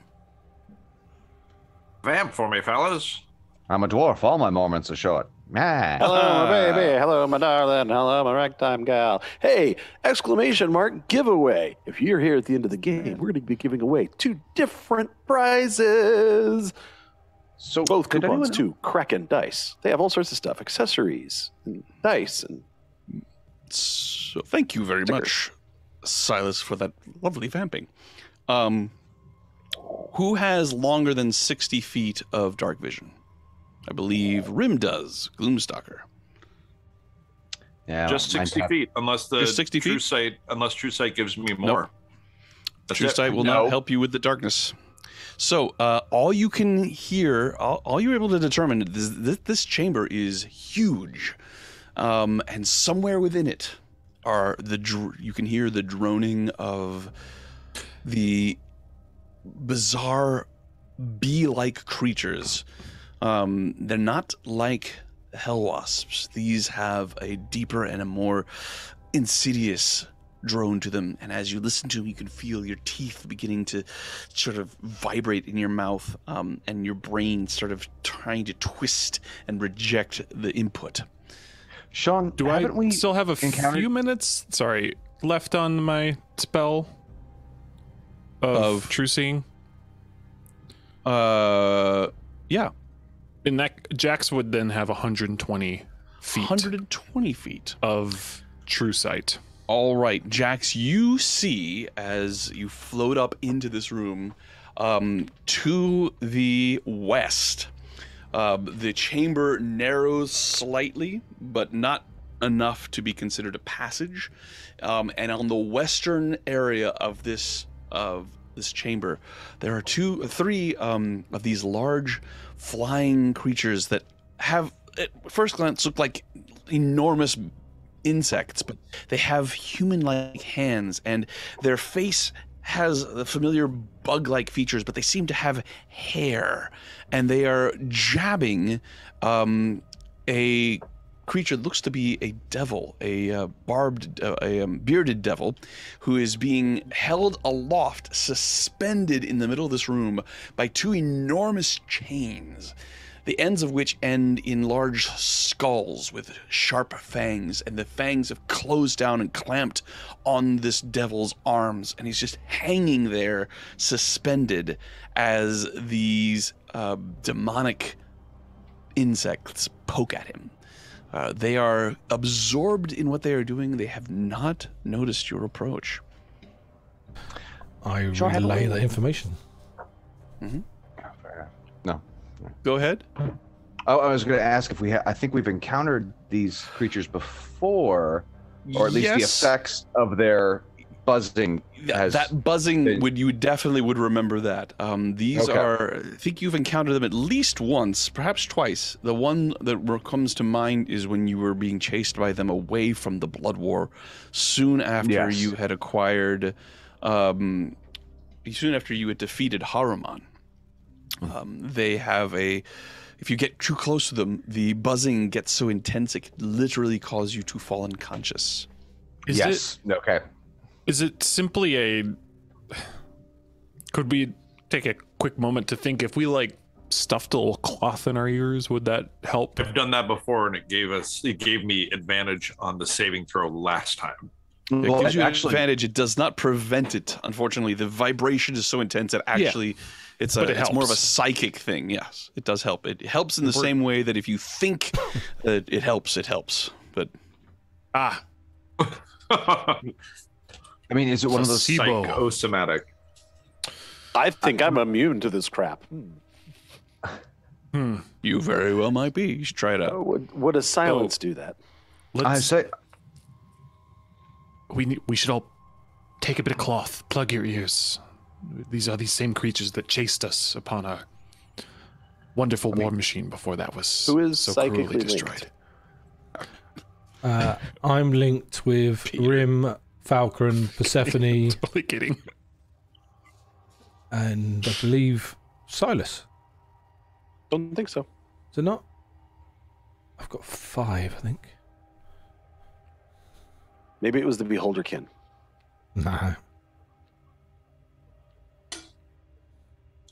Vamp for me, fellas. I'm a dwarf. All my moments are short. Ah. Hello, my baby. Hello, my darling. Hello, my ragtime gal. Hey, exclamation mark giveaway. If you're here at the end of the game, we're going to be giving away 2 different prizes. So Both did coupons anyone- to Kraken Dice. They have all sorts of stuff, accessories, and dice, and So thank you very much, Silas, for that lovely vamping. Who has longer than 60 feet of dark vision? I believe Rim does. Gloomstalker. Yeah, Just mine 60 have- feet, unless the Just 60 true feet? sight, unless true sight gives me more. That's True it. sight will not help you with the darkness. So all you can hear, all you're able to determine, this chamber is huge, and somewhere within it are you can hear the droning of the bizarre bee-like creatures. They're not like hell wasps. These have a deeper and a more insidious drone to them, and as you listen to them, you can feel your teeth beginning to sort of vibrate in your mouth, and your brain sort of trying to twist and reject the input. Sean, Do I haven't we still have a encountered- few minutes? Sorry, left on my spell of true seeing. Yeah, In that, Jax would then have 120 feet 120 feet. of true sight. All right, Jax, you see as you float up into this room, to the west, the chamber narrows slightly, but not enough to be considered a passage. And on the western area of this chamber, there are three of these large flying creatures that have, at first glance, look like enormous insects, but they have human-like hands, and their face has the familiar bug-like features, but they seem to have hair, and they are jabbing a creature that looks to be a devil, a bearded devil, who is being held aloft, suspended in the middle of this room by two enormous chains, the ends of which end in large skulls with sharp fangs, and the fangs have closed down and clamped on this devil's arms, and he's just hanging there, suspended, as these demonic insects poke at him. They are absorbed in what they are doing. They have not noticed your approach. I relay the information. No. Go ahead. Oh, I was going to ask if I think we've encountered these creatures before, or at least the Yes. effects of their buzzing. That buzzing you definitely would remember that. These Okay. are, I think you've encountered them at least once, perhaps twice. The one that comes to mind is when you were being chased by them away from the Blood War, soon after Yes. you had acquired, soon after you had defeated Haruman. They have if you get too close to them, the buzzing gets so intense it could literally cause you to fall unconscious. Okay. Is it simply could we take a quick moment to think if we stuffed a little cloth in our ears, would that help? I've done that before, and it gave me advantage on the saving throw last time. It Well, gives you actually- an advantage. It does not prevent it. Unfortunately, the vibration is so intense that actually it's more of a helps. psychic thing. Yes, it does help. It helps in the same way that if you think that it helps, But Ah, I mean, is it one of those? Placebo. Psychosomatic. I think I'm immune to this crap. you very well might be. You should try it out. Would a silence do that? I let's. say, We should all take a bit of cloth, plug your ears. These are these same creatures that chased us upon our wonderful war machine before that was Who is so psychically cruelly linked? destroyed. I'm linked with Rim, Falcon, Persephone, Totally kidding. and I believe Silas. Don't think so. Is it not? I've got 5, I think. Maybe it was the Beholderkin. No.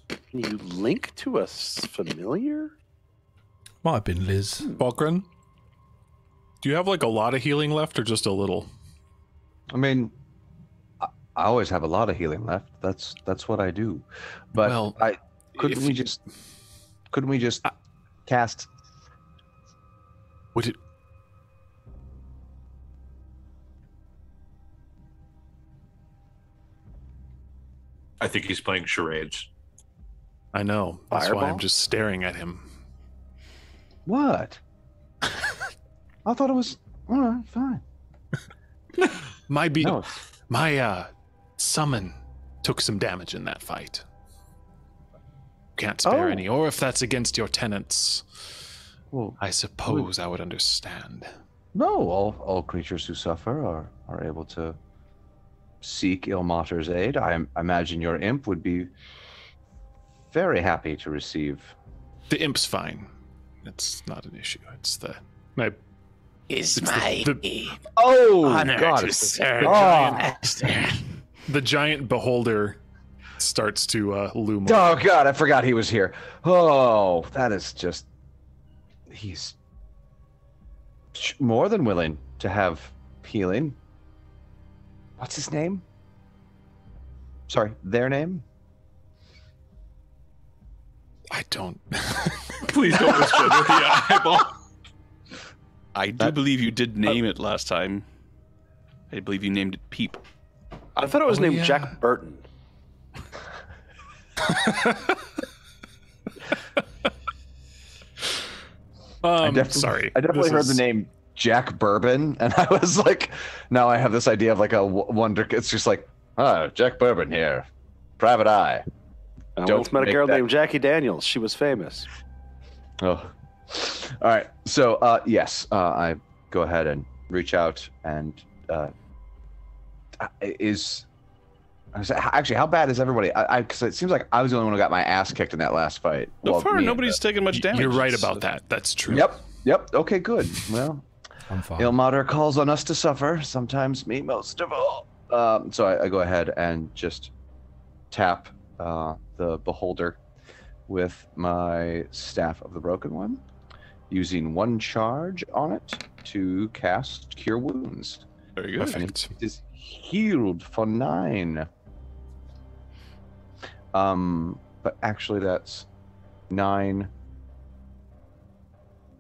Can you link to us familiar? Might have been Liz. Balgren, do you have a lot of healing left or just a little? I mean, I always have a lot of healing left. That's what I do. But Well, couldn't we just cast? Would it? I think he's playing charades. I know. That's why Fireball? I'm just staring at him. What? I thought it was all right. Fine. My No. summon took some damage in that fight. Can't spare Oh. any. Or if that's against your tenants, Well, I suppose I would understand. no. All creatures who suffer are able to seek Ilmater's aid. I imagine your imp would be very happy to receive. The imp's fine. It's not an issue. It's the my Is It's my Oh honor God! to serve Oh. my master. the giant beholder starts to loom up. Oh God! I forgot he was here. Oh, that is just. He's more than willing to have healing. What's his name? Sorry, their name? I don't. Please don't whisper with the eyeball. I do believe you did name it last time. I believe you named it Peep. I thought it was named yeah. Jack Burton. I Sorry. definitely This heard is- the name Jack Bourbon, and I was like, now I have this idea of like a wonder. It's just like, Jack Bourbon here, Private Eye. I Don't once met a make girl that- named Jackie Daniels. She was famous. Oh, all right. So yes, I go ahead and reach out and actually, how bad is everybody? Because it seems like I was the only one who got my ass kicked in that last fight. So Well, far, me and nobody's taken much damage. You're right It's- about that. That's true. Yep. Okay, good. Well, I'm fine. Ilmater calls on us to suffer. Sometimes me most of all. So I go ahead and just tap the beholder with my Staff of the Broken One, using one charge on it to cast Cure Wounds. Very good. Perfect. It is healed for 9. But actually that's 9.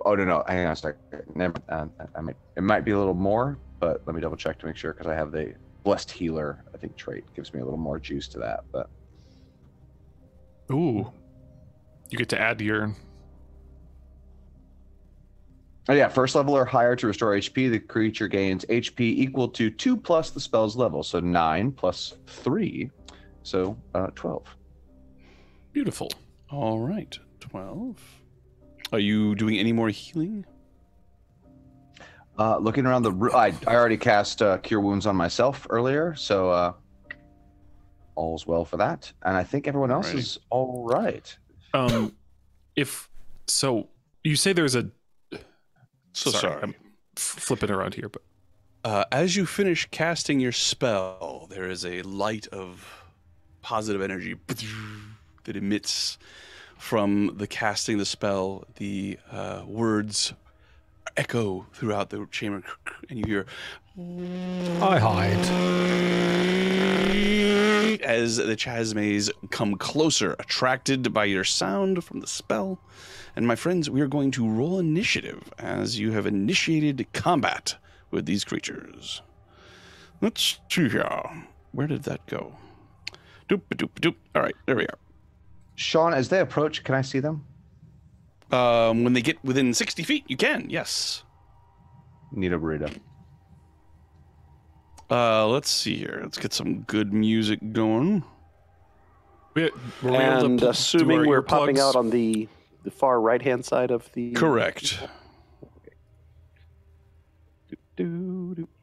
Oh no! Hang on a second. It might be a little more, but let me double check to make sure because I have the Blessed Healer. I think trait gives me a little more juice to that. But Ooh. You get to add your. oh yeah, first level or higher to restore HP. The creature gains HP equal to 2 plus the spell's level, so 9 plus 3, so 12. Beautiful. All right, 12. Are you doing any more healing? Looking around the room, I already cast Cure Wounds on myself earlier, so all's well for that. And I think everyone else Alrighty. is all right. If so, you say there's a. So sorry. I'm flipping around here, but As you finish casting your spell, there is a light of positive energy that emits from the casting the spell. The words echo throughout the chamber, and you hear I hide. as the chasmes come closer, attracted by your sound from the spell. And my friends, we are going to roll initiative as you have initiated combat with these creatures. Let's see here. Where did that go? Doop doop doop. All right, there we are. Sean, as they approach, can I see them? When they get within 60 feet, you can. Yes. Need a burrito. Let's see here. Let's get some good music going. were we able to And do our assuming we're popping earplugs? out on the far right-hand side of the... Correct.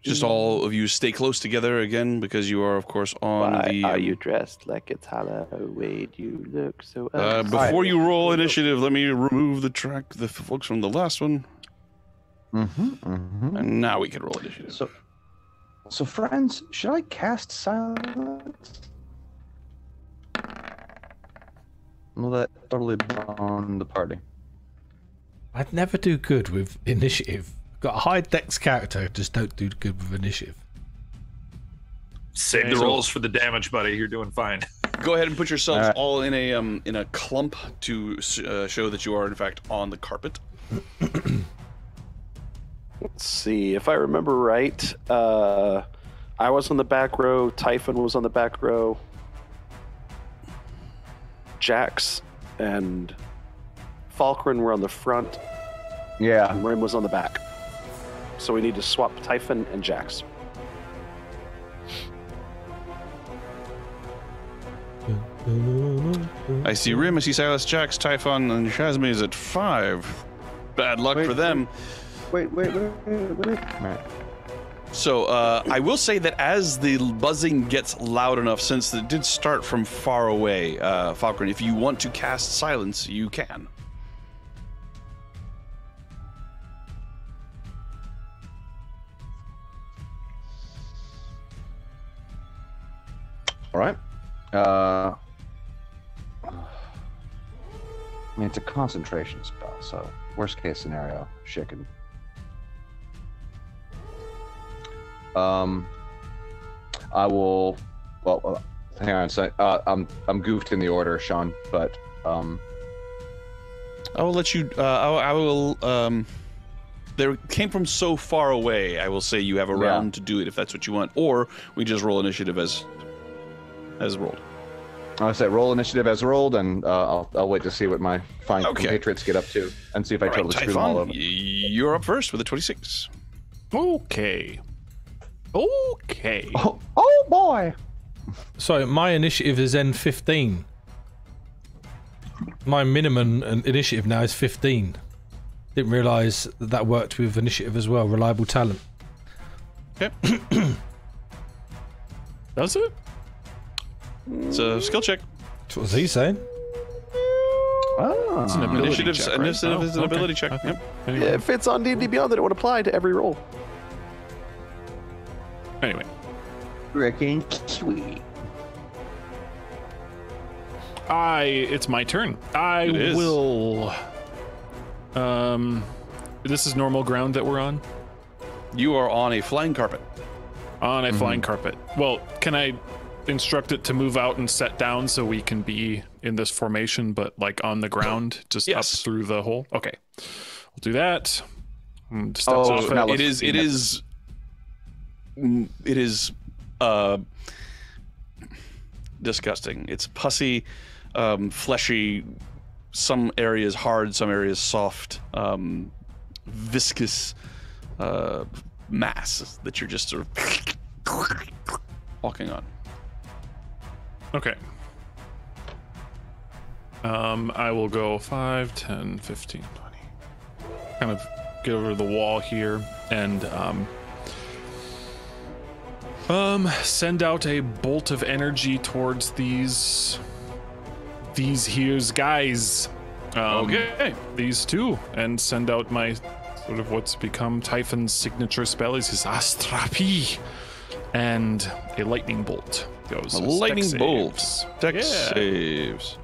Just all of you stay close together again because you are, of course, on Why the. are you dressed like it's Halloween? You look so... Before you roll initiative, let me remove the folks from the last one, and now we can roll initiative. So friends, should I cast silence? Will that totally bond the party? I'd never do good with initiative. Got a high dex character, just don't do good with initiative. Save the rolls for the damage, buddy. You're doing fine. Go ahead and put yourselves Alright. all in a clump to show that you are in fact on the carpet. Let's see. If I remember right, I was on the back row. Typhon was on the back row. Jax and Falkrin were on the front, Yeah. and Rim was on the back. So we need to swap Typhon and Jax. I see Rim, I see Silas, Jax, Typhon, and Shazmi is at 5. Bad luck for them. Wait. Right. So I will say that as the buzzing gets loud enough, since it did start from far away, Falcon, if you want to cast silence, you can. All right. I mean, it's a concentration spell, so worst case scenario, chicken. I will. Well, hang on. So, I'm goofed in the order, Sean, but I will let you. I will. There came from so far away. I will say you have a round to do it if that's what you want, or we just roll initiative as rolled. I'll say roll initiative as rolled, and I'll wait to see what my fine compatriots get up to, and see if I totally screw them all over. You're up first with a 26. Okay. Oh boy! So my initiative is then 15. My minimum initiative now is 15. Didn't realise that worked with initiative as well. Reliable talent. Okay. Does it? It's a skill check. What was he saying? Oh. It's an ability Initiative check, right? initiative is an Oh, okay. ability check. Okay. Yep. Anyway. If it's on D&D Beyond, then it would apply to every roll. Anyway. Freaking sweet. It's my turn. I It is. will. This is normal ground that we're on. You are on a flying carpet. On a flying carpet. Well, can I instruct it to move out and set down so we can be in this formation, but like on the ground, just Yes. up through the hole? Okay, we'll do that. Steps Oh, off so it. now It is disgusting. It's pussy, fleshy, some areas hard, some areas soft, viscous mass that you're just sort of walking on. Okay. I will go 5, 10, 15, 20. Kind of get over to the wall here and send out a bolt of energy towards these here's guys. Okay. These two, and send out my sort of what's become Typhon's signature spell is his Astrapi, and a lightning bolt goes. A as lightning dex bolt. saves. Dex Yeah. saves.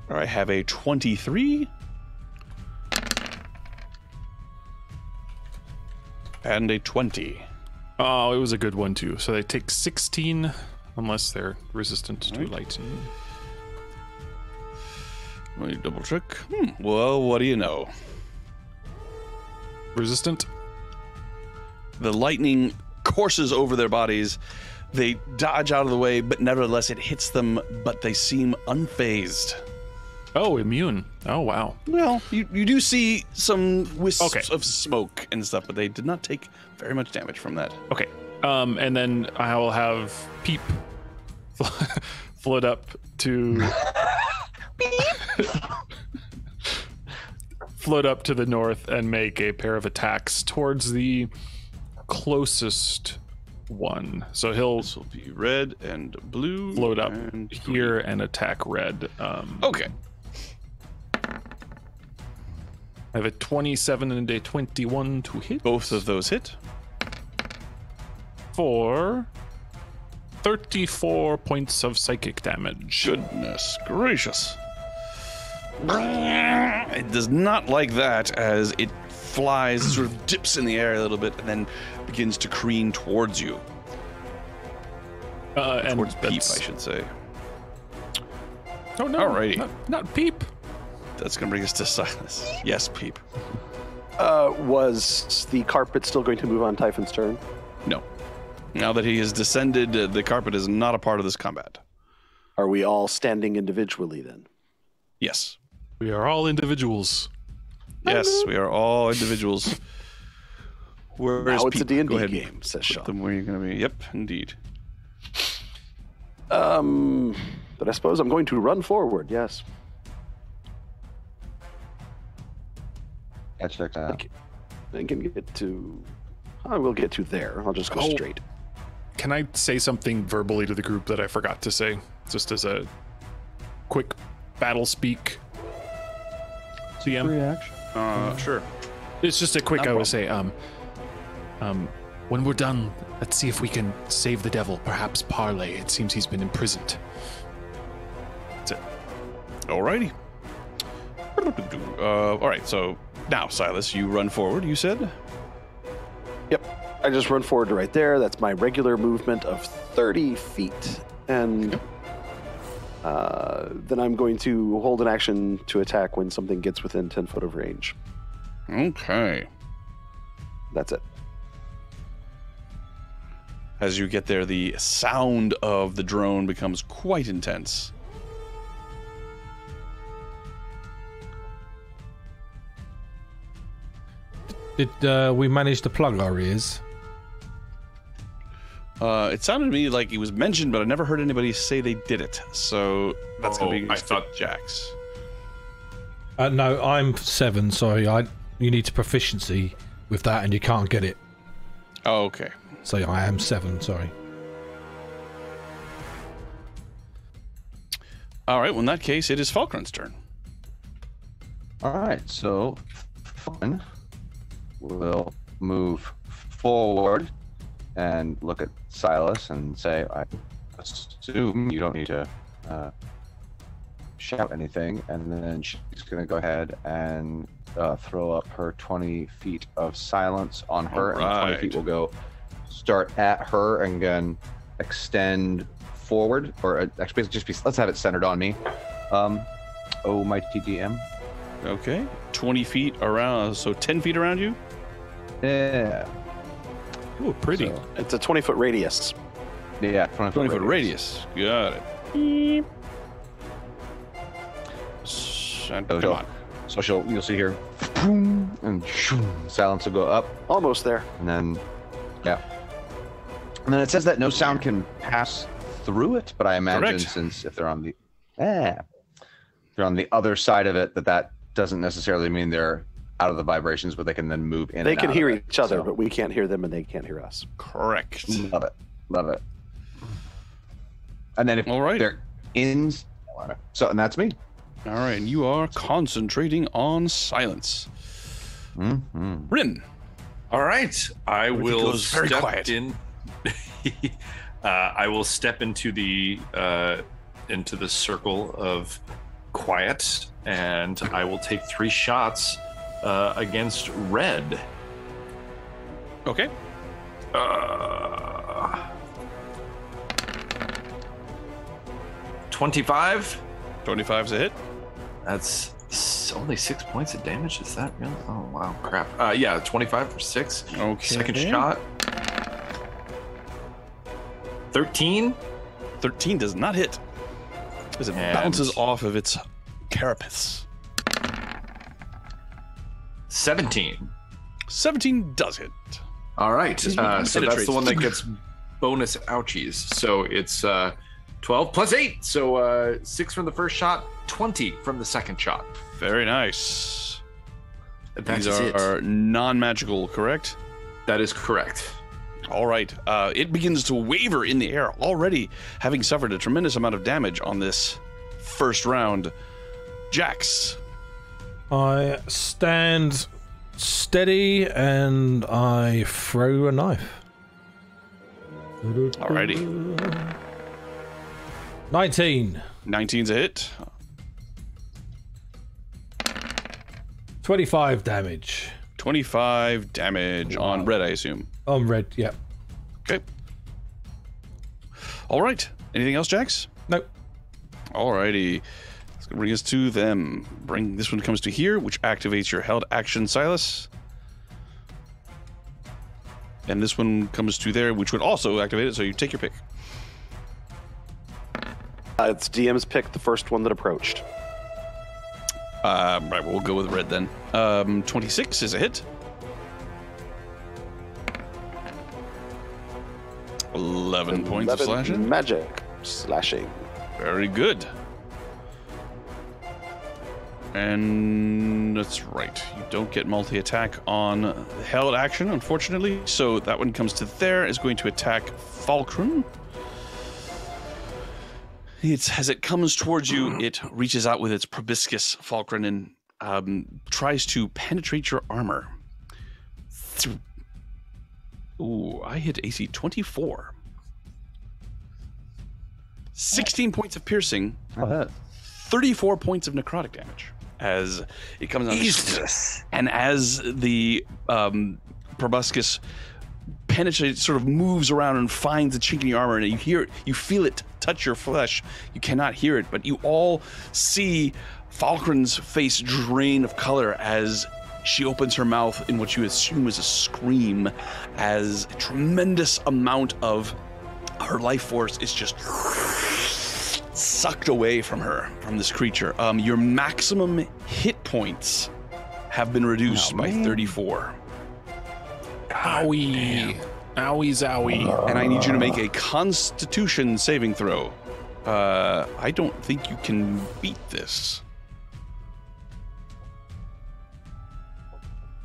I have a 23. And a 20. Oh, it was a good one too. So they take 16, unless they're resistant to lightning. Let me double check. Well, what do you know? Resistant? The lightning courses over their bodies. They dodge out of the way, but nevertheless it hits them, but they seem unfazed. Oh, immune. Oh, wow. Well, you do see some wisps Okay. of smoke and stuff, but they did not take very much damage from that. Okay. And then I will have Peep float up to float up to the north and make a pair of attacks towards the closest one. So he'll This will be red and blue. float up and here and attack red. Okay. I have a 27 and a 21 to hit. Both of those hit. For 34 points of psychic damage. Goodness gracious. It does not like that as it flies, sort of dips in the air a little bit, and then begins to careen towards you. And Towards Peep, that's- I should say. Oh no! Alrighty. Not Peep. That's going to bring us to Silas. Yes, Peep. Was the carpet still going to move on Typhon's turn? No. Now that he has descended, the carpet is not a part of this combat. Are we all standing individually then? Yes. We are all individuals. Yes, we are all individuals. Where is Now it's a Pete? Go D&D ahead. game, says Put Sean. them where you're going to be. Yep, indeed. But I suppose I'm going to run forward, yes. Yeah, check that out. I can get to... I will get to there. I'll just go straight. Can I say something verbally to the group that I forgot to say? Just as a quick battle speak. CM? Reaction? Sure. It's just a quick, No I would say, when we're done, let's see if we can save the devil. Perhaps parley. It seems he's been imprisoned. That's it. Alrighty. All right, so now, Silas, you run forward, you said? Yep. I just run forward to right there. That's my regular movement of 30 feet. And then I'm going to hold an action to attack when something gets within 10 foot of range. Okay. That's it. As you get there, the sound of the drone becomes quite intense. Did we manage to plug our ears? It sounded to me like it was mentioned, but I never heard anybody say they did it. So that's going to be I thought Jax. No, I'm 7. Sorry, you need to proficiency with that, and you can't get it. Oh, okay. So I am 7. Sorry. All right. Well, in that case, it is Falkren's turn. All right, so Falkren will move forward and look at Silas and say, I assume you don't need to shout anything. And then she's going to go ahead and throw up her 20 feet of silence on her. All right. And 20 feet will go start at her and again extend forward. Or actually, just be, let's have it centered on me. Oh, my TDM. Okay. 20 feet around, so 10 feet around you? Yeah. Ooh, pretty. So, It's a 20-foot radius. yeah, 20 20 foot radius. Got it. Beep. Come on. So you'll see here, boom, and silence will go up, Almost there. and then, yeah. And then it says that no sound can pass through it, but I imagine Correct. since if they're on the, if they're on the other side of it, that doesn't necessarily mean they're out of the vibrations, but they can then move in. They and can out hear of it. each other, So, but we can't hear them, and they can't hear us. Correct. love it, love it. And then if All right. they're in, so and that's me. All right. And you are concentrating on silence. Mm-hmm. Rin. All right, I What if he will goes very step quiet? in. I will step into the circle of quiet, and I will take 3 shots against Red. Okay. 25. 25's a hit. That's only 6 points of damage. Is that really? Oh wow, crap. Yeah, 25 for 6. Okay. Second shot. 13. 13 does not hit. As it And- bounces off of its carapace. 17. 17 does hit. All right. So that's Penetrates. the one that gets bonus ouchies. So it's 12 plus 8. So 6 from the first shot, 20 from the second shot. Very nice. That's These it. are non-magical, correct? That is correct. All right. It begins to waver in the air, already having suffered a tremendous amount of damage on this first round. Jax. I stand steady and I throw a knife. Alrighty. 19. 19's a hit. 25 damage. 25 damage on red, I assume. On red, yeah. Okay. All right. Anything else, Jax? Nope. Alrighty. Let's bring us to them. This one comes to here, which activates your held action, Silas. And this one comes to there, which would also activate it, so you take your pick. It's DM's pick, the first one that approached. Right, we'll go with red then. 26 is a hit. 11 points of slashing. Magic slashing. Very good. And that's right. You don't get multi-attack on held action, unfortunately. So that one comes to there, is going to attack Falkren. As it comes towards you, it reaches out with its proboscis, Falkren, and tries to penetrate your armor. Ooh, I hit AC 24. 16 points of piercing. 34 points of necrotic damage as it comes on. Jesus. And as the proboscis penetrates, sort of moves around and finds a chink in your armor, and you hear it, you feel it touch your flesh. You cannot hear it, but you all see Falkren's face drain of color as she opens her mouth in what you assume is a scream, as a tremendous amount of her life force is just sucked away from her, from this creature. Your maximum hit points have been reduced by 34. Owie. Owie zowie. And I need you to make a Constitution saving throw. I don't think you can beat this.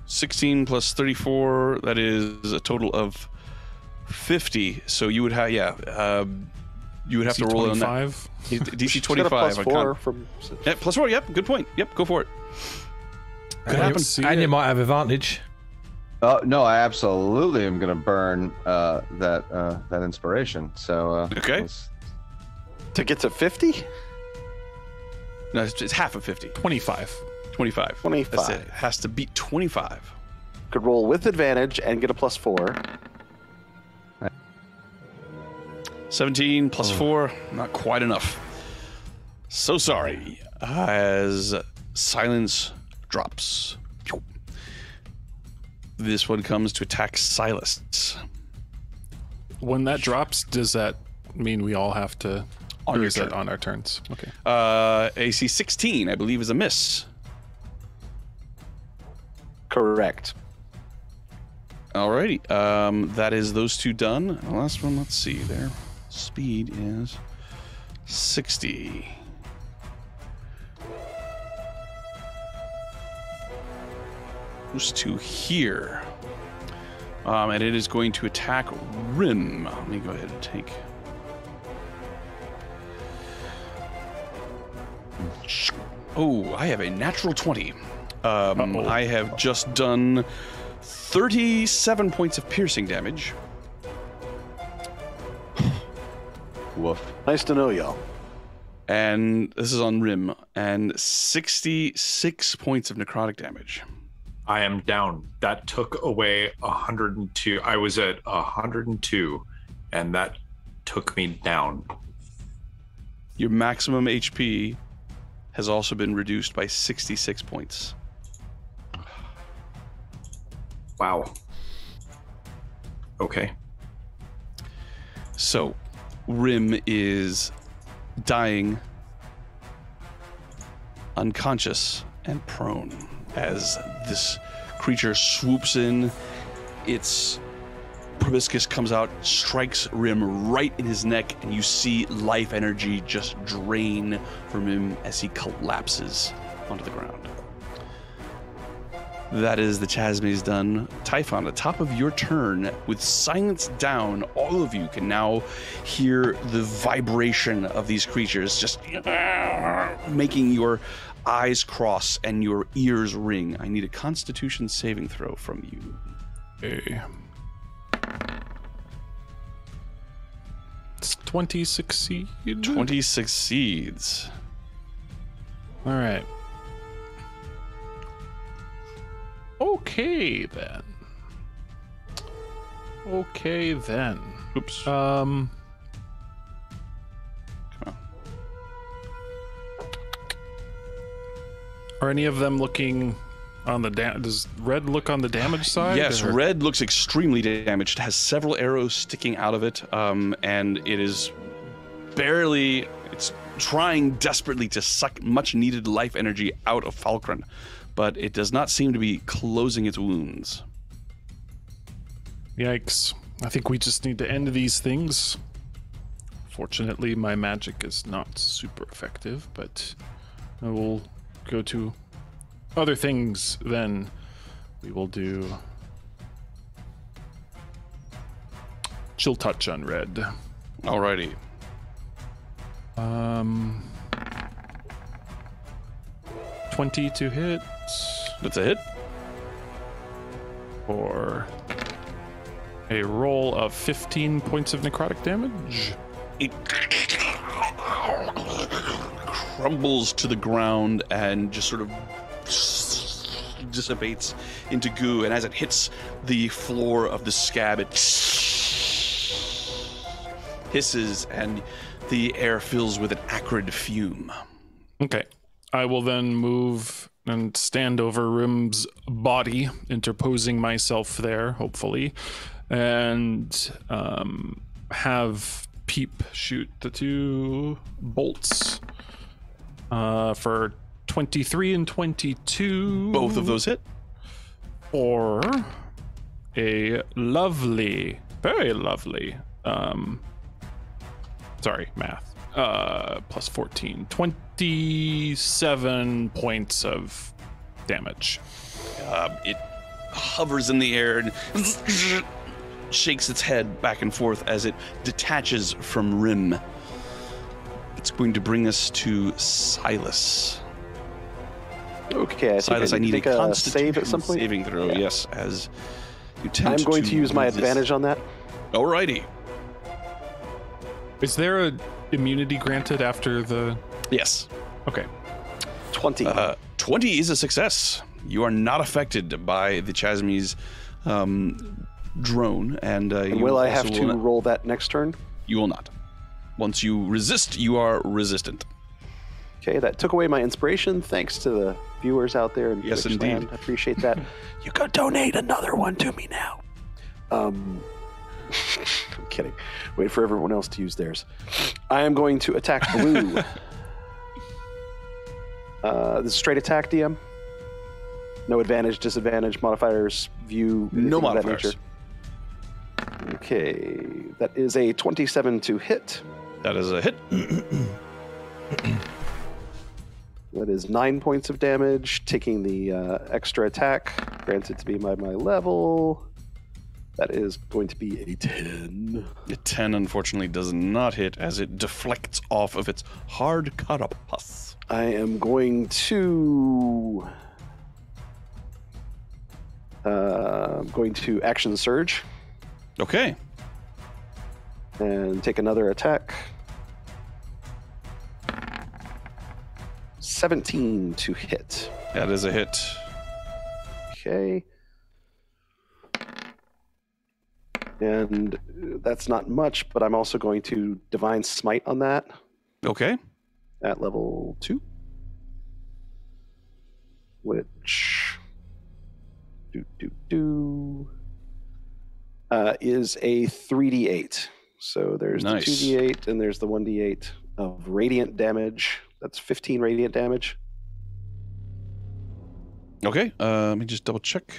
16 plus 34, that is a total of 50. So you would have, you would have to roll on that. DC 25. Plus 4 from... Yeah, plus 4, yep, good point. Yep, go for it. Could happen. And you might have advantage. No, I absolutely am going to burn that inspiration. So okay. To get to 50? No, it's half of 50. 25. 25. 25. That's it. It has to beat 25. Could roll with advantage and get a plus 4. 17 plus 4, not quite enough. So sorry. As silence drops. This one comes to attack Silas. When that drops, does that mean we all have to... On your is that turn. on our turns? Okay. AC 16, I believe, is a miss. Correct. Alrighty. That is those two done. The last one, let's see. Their speed is 60. Goes to here. And it is going to attack Rim. Let me go ahead and take... Oh, I have a natural 20. I have just done 37 points of piercing damage. Woof. Nice to know, y'all. And this is on Rim. And 66 points of necrotic damage. I am down. That took away 102. I was at 102, and that took me down. Your maximum HP has also been reduced by 66 points. Wow. Okay. So, Rim is dying, unconscious, and prone as this creature swoops in. Its proboscis comes out, strikes Rim right in his neck, and you see life energy just drain from him as he collapses onto the ground. That is the Chasmaze done. Typhon, at the top of your turn, with silence down, all of you can now hear the vibration of these creatures just making your eyes cross and your ears ring. I need a Constitution saving throw from you. Okay. It's 20 succeed. 20 succeeds. All right. Okay then. Okay then. Oops. Come on. Are any of them looking on the does red look on the damage side? Yes, or? red looks extremely damaged. It has several arrows sticking out of it, and it is barely, it's trying desperately to suck much needed life energy out of Falkren, but it does not seem to be closing its wounds. Yikes. I think we just need to end these things. Fortunately, my magic is not super effective, but I will go to other things then. We will do Chill Touch on red. Alrighty. 20 to hit. That's a hit. For a roll of 15 points of necrotic damage. It crumbles to the ground and just sort of dissipates into goo, and as it hits the floor of the scab, it hisses and the air fills with an acrid fume. Okay. I will then move and stand over Rim's body, interposing myself there, hopefully, and have Peep shoot the 2 bolts for 23 and 22. Both of those hit. Or a lovely, very lovely, sorry, math, plus 14, 27 points of damage. It hovers in the air and shakes its head back and forth as it detaches from Rim. It's going to bring us to Silas. Okay, Silas, I need a save at Constitution some point. saving throw. Yeah. Yes, as you attempt I'm going to use my resist. advantage on that. Alrighty. Is there a immunity granted after the... Yes. Okay. 20. 20 is a success. You are not affected by the Chasme's drone, and will I have to roll that next turn? You will not. Once you resist, you are resistant. Okay, that took away my inspiration. Thanks to the viewers out there in Yes, Twitch indeed. land. I appreciate that. You can donate another one to me now. I'm kidding. Wait for everyone else to use theirs. I am going to attack blue. This is straight attack, DM. No advantage, disadvantage, modifiers, view. No anything of that modifiers. nature. Okay, that is a 27 to hit. That is a hit. That is 9 points of damage, taking the extra attack, granted to be by my level. That is going to be a 10. A 10, unfortunately, does not hit as it deflects off of its hard carapace. I am going to action surge Okay. and take another attack. 17 to hit. That is a hit. Okay. And that's not much, but I'm also going to Divine Smite on that Okay. at level 2. Which is a 3d8. So there's Nice. the 2d8 and there's the 1d8 of radiant damage. That's 15 radiant damage. Okay. Let me just double check.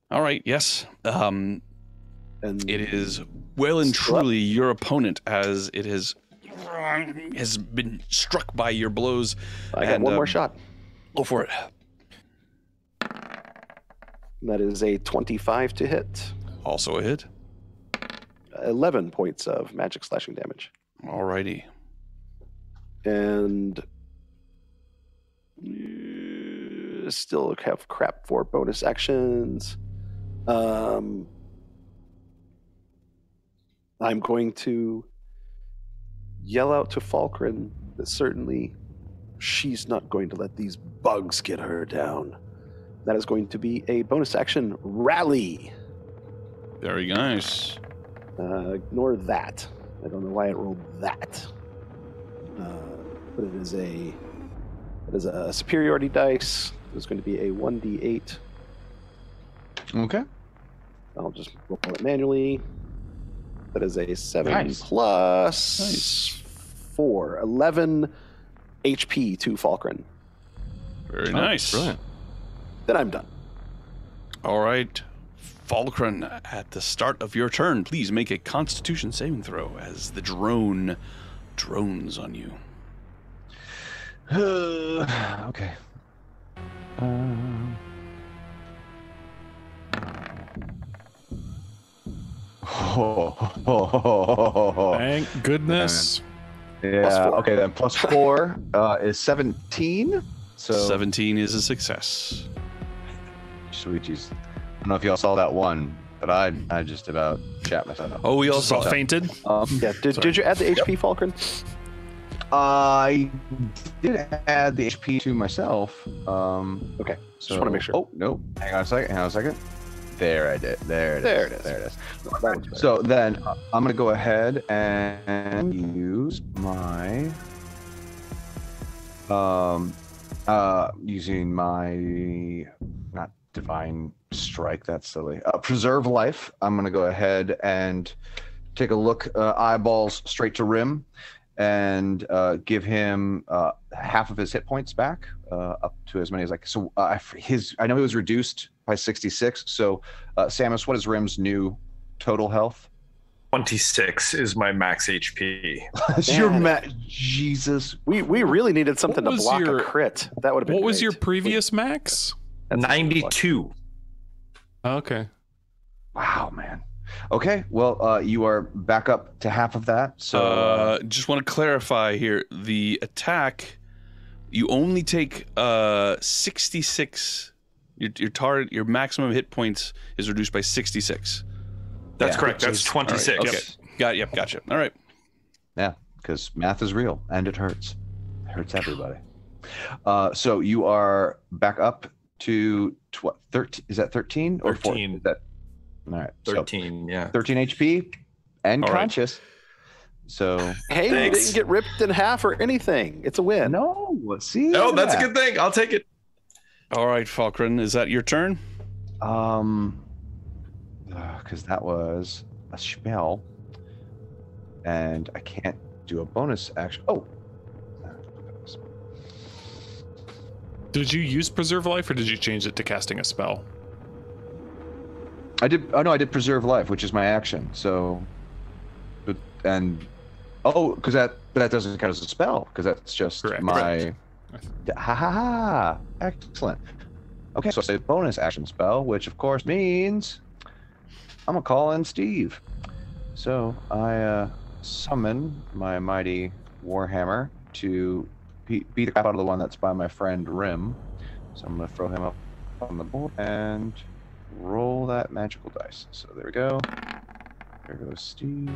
All right. Yes. And It is well and Still up. truly your opponent, as it has been struck by your blows. I got and, one more shot. Go for it. That is a 25 to hit. Also a hit. 11 points of magic slashing damage. Alrighty. And still have crap for bonus actions. I'm going to yell out to Falkren that certainly she's not going to let these bugs get her down. That is going to be a bonus action rally. Very nice. Ignore that. I don't know why it rolled that. But it is a superiority dice. It's going to be a 1d8. Okay. I'll just roll it manually. That is a 7 Nice. plus 4. 11 HP to Falkren. Very nice. Brilliant. Then I'm done. All right, Falkren, at the start of your turn, please make a Constitution saving throw as the drone drones on you. Okay. Thank goodness. Yeah. Okay, then +4 is 17. So 17 is a success. sweet Jesus. I don't know if y'all saw that one, but I just about shat myself. Oh, we all saw that. Fainted. Yeah. Did you add the HP, Falkren? I did add the HP to myself. Okay. So, Just want to make sure. Oh no! Hang on a second. There I did. There it is. That one's better. So then I'm gonna go ahead and use my using my not divine strike. That's silly. Preserve life. I'm gonna go ahead and take a look, eyeballs straight to Rim, and give him half of his hit points back, up to as many as I can. So I know he was reduced by 66. So Samus, what is Rim's new total health? 26 is my max HP. Jesus. We really needed something to What was block your- a crit. That would have been What was great. your previous max? 92. Okay. Wow, man. Okay, well, you are back up to half of that. So Just want to clarify here: the attack, you only take 66. Your maximum hit points is reduced by 66. That's Yeah. correct. That's 26. All right, okay. Gotcha. All right. yeah, because math is real and it hurts. It hurts everybody. So you are back up to 13? Is that 13 or 14? 13. Is that all right? 13, yeah. 13 HP and All right. conscious. So Hey, you Thanks. didn't get ripped in half or anything. It's a win. no, see. Oh, that's a good thing. I'll take it. All right, Falkren, is that your turn? Because that was a spell, and I can't do a bonus action. Oh. Did you use Preserve Life or did you change it to casting a spell? I did. Oh no, I did preserve life, which is my action. So, because that doesn't count as a spell because that's just Correct. my. Ha ha ha! Excellent. Okay, so I say bonus action spell, which of course means I'm gonna call in Steve. So I summon my mighty warhammer to beat the crap out of the one that's by my friend Rim. So I'm gonna throw him up on the board and roll that magical dice. So there we go. There goes Steve.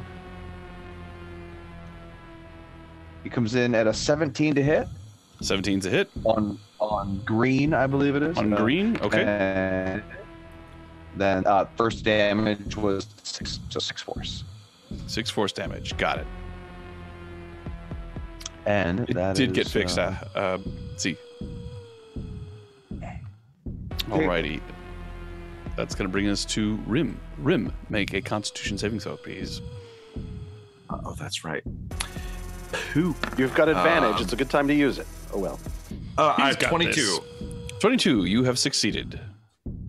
He comes in at a 17 to hit 17's a hit. on green, I believe it is. On green? Okay. And then first damage was 6, so 6 force. 6 force damage. Got it. And It that did get is, fixed. See. Alrighty. That's going to bring us to Rim. Rim, make a Constitution saving throw, please. Oh, that's right. Poop. You've got advantage. It's a good time to use it. Oh, well. I He's have got 22. this. 22, you have succeeded.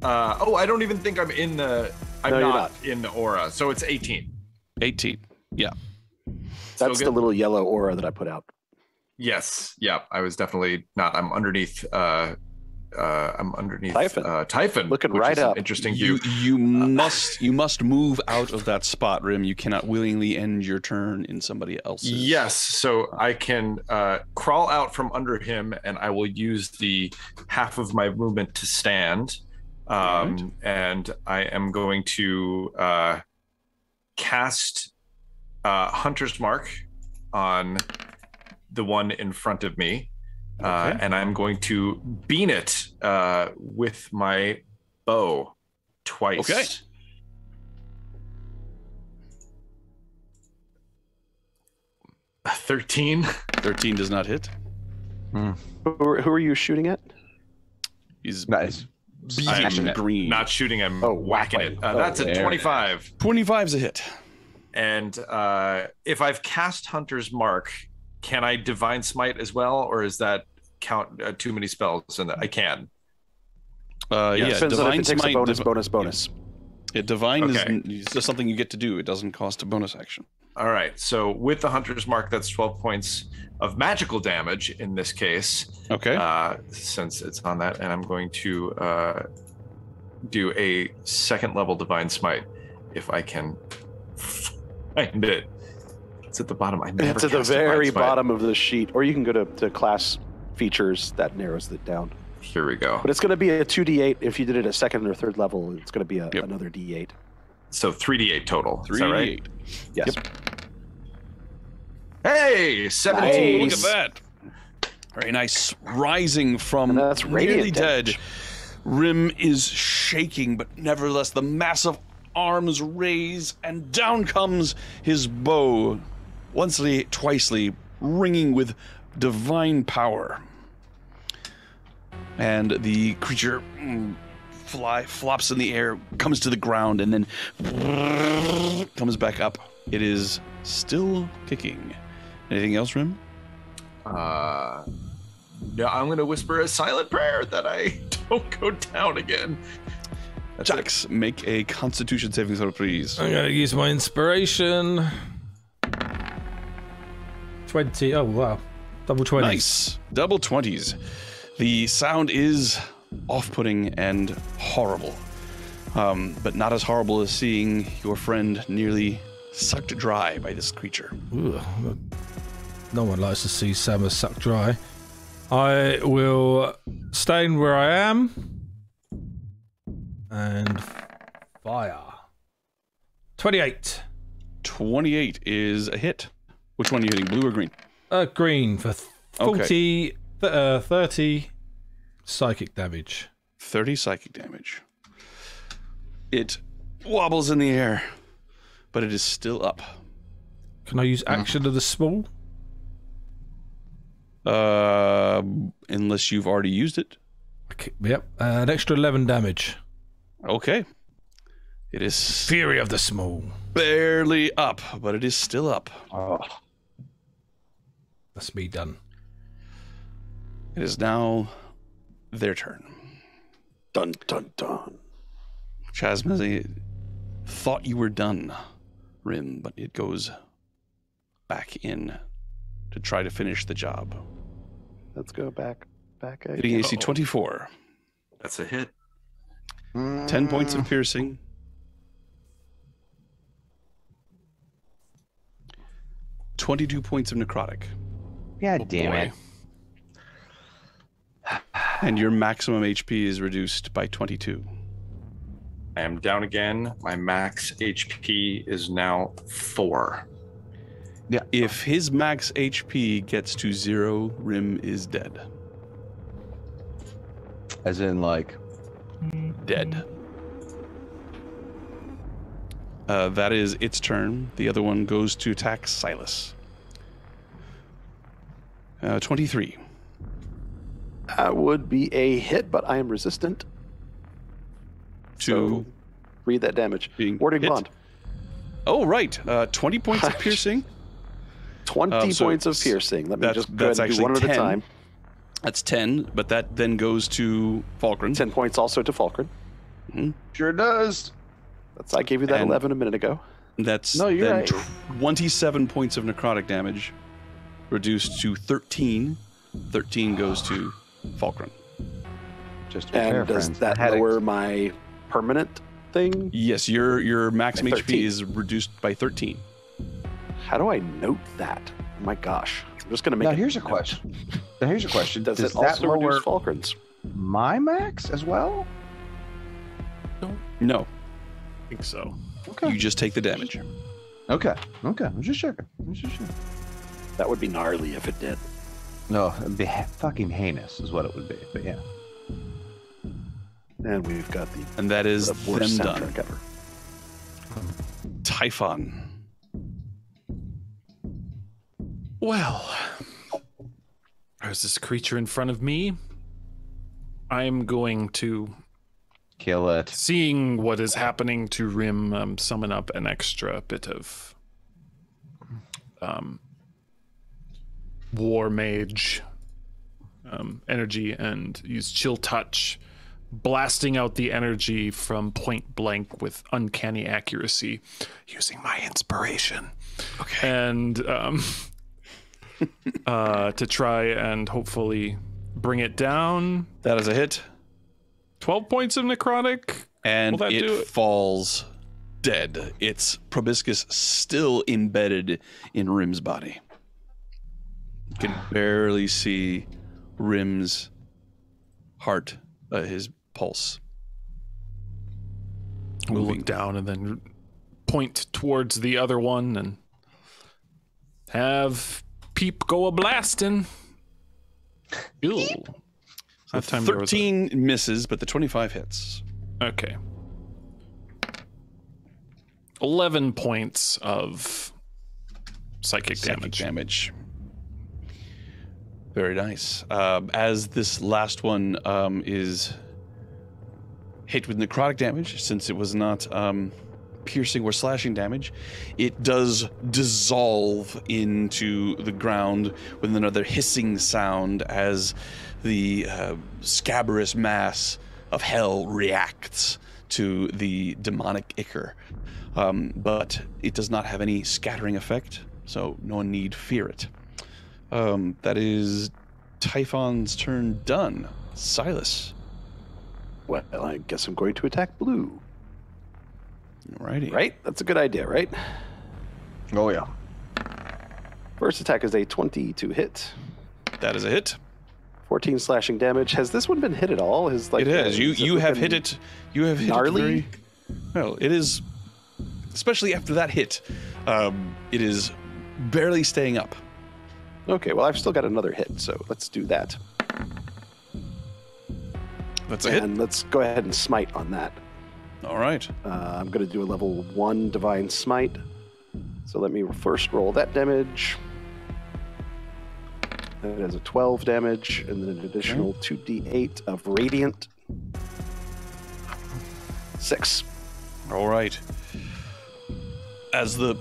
I don't even think I'm in the. I'm No, you're not in the aura, so it's 18. 18. Yeah. That's the good. little yellow aura that I put out. Yes. Yeah. I was definitely not. I'm underneath. I'm underneath Typhon. Typhon, Looking which right is an up. interesting view. You must move out of that spot, Rim. You cannot willingly end your turn in somebody else's. Yes, so I can crawl out from under him, and I will use the half of my movement to stand. And I am going to cast Hunter's Mark on the one in front of me. And I'm going to bean it with my bow twice. Okay. A 13. 13 does not hit. Who are you shooting at? He's Nice. beating green. Not shooting him, Oh, whacking it. That's a there. 25. 25's a hit. And if I've cast Hunter's Mark, can I divine smite as well, or is that count too many spells? And I can. Yeah, Depends on if divine it takes smite. a bonus. Yeah, divine Okay. is just something you get to do. It doesn't cost a bonus action. All right. So with the Hunter's Mark, that's 12 points of magical damage in this case. Okay. Since it's on that, and I'm going to do a second level divine smite if I can find it. It's at the bottom. It's at the very bottom of the sheet, or you can go to class features. That narrows it down. Here we go. But it's going to be a 2d8. If you did it at second or third level, it's going to be another d8. So 3d8 total. 3d8. Is that right? Yes. Yep. Hey, 17. Look at that. Very nice. Rising from And that's nearly radiant dead. damage. Rim is shaking, but nevertheless, the massive arms raise, and down comes his bow, oncely, twicely, ringing with divine power. And the creature flops in the air, comes to the ground, and then comes back up. It is still kicking. Anything else, Rim? Yeah, I'm going to whisper a silent prayer that I don't go down again. Jax, make a Constitution saving throw, please. I'm gonna use my inspiration. 20. Oh wow, double 20. Nice. Double 20s. The sound is off-putting and horrible, but not as horrible as seeing your friend nearly sucked dry by this creature. Ugh. No one likes to see Samus sucked dry. I will stay where I am and fire. 28. 28 is a hit. Which one are you hitting, blue or green? Green for 40, 30 psychic damage. 30 psychic damage. It wobbles in the air, but it is still up. Can I use action of the small? Unless you've already used it. Okay, yep, an extra 11 damage. Okay. It is Fury of the small. barely up, but it is still up. Oh, That's me done. It is now their turn. Dun dun dun. Chasmazi thought you were done, Rim, but it goes back in to try to finish the job. Let's go back. Hitting AC 24. That's a hit. 10 points of piercing. 22 points of necrotic. God damn boy. it. And your maximum HP is reduced by 22. I am down again. My max HP is now 4. If his max HP gets to 0, Rim is dead. As in, like, Dead. That is its turn. The other one goes to attack Silas. 23. That would be a hit, but I am resistant. To So read that damage. being Warding hit? Bond. Oh, right. 20 points of piercing. 20 so points of piercing. Let me that's- just go that's ahead and do actually one at a 10. time. That's 10, but that then goes to Falkren. 10 points also to Falkren. sure does. I gave you that And- 11 a minute ago. That's No, you're then right. 27 points of necrotic damage, reduced to 13. 13 goes to Falkren. Just to be fair, And does friends, that I had a- lower my permanent thing? Yes, your maximum By HP 13. is reduced by 13. How do I note that? Oh my gosh. I'm just going to make Now it here's a note. question. Now here's a question. Does it that also lower reduce Falkren's? my max as well? No, I think so. Okay. you just take the damage. Okay. I'm just checking. That would be gnarly if it did. No, it'd be fucking heinous is what it would be. But yeah. And we've got the And that is worst them soundtrack done. ever. Typhon. Well, there's this creature in front of me. I'm going to, Kill it. seeing what is happening to Rim, summon up an extra bit of war mage energy and use chill touch, blasting out the energy from point blank with uncanny accuracy, using my inspiration. Okay. And to try and hopefully bring it down. That is a hit. 12 points of necrotic. And Will that do it it? falls dead. Its proboscis still embedded in Rim's body. You can barely see Rim's heart, his pulse. We'll Moving. look down and then point towards the other one and have Peep go a blasting. Ew. That time there was 13 misses, but the 25 hits. okay. 11 points of psychic damage. Very nice. As this last one is hit with necrotic damage, since it was not piercing or slashing damage, it does dissolve into the ground with another hissing sound as the scabrous mass of hell reacts to the demonic ichor. But it does not have any scattering effect, so no one need fear it. That is Typhon's turn done. Silas. Well, I guess I'm going to attack blue. Alrighty. Right? That's a good idea, right? Oh yeah. First attack is a 20 to hit. That is a hit. 14 slashing damage. Has this one been hit at all? Has It has. You have hit it. You have hit gnarly? it very well. It is, especially after that hit, it is barely staying up. Okay, well, I've still got another hit, so let's do that. That's a hit. And let's go ahead and smite on that. All right. I'm going to do a level 1 Divine Smite. So let me first roll that damage. That is a 12 damage, and then an additional 2d8 of Radiant. 6. All right. As the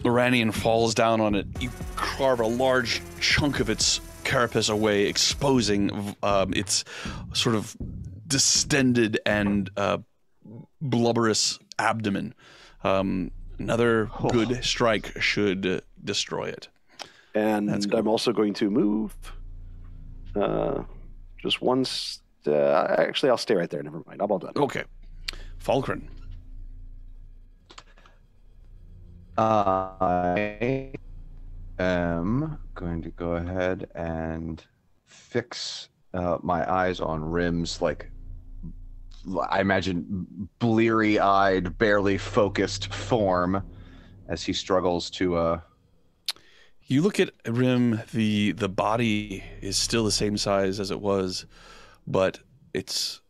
Iranian falls down on it, you carve a large chunk of its carapace away, exposing its sort of distended and blubberous abdomen. Another good strike should destroy it. And I'm also going to move just one. Actually, I'll stay right there. Never mind. I'm all done. Okay. Falkren. I am going to go ahead and fix my eyes on Rim's, like, I imagine bleary-eyed, barely focused form as he struggles to... You look at Rim, the body is still the same size as it was, but it's...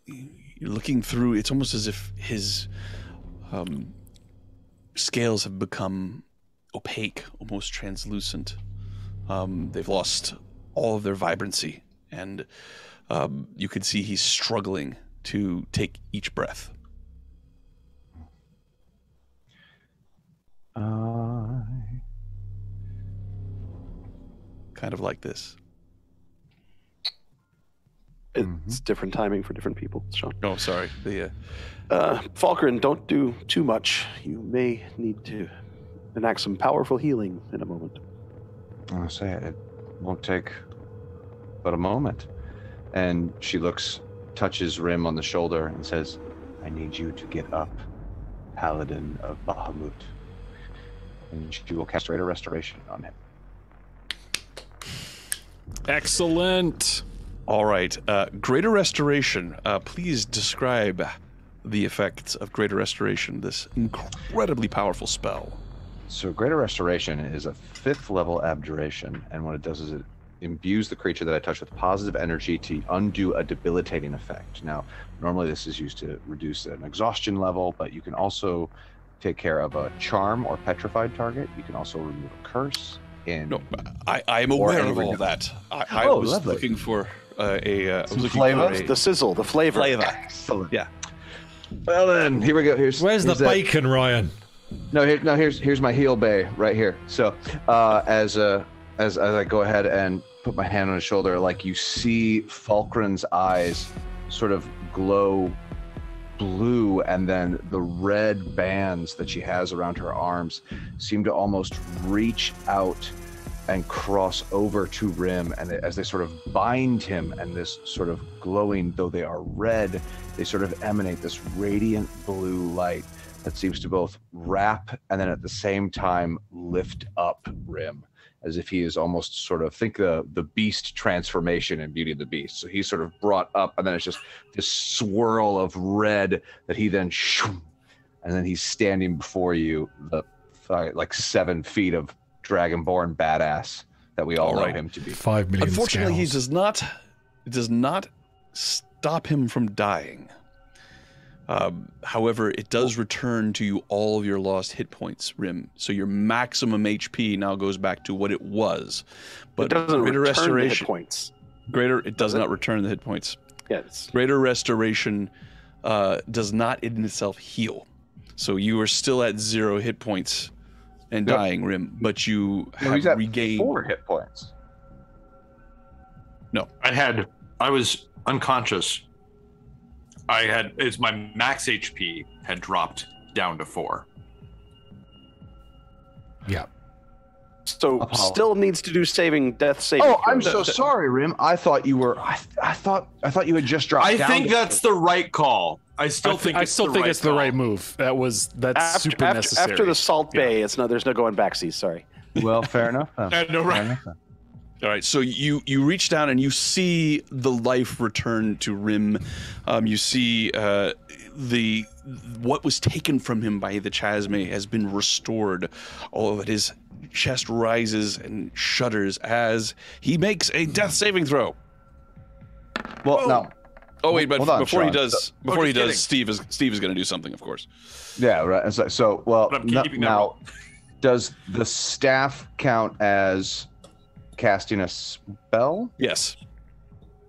You're looking through, it's almost as if his scales have become opaque, almost translucent. They've lost all of their vibrancy, and you can see he's struggling to take each breath. Kind of like this. It's different timing for different people, Sean. Oh, sorry. Falkren, don't do too much. You may need to enact some powerful healing in a moment. I'll say it won't take but a moment. And she touches Rim on the shoulder and says, I need you to get up, Paladin of Bahamut. And she will cast Greater Restoration on him. Excellent. All right. Greater Restoration. Please describe the effects of Greater Restoration, this incredibly powerful spell. So Greater Restoration is a 5th level abjuration, and what it does is it imbues the creature that I touch with positive energy to undo a debilitating effect. Now, normally this is used to reduce an exhaustion level, but you can also take care of a charm or petrified target. You can also remove a curse. No, I'm aware of all that. I was lovely. looking for flavor? The sizzle, the flavor. Excellent. Yeah. Well then, here we go. Where's the bacon, Ryan? No, here's my heel bay right here. So, as as I go ahead and put my hand on his shoulder, like you see Falkren's eyes sort of glow blue, and then the red bands that she has around her arms seem to almost reach out and cross over to Rim, and as they sort of bind him, and this sort of glowing, though they are red, they sort of emanate this radiant blue light that seems to both wrap and then at the same time lift up Rim, as if he is almost sort of, think the beast transformation in Beauty and the Beast. So he's sort of brought up, and then it's just this swirl of red that he then and then he's standing before you, like 7 feet of Dragonborn badass that we all know him to be. 5 million. Unfortunately, he scales. does not stop him from dying. However, it does return to you all of your lost hit points, Rim. So your maximum HP now goes back to what it was. But it doesn't greater return restoration, the hit points. It does not return the hit points. Yes. Greater restoration does not in itself heal. So you are still at 0 hit points and dying, Rim, but you have regained 4 hit points. No, I was unconscious. It's my max HP had dropped down to 4. Yeah. So still needs to do death saving. Oh, I'm so sorry, Rim. I thought you were. I thought you had just dropped. I down think to that's the right call. I still think it's the right move. That's super necessary. After the Salt Bay, there's no going back. Sorry. Well, fair enough. All right, so you reach down and you see the life return to Rim. You see what was taken from him by the Chasme has been restored. All of it, his chest rises and shudders as he makes a death saving throw. Well, no. Oh wait, but on, before Sean. he does, Steve is going to do something, of course. Yeah, right. So well, now, does the staff count as casting a spell? Yes.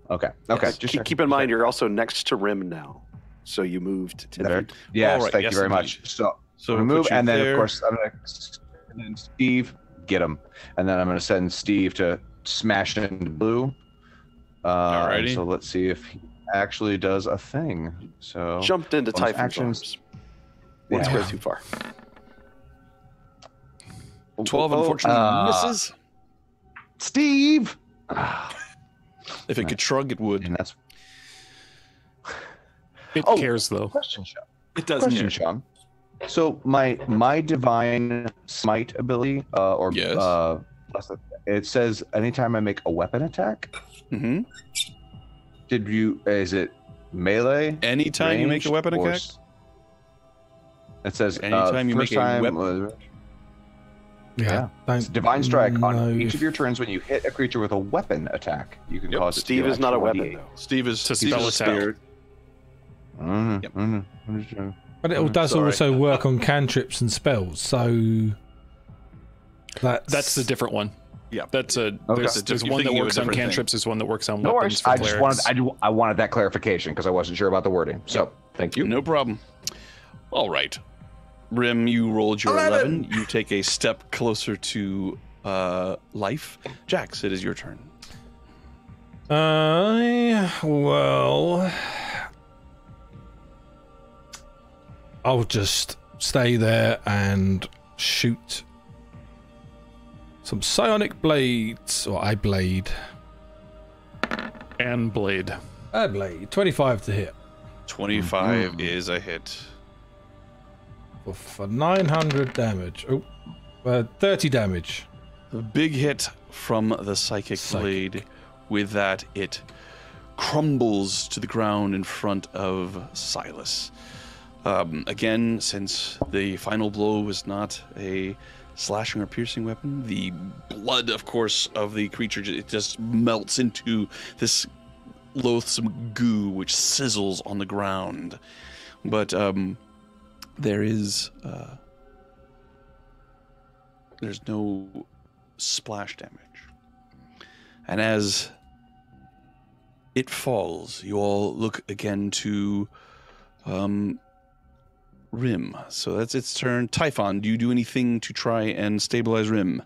Okay. Yes. Just keep in mind, you're also next to Rim now, so you moved 10 feet. Yes, right, thank yes, you very indeed. much. So we'll move, put you and then there. of course I'm gonna Steve get him, and then I'm gonna send Steve to smash into blue. Alrighty. So let's see if he actually does a thing. So Jumped into bonus Typhon's actions. arms. One square Yeah. too far. 12 unfortunately misses. Steve. If it could shrug, it would. And that's It cares though. question, Sean. It does. Question, Sean. So my divine smite ability, it says anytime I make a weapon attack. Mm-hmm. Is it melee? Anytime you make a weapon attack? It says Anytime you first make a time, weapon. Yeah. It's divine strike. On each of your turns, when you hit a creature with a weapon attack, you can cause it to Steve deal is not a extra weapon, 1d8. though. Steve is spell scared. But it does also work on cantrips and spells, so That's a different one. Yeah. There's You're one that thinking of a works on different cantrips. There's one that works on No weapons worries. for clerics. I wanted that clarification because I wasn't sure about the wording. So thank you. No problem. All right. Rim, you rolled your 11. You take a step closer to life. Jax, it is your turn. I'll just stay there and shoot some psionic blades, or I blade. And blade. I blade. 25 to hit. 25 is a hit. For 900 damage. 30 damage. A big hit from the psychic blade. With that, it crumbles to the ground in front of Silas. Again, since the final blow was not a slashing or piercing weapon, the blood, of course, of the creature, it just melts into this loathsome goo which sizzles on the ground. But there's no splash damage. And as it falls, you all look again to Rim. So that's its turn. Typhon, do you do anything to try and stabilize Rim?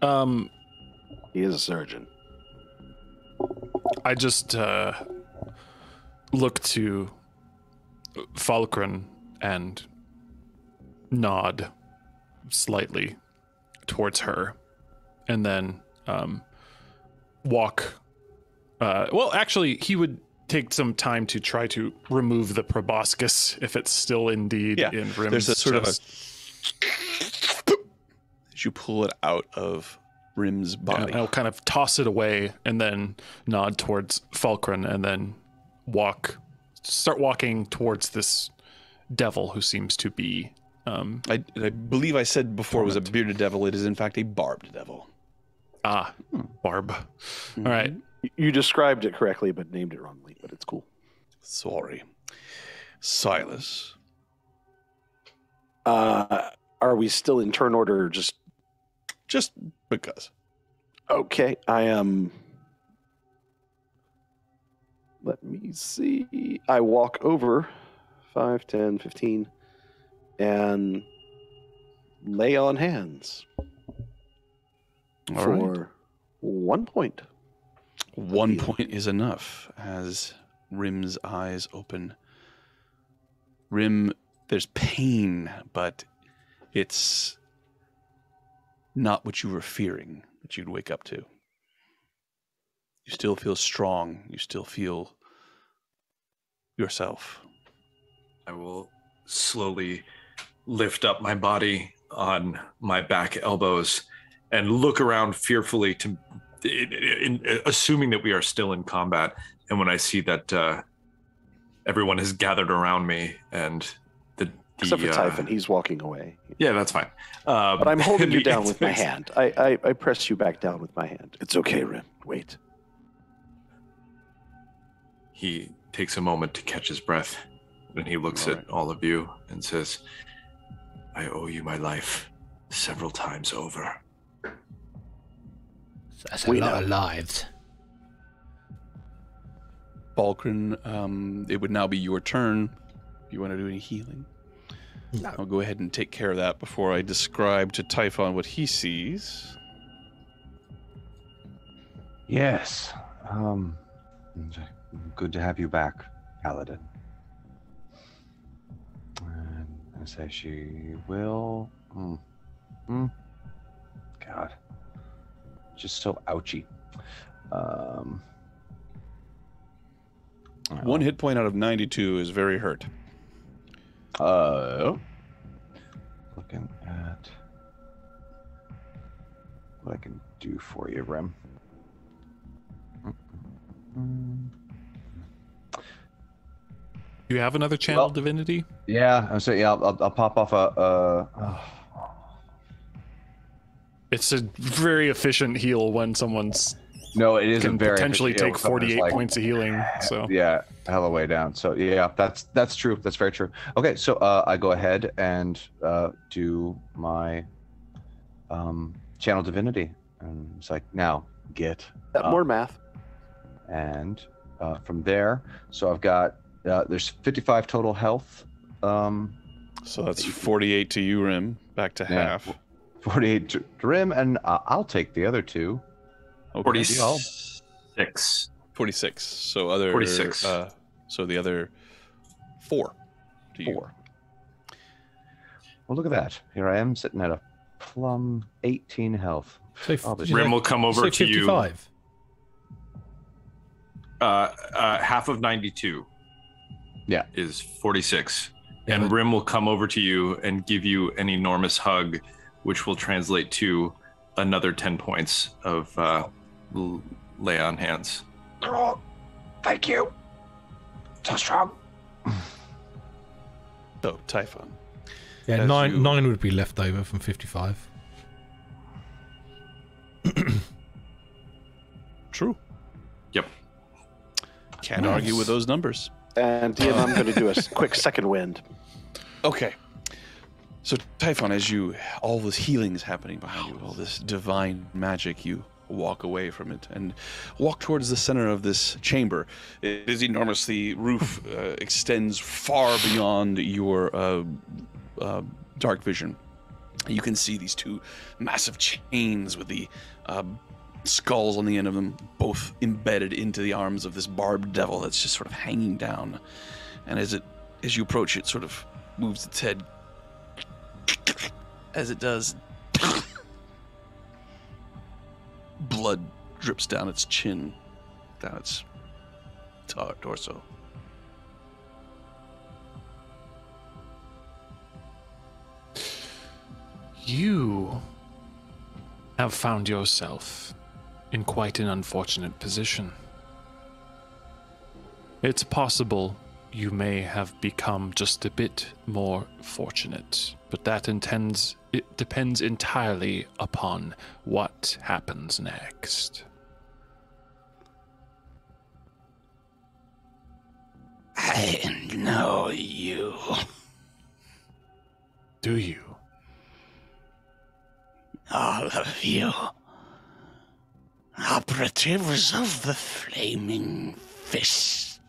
He is a surgeon. I just look to Falkren and nod slightly towards her, and then walk. Well, actually, he would take some time to try to remove the proboscis if it's still indeed in Rim's There's a sort chest. of as you pull it out of Rim's body. I'll kind of toss it away and then nod towards Falkren and then start walking towards this devil who seems to be. I believe I said before it was a bearded devil. It is in fact a barbed devil. Barb. Mm-hmm. All right. You described it correctly, but named it wrongly. But it's cool. Sorry, Silas. Are we still in turn order? Just because. Okay, I am. Let me see. I walk over 5, 10, 15, and lay on hands All for right. 1 point. 1 point is enough as Rim's eyes open. Rim, there's pain, but it's not what you were fearing that you'd wake up to. You still feel strong. You still feel yourself. I will slowly lift up my body on my back elbows and look around fearfully assuming that we are still in combat. And when I see that everyone has gathered around me and Except for Typhon, he's walking away. Yeah, that's fine. But I'm holding you down with my hand. I press you back down with my hand. It's okay, Rim. Wait. He takes a moment to catch his breath, and he looks at all of you and says, I owe you my life several times over. That's a lot of lives. Balkrin, it would now be your turn. If you want to do any healing. No. I'll go ahead and take care of that before I describe to Typhon what he sees. Yes. Good to have you back, Paladin. And I say she will. God. Just so ouchy. 1 hit point out of 92 is very hurt. Looking at what I can do for you, Rem. Do you have another channel divinity? Yeah, I'm saying I'll pop off It's a very efficient heal when someone's No, it is can a very potentially efficient take heal. 48 Like, points of healing. So yeah, hella way down. So yeah, that's true. That's very true. Okay, so I go ahead and do my channel divinity, and it's like now get More math. and from there, so I've got there's 55 total health. So that's 48 to you, Rim. Back to half. 48 to Rim, and I'll take the other two. Okay. 46. 46. So other 46. So the other 4 to you. 4. Well, look at that. Here I am sitting at a plum 18 health. So Rim will come over to you. 55. Half of 92 is 46. Yeah, and but- Rim will come over to you and give you an enormous hug, which will translate to another 10 points of lay on hands. Oh, thank you. So strong. So Typhon. Yeah, As nine you- would be left over from 55. True. Yep. Can't argue with those numbers. And DM, I'm going to do a quick second wind. Okay. So Typhon, as all this healing is happening behind you, all this divine magic, you walk away from it and walk towards the center of this chamber. It is enormous. The roof extends far beyond your dark vision. You can see these two massive chains with the skulls on the end of them, both embedded into the arms of this barbed devil that's just sort of hanging down. And as you approach, it sort of moves its head. As it does, blood drips down its chin, down its torso. You have found yourself in quite an unfortunate position. It's possible you may have become just a bit more fortunate, but it depends entirely upon what happens next. I know you. Do you? All of you. Operatives of the Flaming Fist.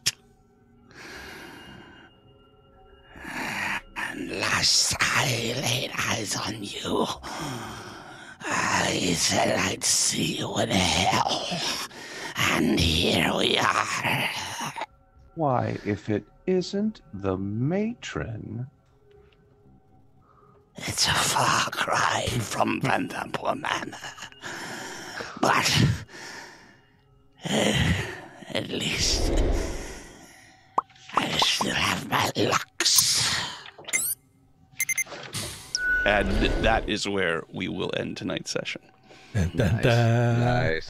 And last I laid eyes on you, I said I'd see you in hell. And here we are. Why, if it isn't the matron? It's a far cry from Vandampur Manor. But at least I still have my lux. And that is where we will end tonight's session. Nice.